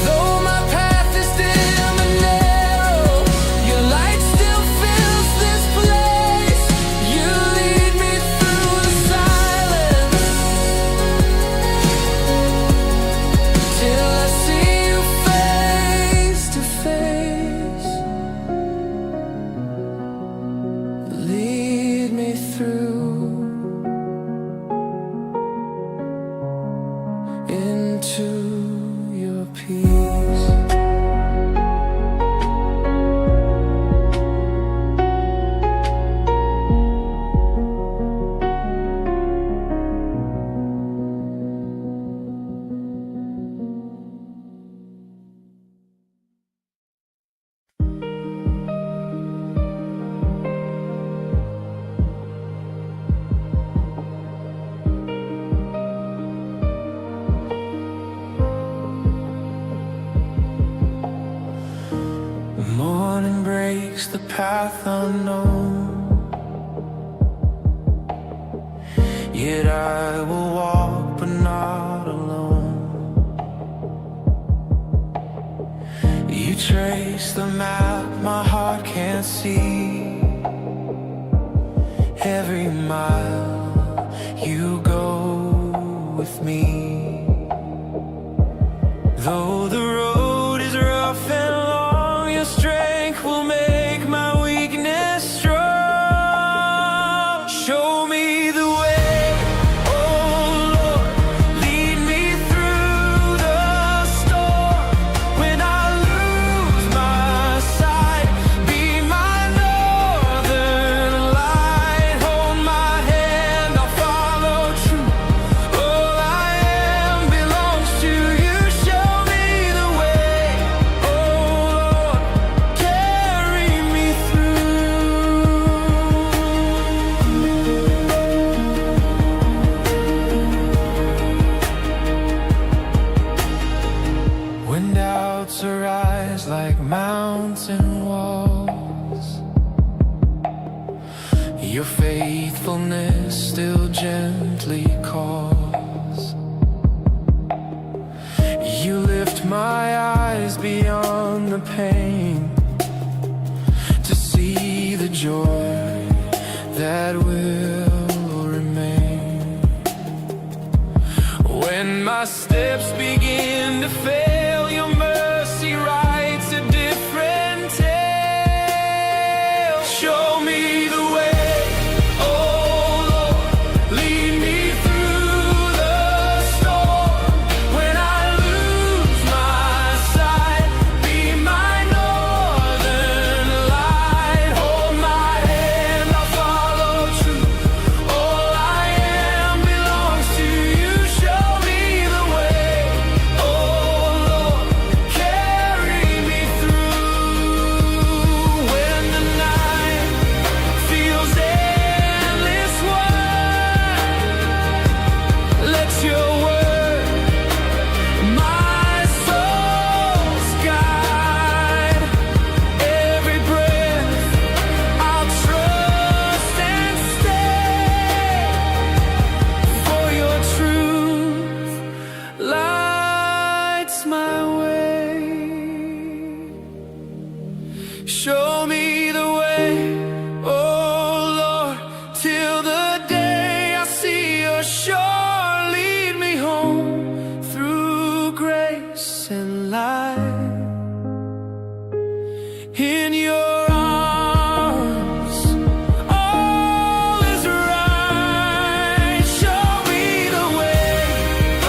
Though my path is dim and narrow, your light still fills this place. You lead me through the silence till I see you face to face. Lead me through into your peace. The morning breaks the path unknown, yet I will walk but not alone. You trace the map my heart can't see. Every mile you go with me. Though the road is rough and long, your strength will make my weakness strong. Show me the way, oh Lord, lead me through the storm. When I lose my sight, be my northern light. Hold my hand joy that will remain. When my steps begin to fail, your mercy writes a different tale. Show me the way, oh Lord, lead me through the storm. When I lose my sight, be my northern light. Hold my hand, I'll follow true. All I am belongs to you. Show me the way, oh Lord, carry me through. When the night feels endless wide, let your word my soul's guide. Every breath I'll trust and stay, for your truth lights my way. Show me the way, oh Lord, till the day I see your shore. Lead me home through grace and light. In your arms, all is right. Show me the way, oh,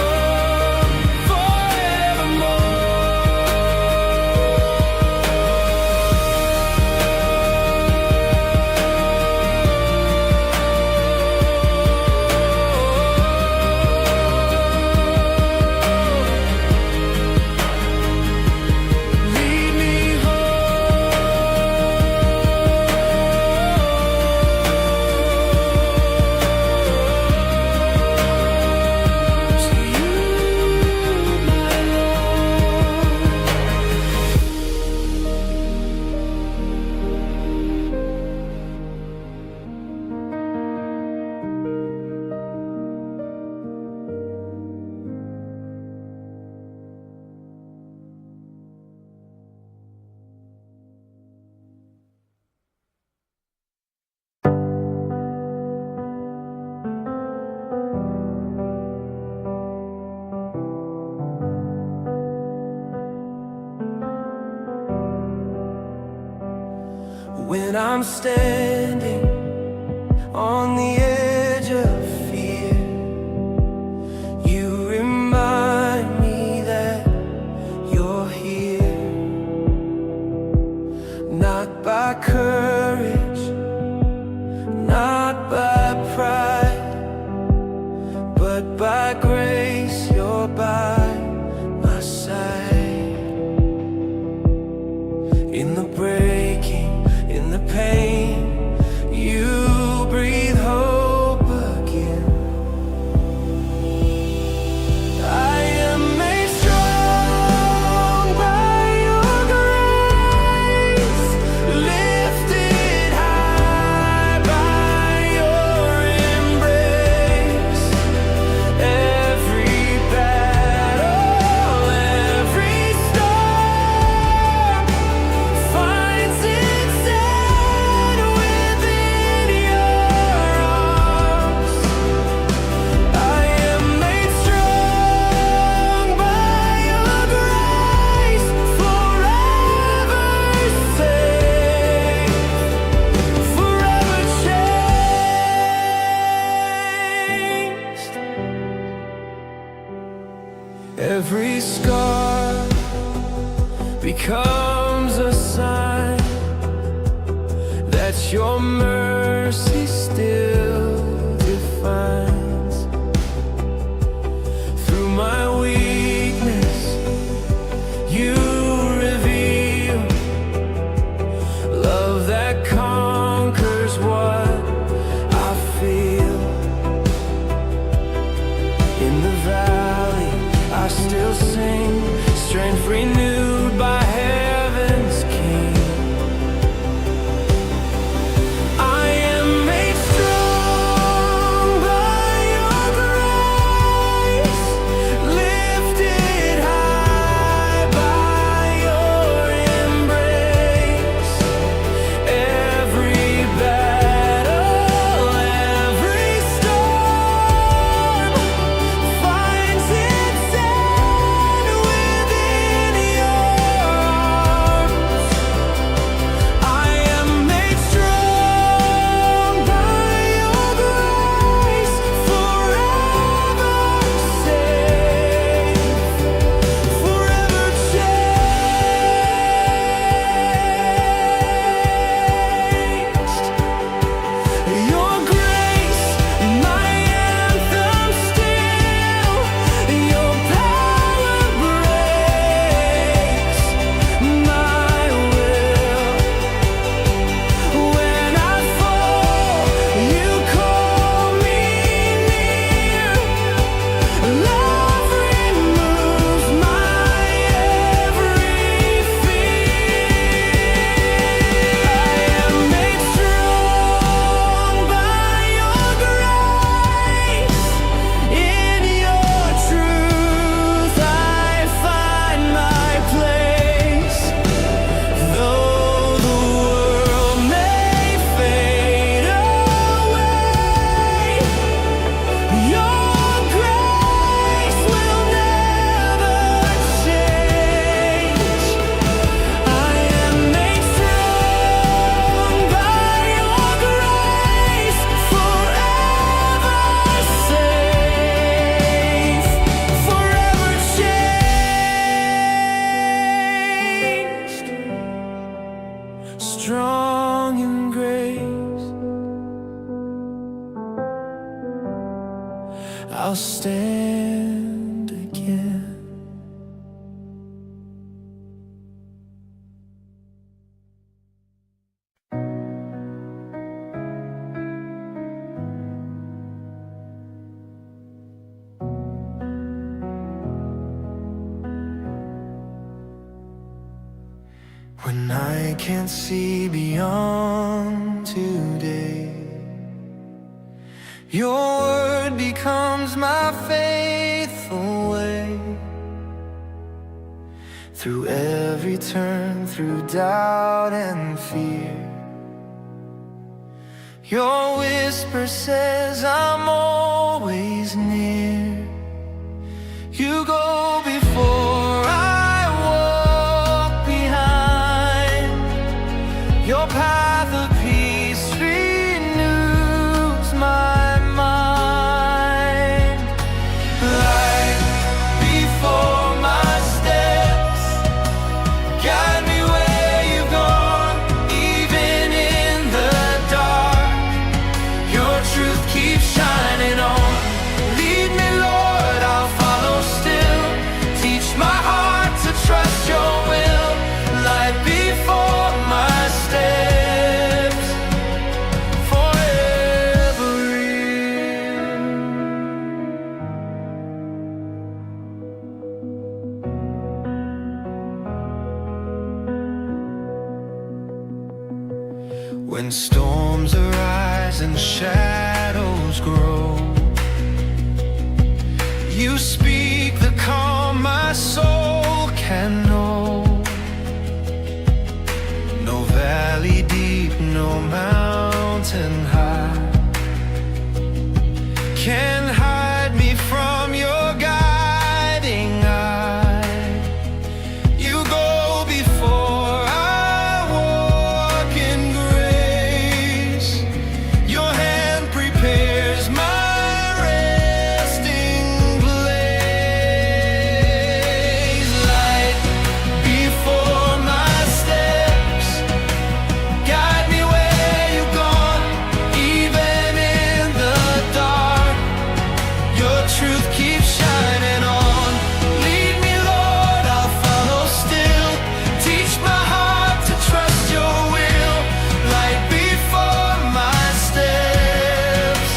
lead me home to you, my When I'm standing on the edge of fear, you remind me that you're here. Not by courage, not by pride, but by grace you're by my side. In the breaking, in the pain, you breathe hope again. I am made strong by your grace, lifted high by your embrace. Every battle, every storm finds its end within your arms. I am made strong by your grace, forever safe, forever changed. Every scar becomes a sign that your mercy still defines. Through my weakness, you reveal love that conquers what I feel. In the valley, I still sing, strength renewed by heaven's King. I am made strong by your grace, lifted high by your embrace. Every strong in grace. I'll stand again. When I can't see beyond today, your word becomes my faithful way. Through every turn, through doubt and fear, your whisper says I'm always near. You go before I walk behind. Your path of peace renews my mind. Light before my steps, guide me where you've gone. Even in the dark, your truth keeps shining on. Lead me, Lord, I'll follow still. Teach my heart to trust your will. Light before my steps, forever in. When storms arise and shadows grow, you speak the calm my soul can know. No valley deep, no mountain high can hide me from your guiding eye. You go before I walk in grace. Your hand prepares my resting place. Light before my steps, guide me where you've gone. Even in the dark, your truth keeps shining on. Lead me, Lord, I'll follow still. Teach my heart to trust your will. Light before my steps,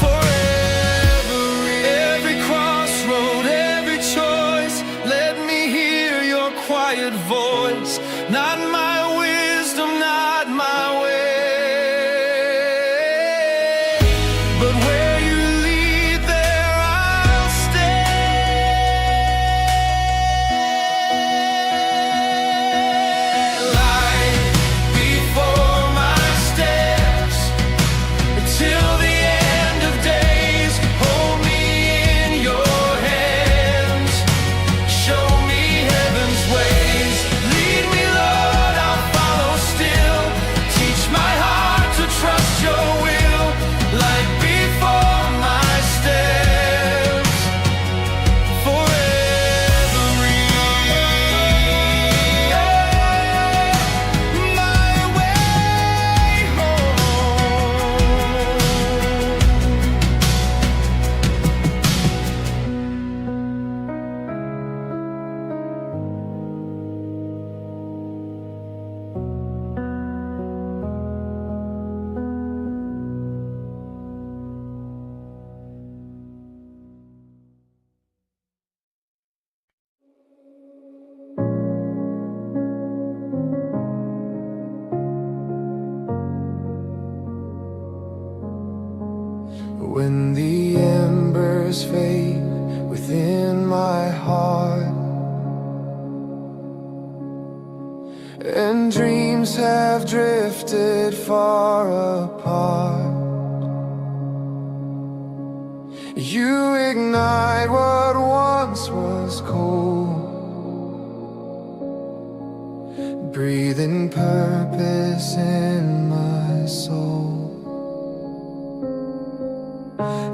forever in. Every crossroad, every choice, let me hear your quiet voice. Not my wisdom, not my way, but where you lead, there I'll stay. Light before my steps, till the end of days. Hold me in your hands. Show me heaven's ways. Lead me, Lord, I'll follow still. Teach my heart to trust your will. Light before my steps, forever in. My way home. When the embers fade within my heart, and dreams have drifted far apart, you ignite what once was cold, breathing purpose in my soul.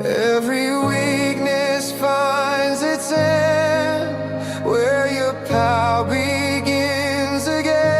Every weakness finds its end where your power begins again.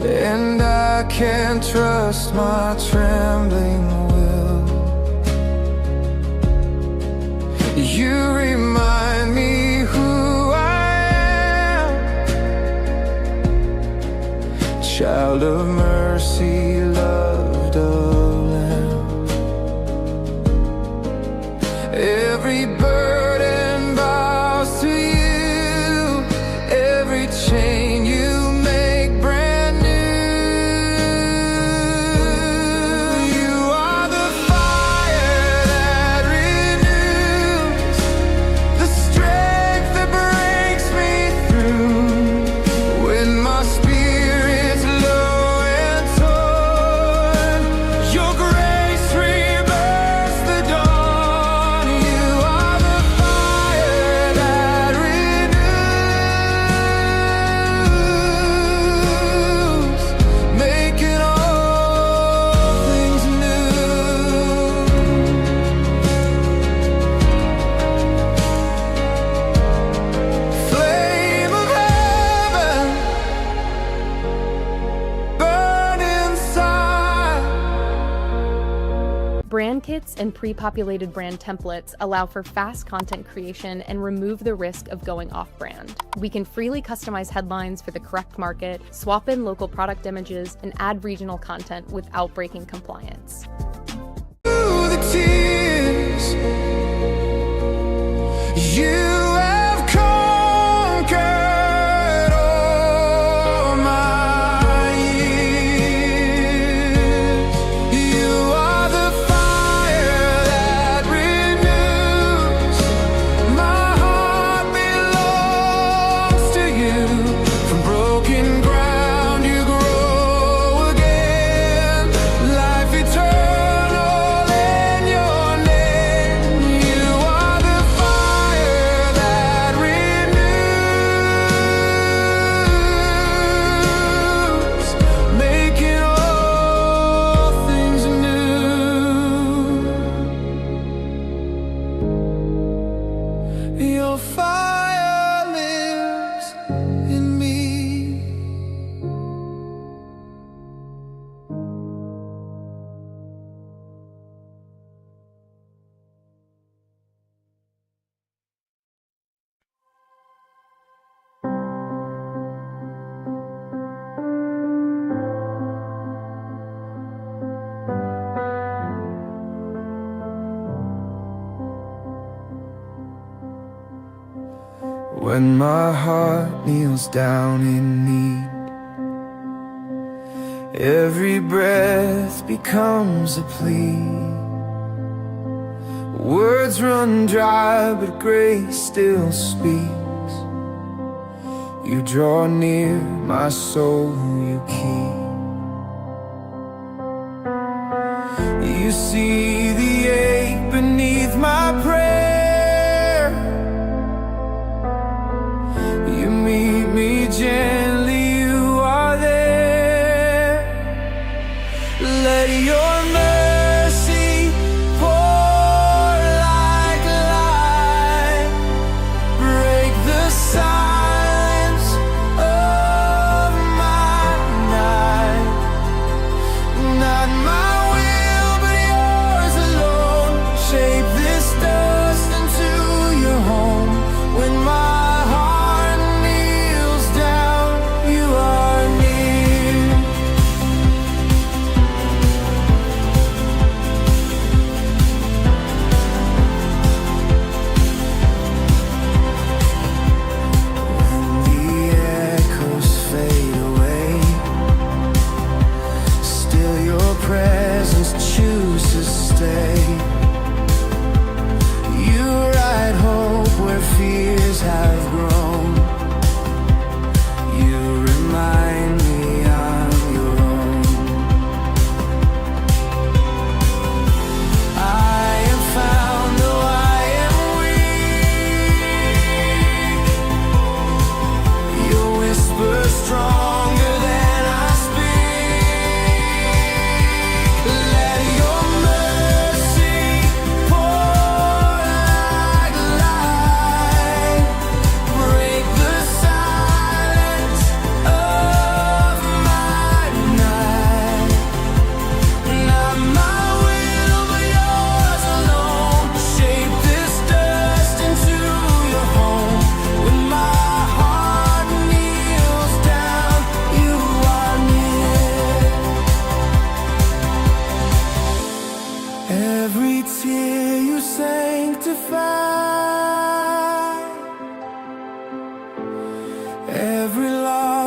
and I can't trust my trembling will. You remind me who I am, child of mercy, loved of Lamb. Every burden bows to you, every chain you make brand new. You are the fire that renews, the strength that breaks me through. When my spirit's low and torn, your grace rebirths the dawn. You are the fire that renews, making all things new. Flame of heaven, burn inside. Brand kits and pre-populated brand templates allow for fast content creation and remove the risk of going off-brand. We can freely customize headlines for the correct market, swap in local product images, and add regional content without breaking compliance. Through the tears, you have conquered all my years. You are the fire that renews. My heart belongs to you. From broken ground you grow again. Life eternal in your name. You are the fire that renews, making all things new. Your fire lives in me. When my heart kneels down in need, every breath becomes a plea. Words run dry, but grace still speaks. You draw near, my soul you keep. You see the ache beneath my prayer. You meet me gently, you are there. Let your mercy pour like light, break the silence of my night. Not my will, but yours alone, shape this stone.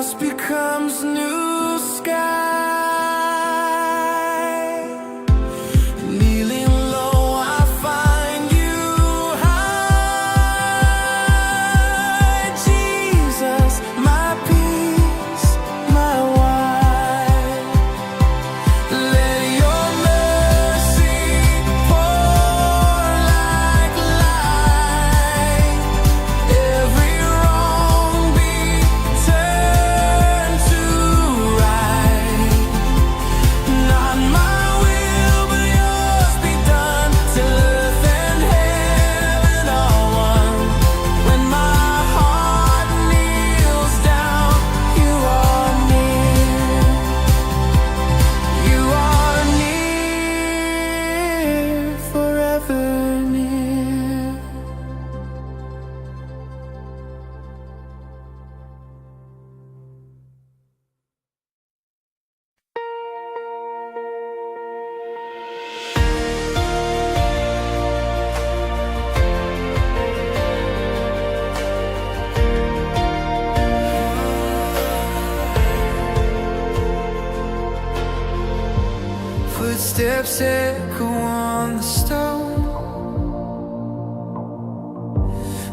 house becomes new sky. Kneeling low, I find you high. Jesus, my peace, my wine. Let your mercy pour like light. Every wrong be turned to right. Not my will, but yours be done. Till earth and heaven are one. When my heart kneels down, you are near. You are near, forever near. Footsteps echo on the stone.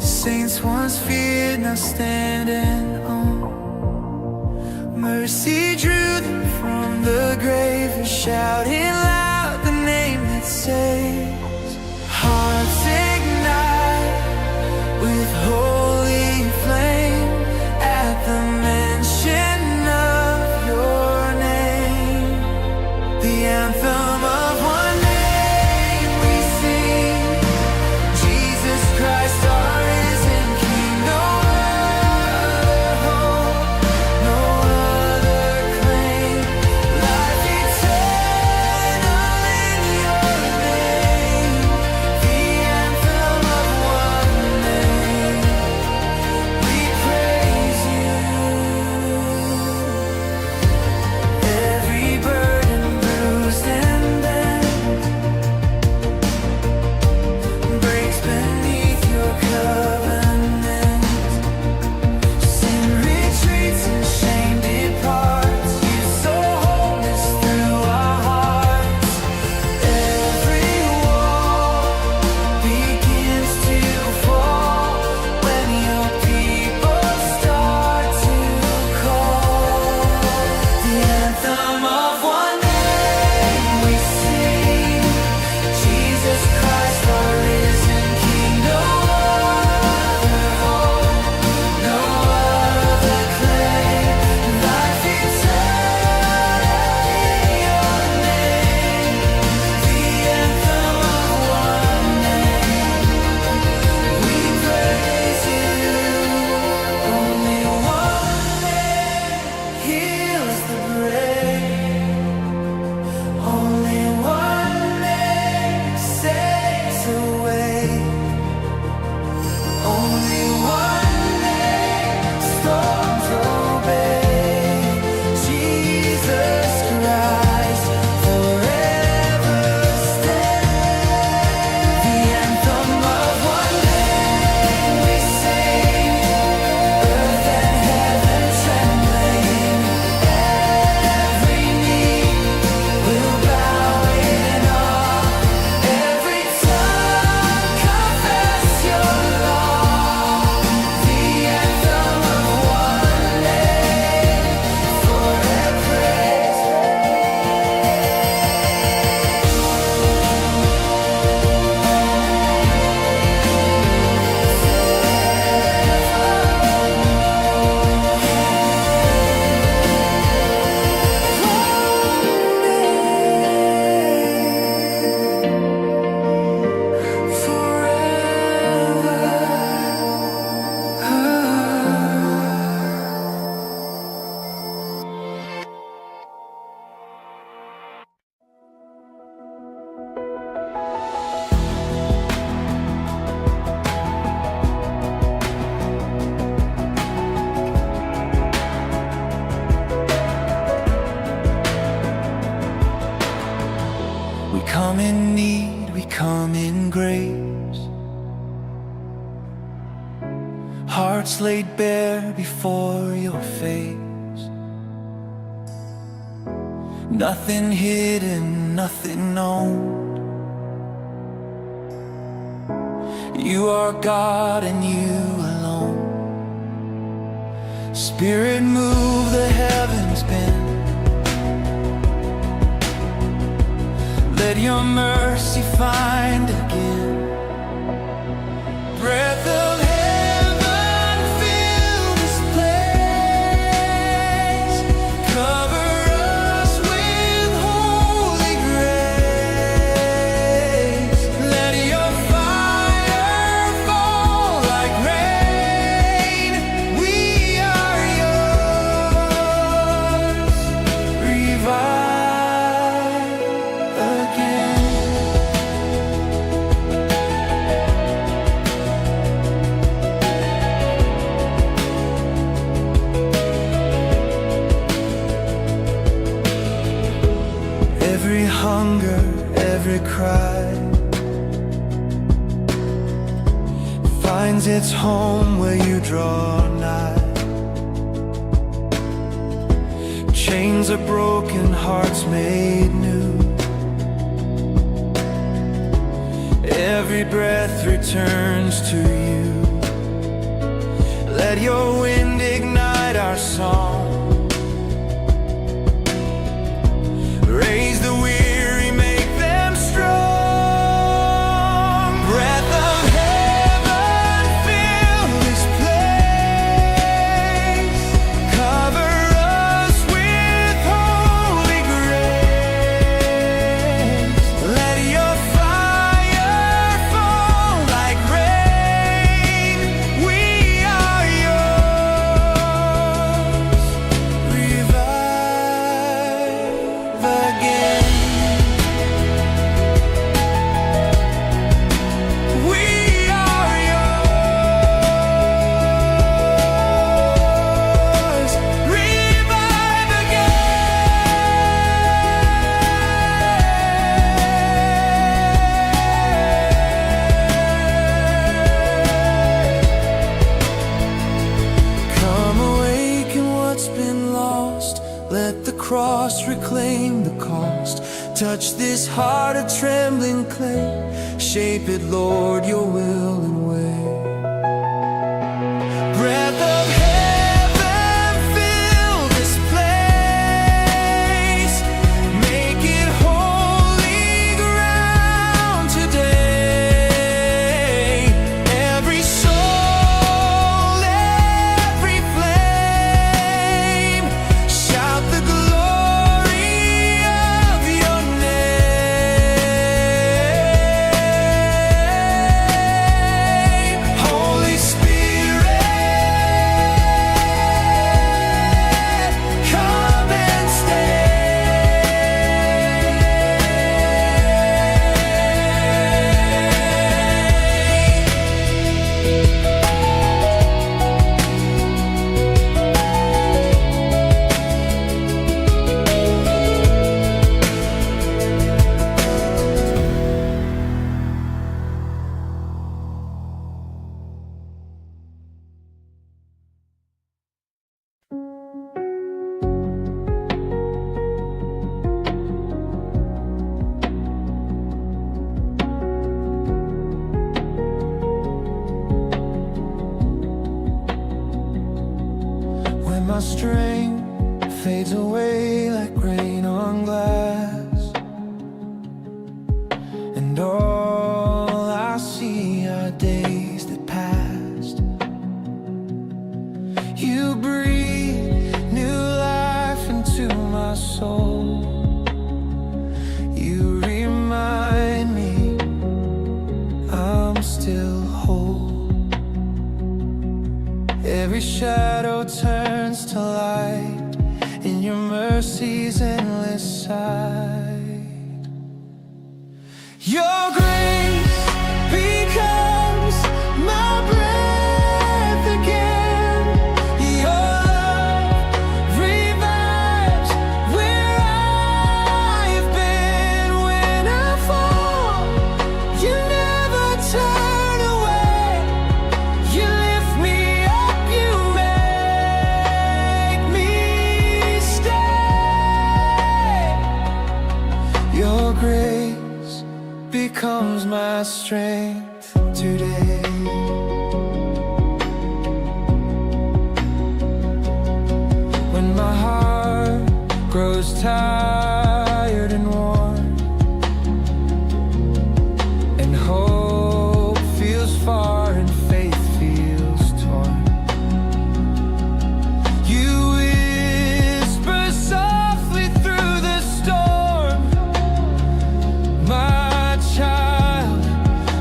Saints once feared, now standing on. Mercy drew them from the grave and shouting loud the name that saves. Hearts ignite with holy flame at the mention of your name. The anthem of one name we sing. Jesus Christ, our risen King. No other hope, no other claim. Life eternal in your name. The anthem of one name. We praise you. Every burden bruised and bent breaks beneath your covenant. Sin retreats and shame departs. You sow wholeness through our hearts. Every wall begins to fall when your people start to call. The anthem of one name we sing. Jesus Christ, our risen King. No other hope, no other claim. Life eternal in your name. The anthem of one name. We praise you. Only one name heals the break. Only one name saves away. Only one name storms obey. Jesus Christ, forever stand. The anthem of one name we sing. Earth and heaven trembling. Every knee will bow in awe. Every tongue confess your law. The anthem of one name forever praise. We come in need, we come in grace. Hearts laid bare before your face. Nothing hidden, nothing known. You are God and you alone. Spirit, move, the heavens bend. Let your mercy find again. Breath of heaven, fill this place. Cover us with holy grace. Let your fire fall like rain. We are yours. Revive again. Every hunger, every cry finds its home where you draw nigh. Chains are broken, hearts made new. Every breath returns to you. Let your wind ignite our song. Raise the weary, make them strong. Breath of heaven, fill this place. Cover us with holy grace. Let your fire fall like rain. We are yours. Revive again. We are yours. Revive again. Come awaken what's been lost. Let the cross reclaim the cost. Touch this heart of trembling clay. Shape it, Lord, your will and way. Breath of heaven, fill this place. Make it holy ground today. Every soul, every flame, shout the glory of your name. Holy Spirit, come and when my strength fades away like rain on glass, and all I see are days that passed. You breathe new life into my soul. You remind me I'm still whole. Every shadow turns to light in your mercy's endless sight. Your grace becomes my breath again. Your love revives where I've been. When I fall, you never turn away. You lift me up, you make me stay. my strength today. When my heart grows tired and worn, and hope feels far and faith feels torn, you whisper softly through the storm, my child,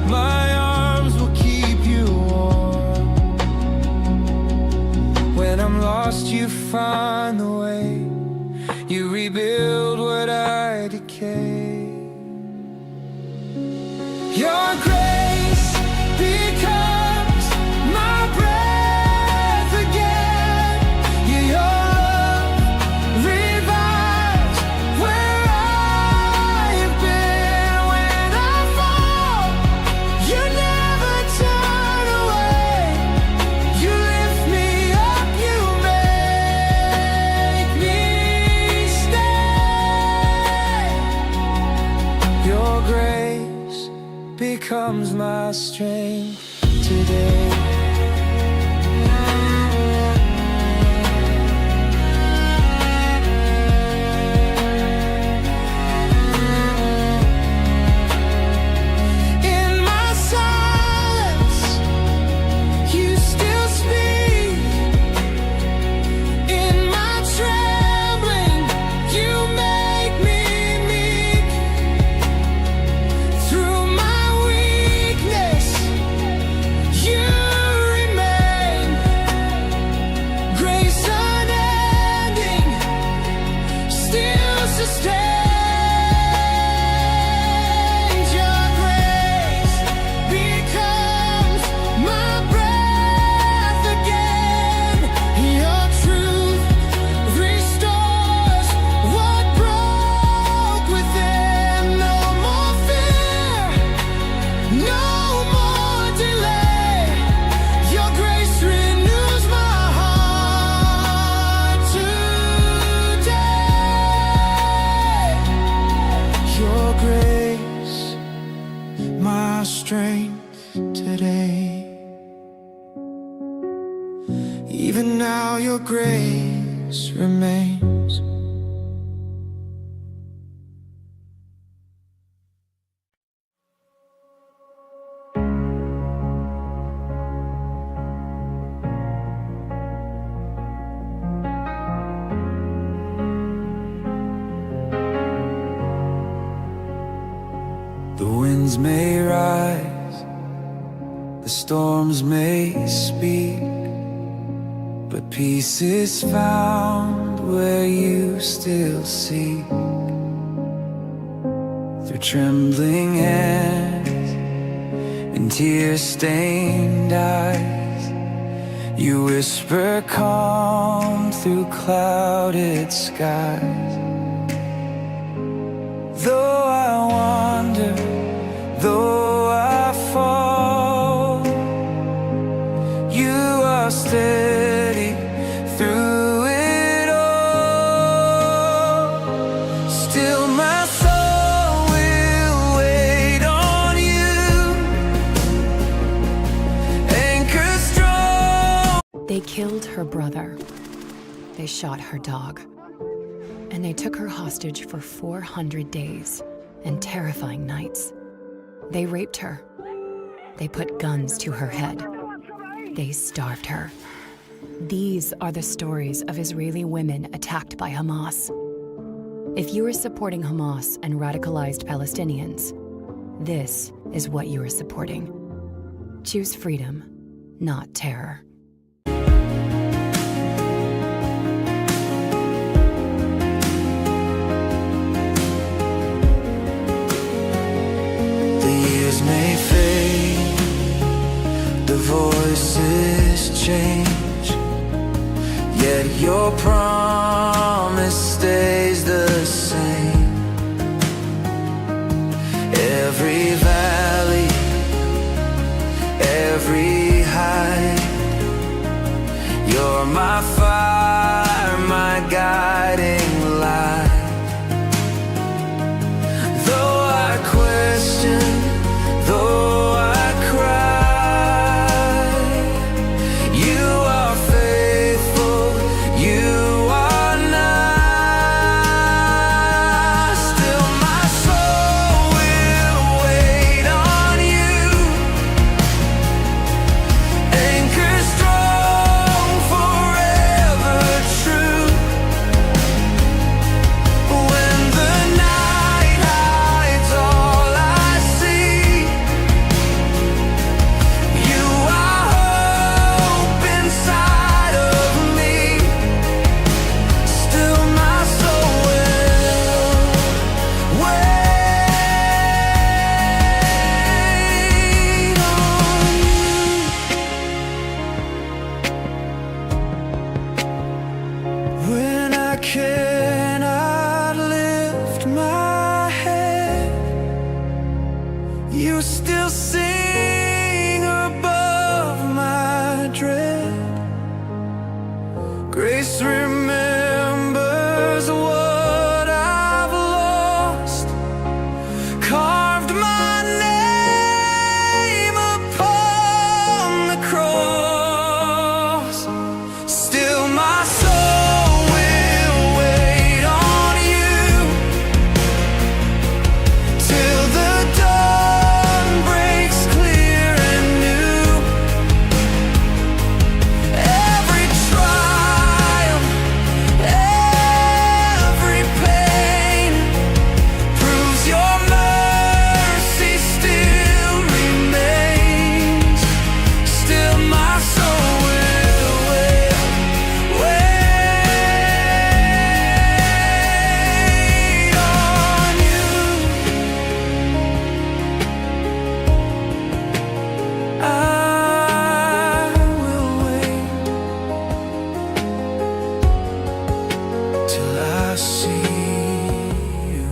my arms will keep you warm. When I'm lost, you find the way, you rebuild what I decay. Your grace becomes my breath again. Your love revives where I've been. When I fall, you never turn away. You lift me up, you make me stay. Your grace becomes my strength today. In my silence, you still speak. In my trembling, you make me meek. Through my weakness, you remain. Grace unending still sustains. Your grace becomes my breath again. Your truth restores what broke within. No more fear, no more delay. Your grace renews my heart today. Your grace, my strength today. Even now your grace remains. The winds may rise, the storms may speak, but peace is found where you still seek. Through trembling hands and tear-stained eyes, you whisper calm through clouded skies. Though I wander, though I fall, you are steady through it all. Still my soul will wait on you, anchored strong. They killed her brother. They shot her dog. And they took her hostage for 400 days and terrifying nights. They raped her. They put guns to her head. They starved her. These are the stories of Israeli women attacked by Hamas. If you are supporting Hamas and radicalized Palestinians, this is what you are supporting. Choose freedom, not terror. May fade, the voices change, yet your promise stays the same. Every valley, every height, cannot lift my head, you still sing above my dread. Grace remembers what I've lost, carved my name upon the cross. Still my soul will wait on you till the dawn breaks clear and new. Every trial, every pain proves your mercy still remains. Still my soul will wait on you. I will wait till I see you.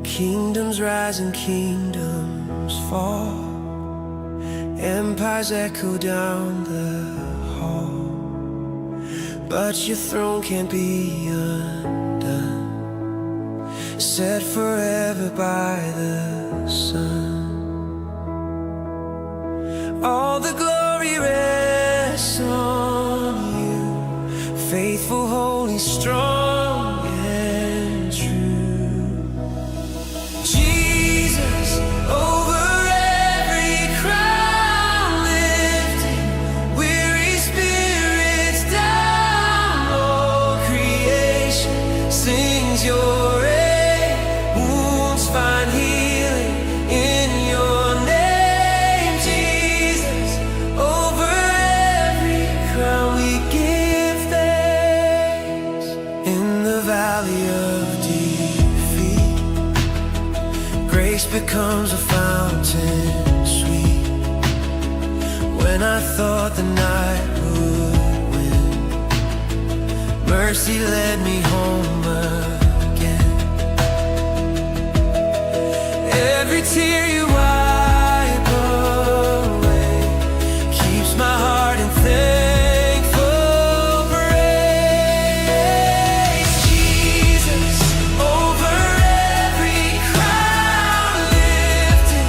Kingdoms rise and kingdoms fall, empires echo down the hall, but your throne can't be undone, set forever by the sun. All the glory rests on you, faithful, holy, strong, and true. Jesus, over every crown lifted, weary spirits down. All creation sings your aid, wounds find healing in your name. Jesus, over every crown we give thanks. In the valley of defeat, grace becomes a fountain sweet. When I thought the night would win, mercy led me home again. Every tear you wipe away keeps my heart in thankful praise. Jesus, over every crown lifted,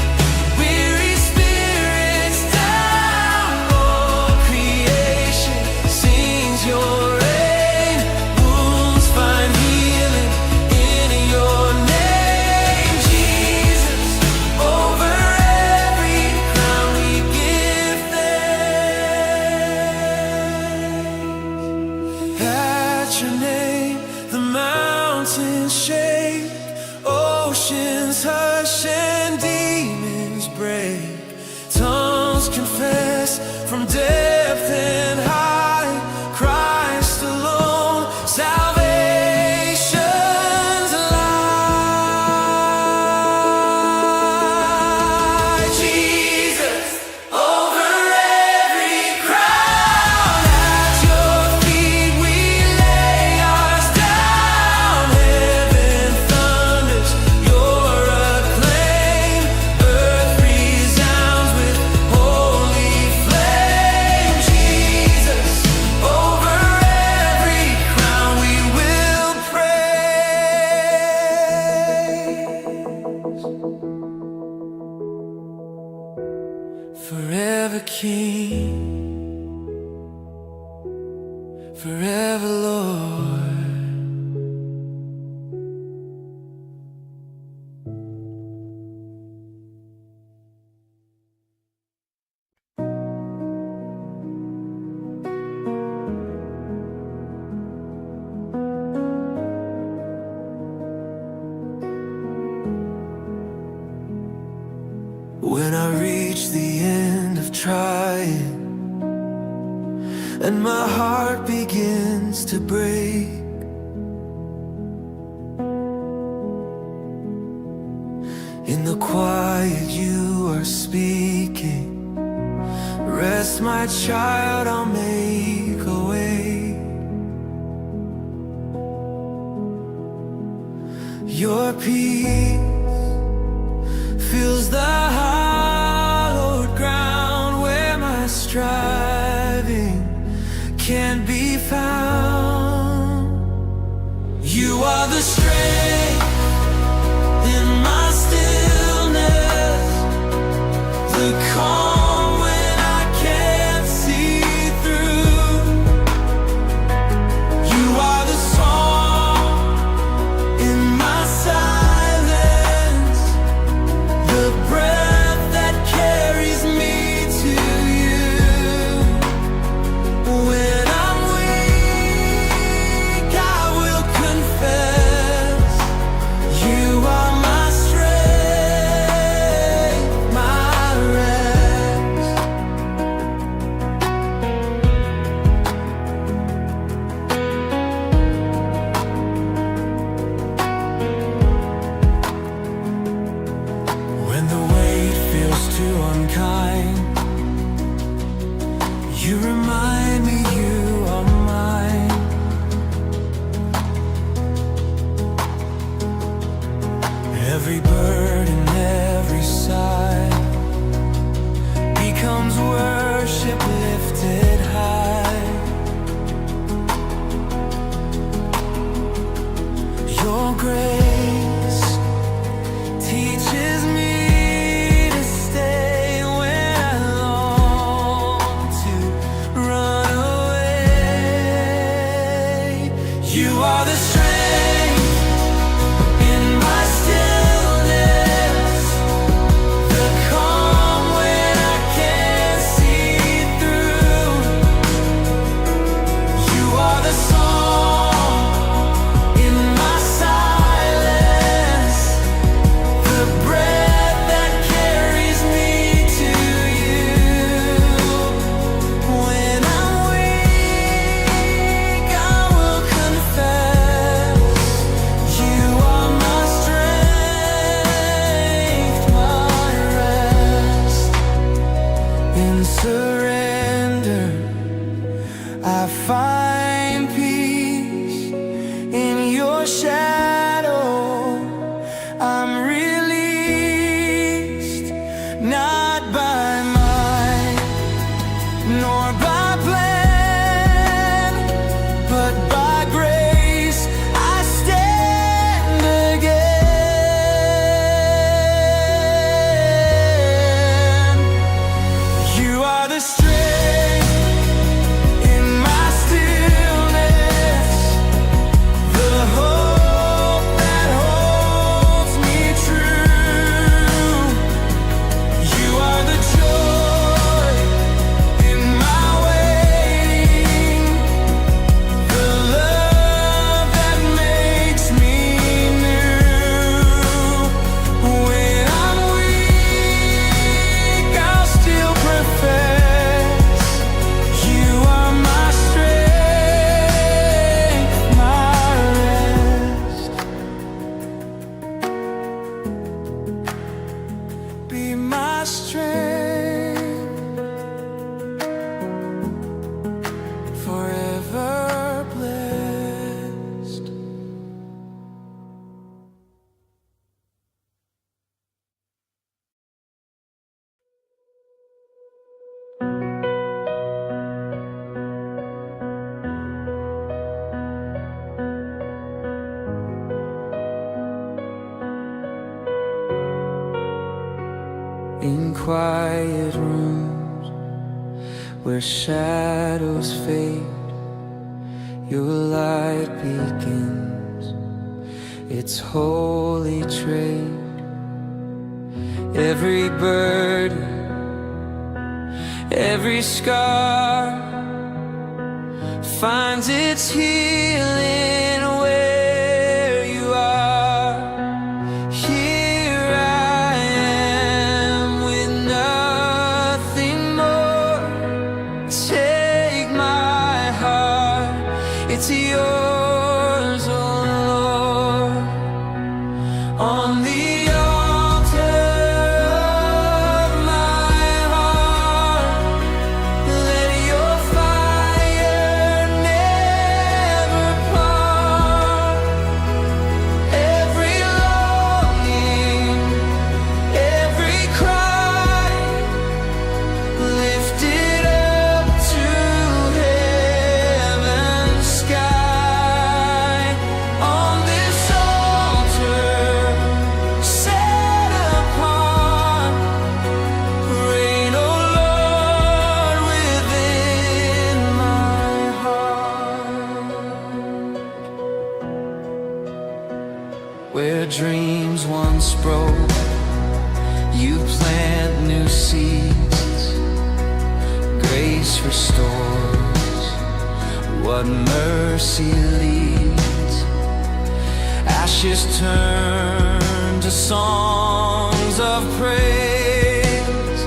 weary spirits down. All creation sings your reign, wounds find healing in your name. Jesus, over every crown we give thanks. At your name, the mountains shake, oceans hush and demons break. Tongues confess from depth and high, Christ alone, salvation's light. Jesus, over every crown, at your feet we lay ours down. Heaven thunders your acclaim, earth resounds with holy flame. Jesus, over every crown we will praise. Forever King, forever Lord. When I reach the end of trying and my heart begins to break, in the quiet you are speaking. Rest, my child, I'll make a way. Your peace fills the hallowed ground where my striving can't be found. You are the strength in my stillness, the calm when I can't see through. You are the song in my silence, the breath that carries me to you. When I'm weak, I will confess, you are my strength, my rest. When the weight feels too unkind, you remind me you are mine. Every burden, every sigh becomes worship lifted high. Your grace teaches me to stay when I long to run away. You are the strength in my stillness, the calm when I can't see through. You are the song in my silence, the breath that carries me to you. When I'm weak, I will confess, you are my strength, my rest. In surrender, I find peace. In your shadow, I'm released, not by might nor by plan, but by grace I stand again. You are the strength in my stillness, the hope that holds me true. You are the joy in my waiting, the love that makes me new. When I'm weak, I'll still profess, you are my strength, my rest. Be my strength, forever blessed. In quiet rooms where shadows fade, your light begins its holy trade. Every burden, every scar finds its healing where you are. Here I am You plant new seeds, grace restores what mercy leads. Ashes turn to songs of praise.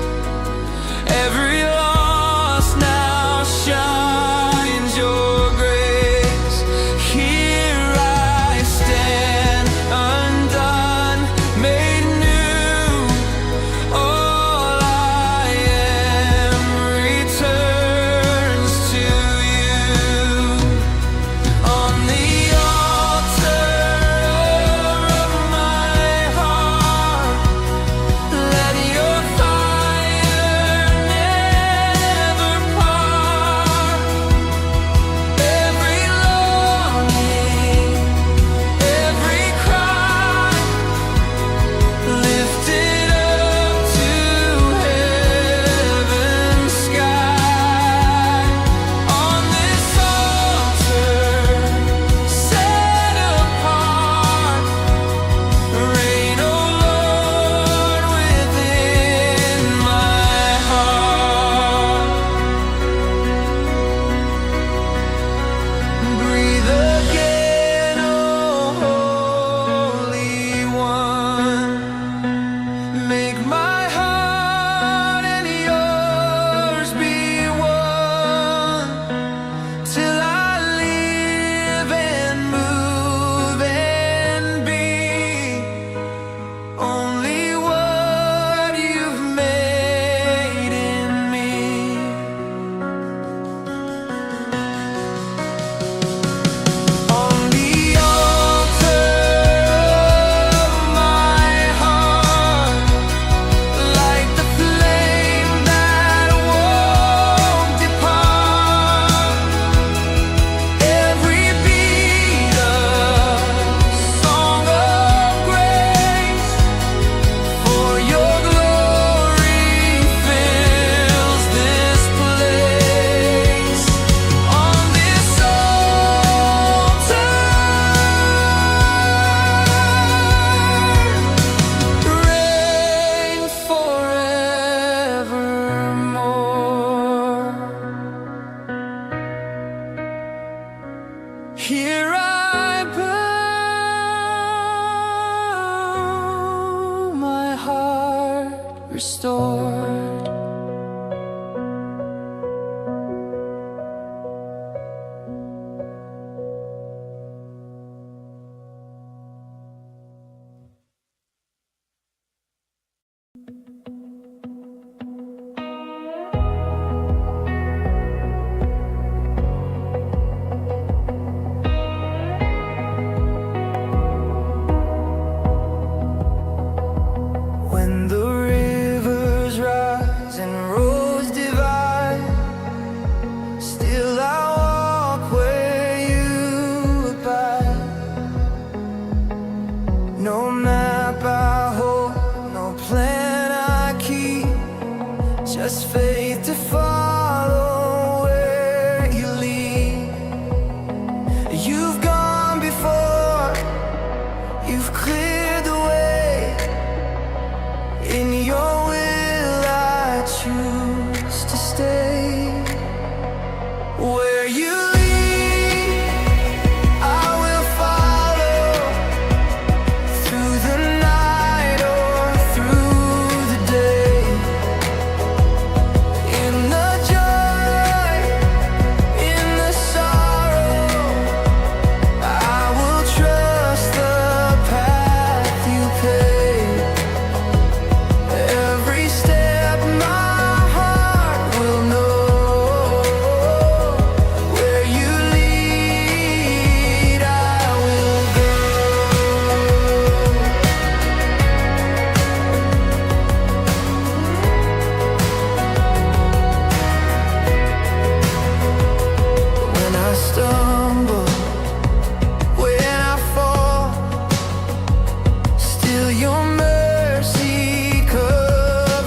Every loss now shines your grace. Here I stand undone, made new. All I am returns to you. On the altar of my heart, let your fire never part. Every longing, every cry, lifted up to heaven's sky. On this altar, set apart, reign, O Lord, within my heart. Breathe again, O Holy One. Make my heart and yours be one, till I live and move and be only what you've made in me. On the altar of my heart, light the flame that won't depart. Every beat a song of grace, for your glory fills this place. On this altar, reign forevermore. Here I bow, my heart restored. When the rivers rise and roads divide, still I walk where you abide. No map I hold, no plan I keep, just faith to follow where you lead. You've gone before, you've cleared the way. In your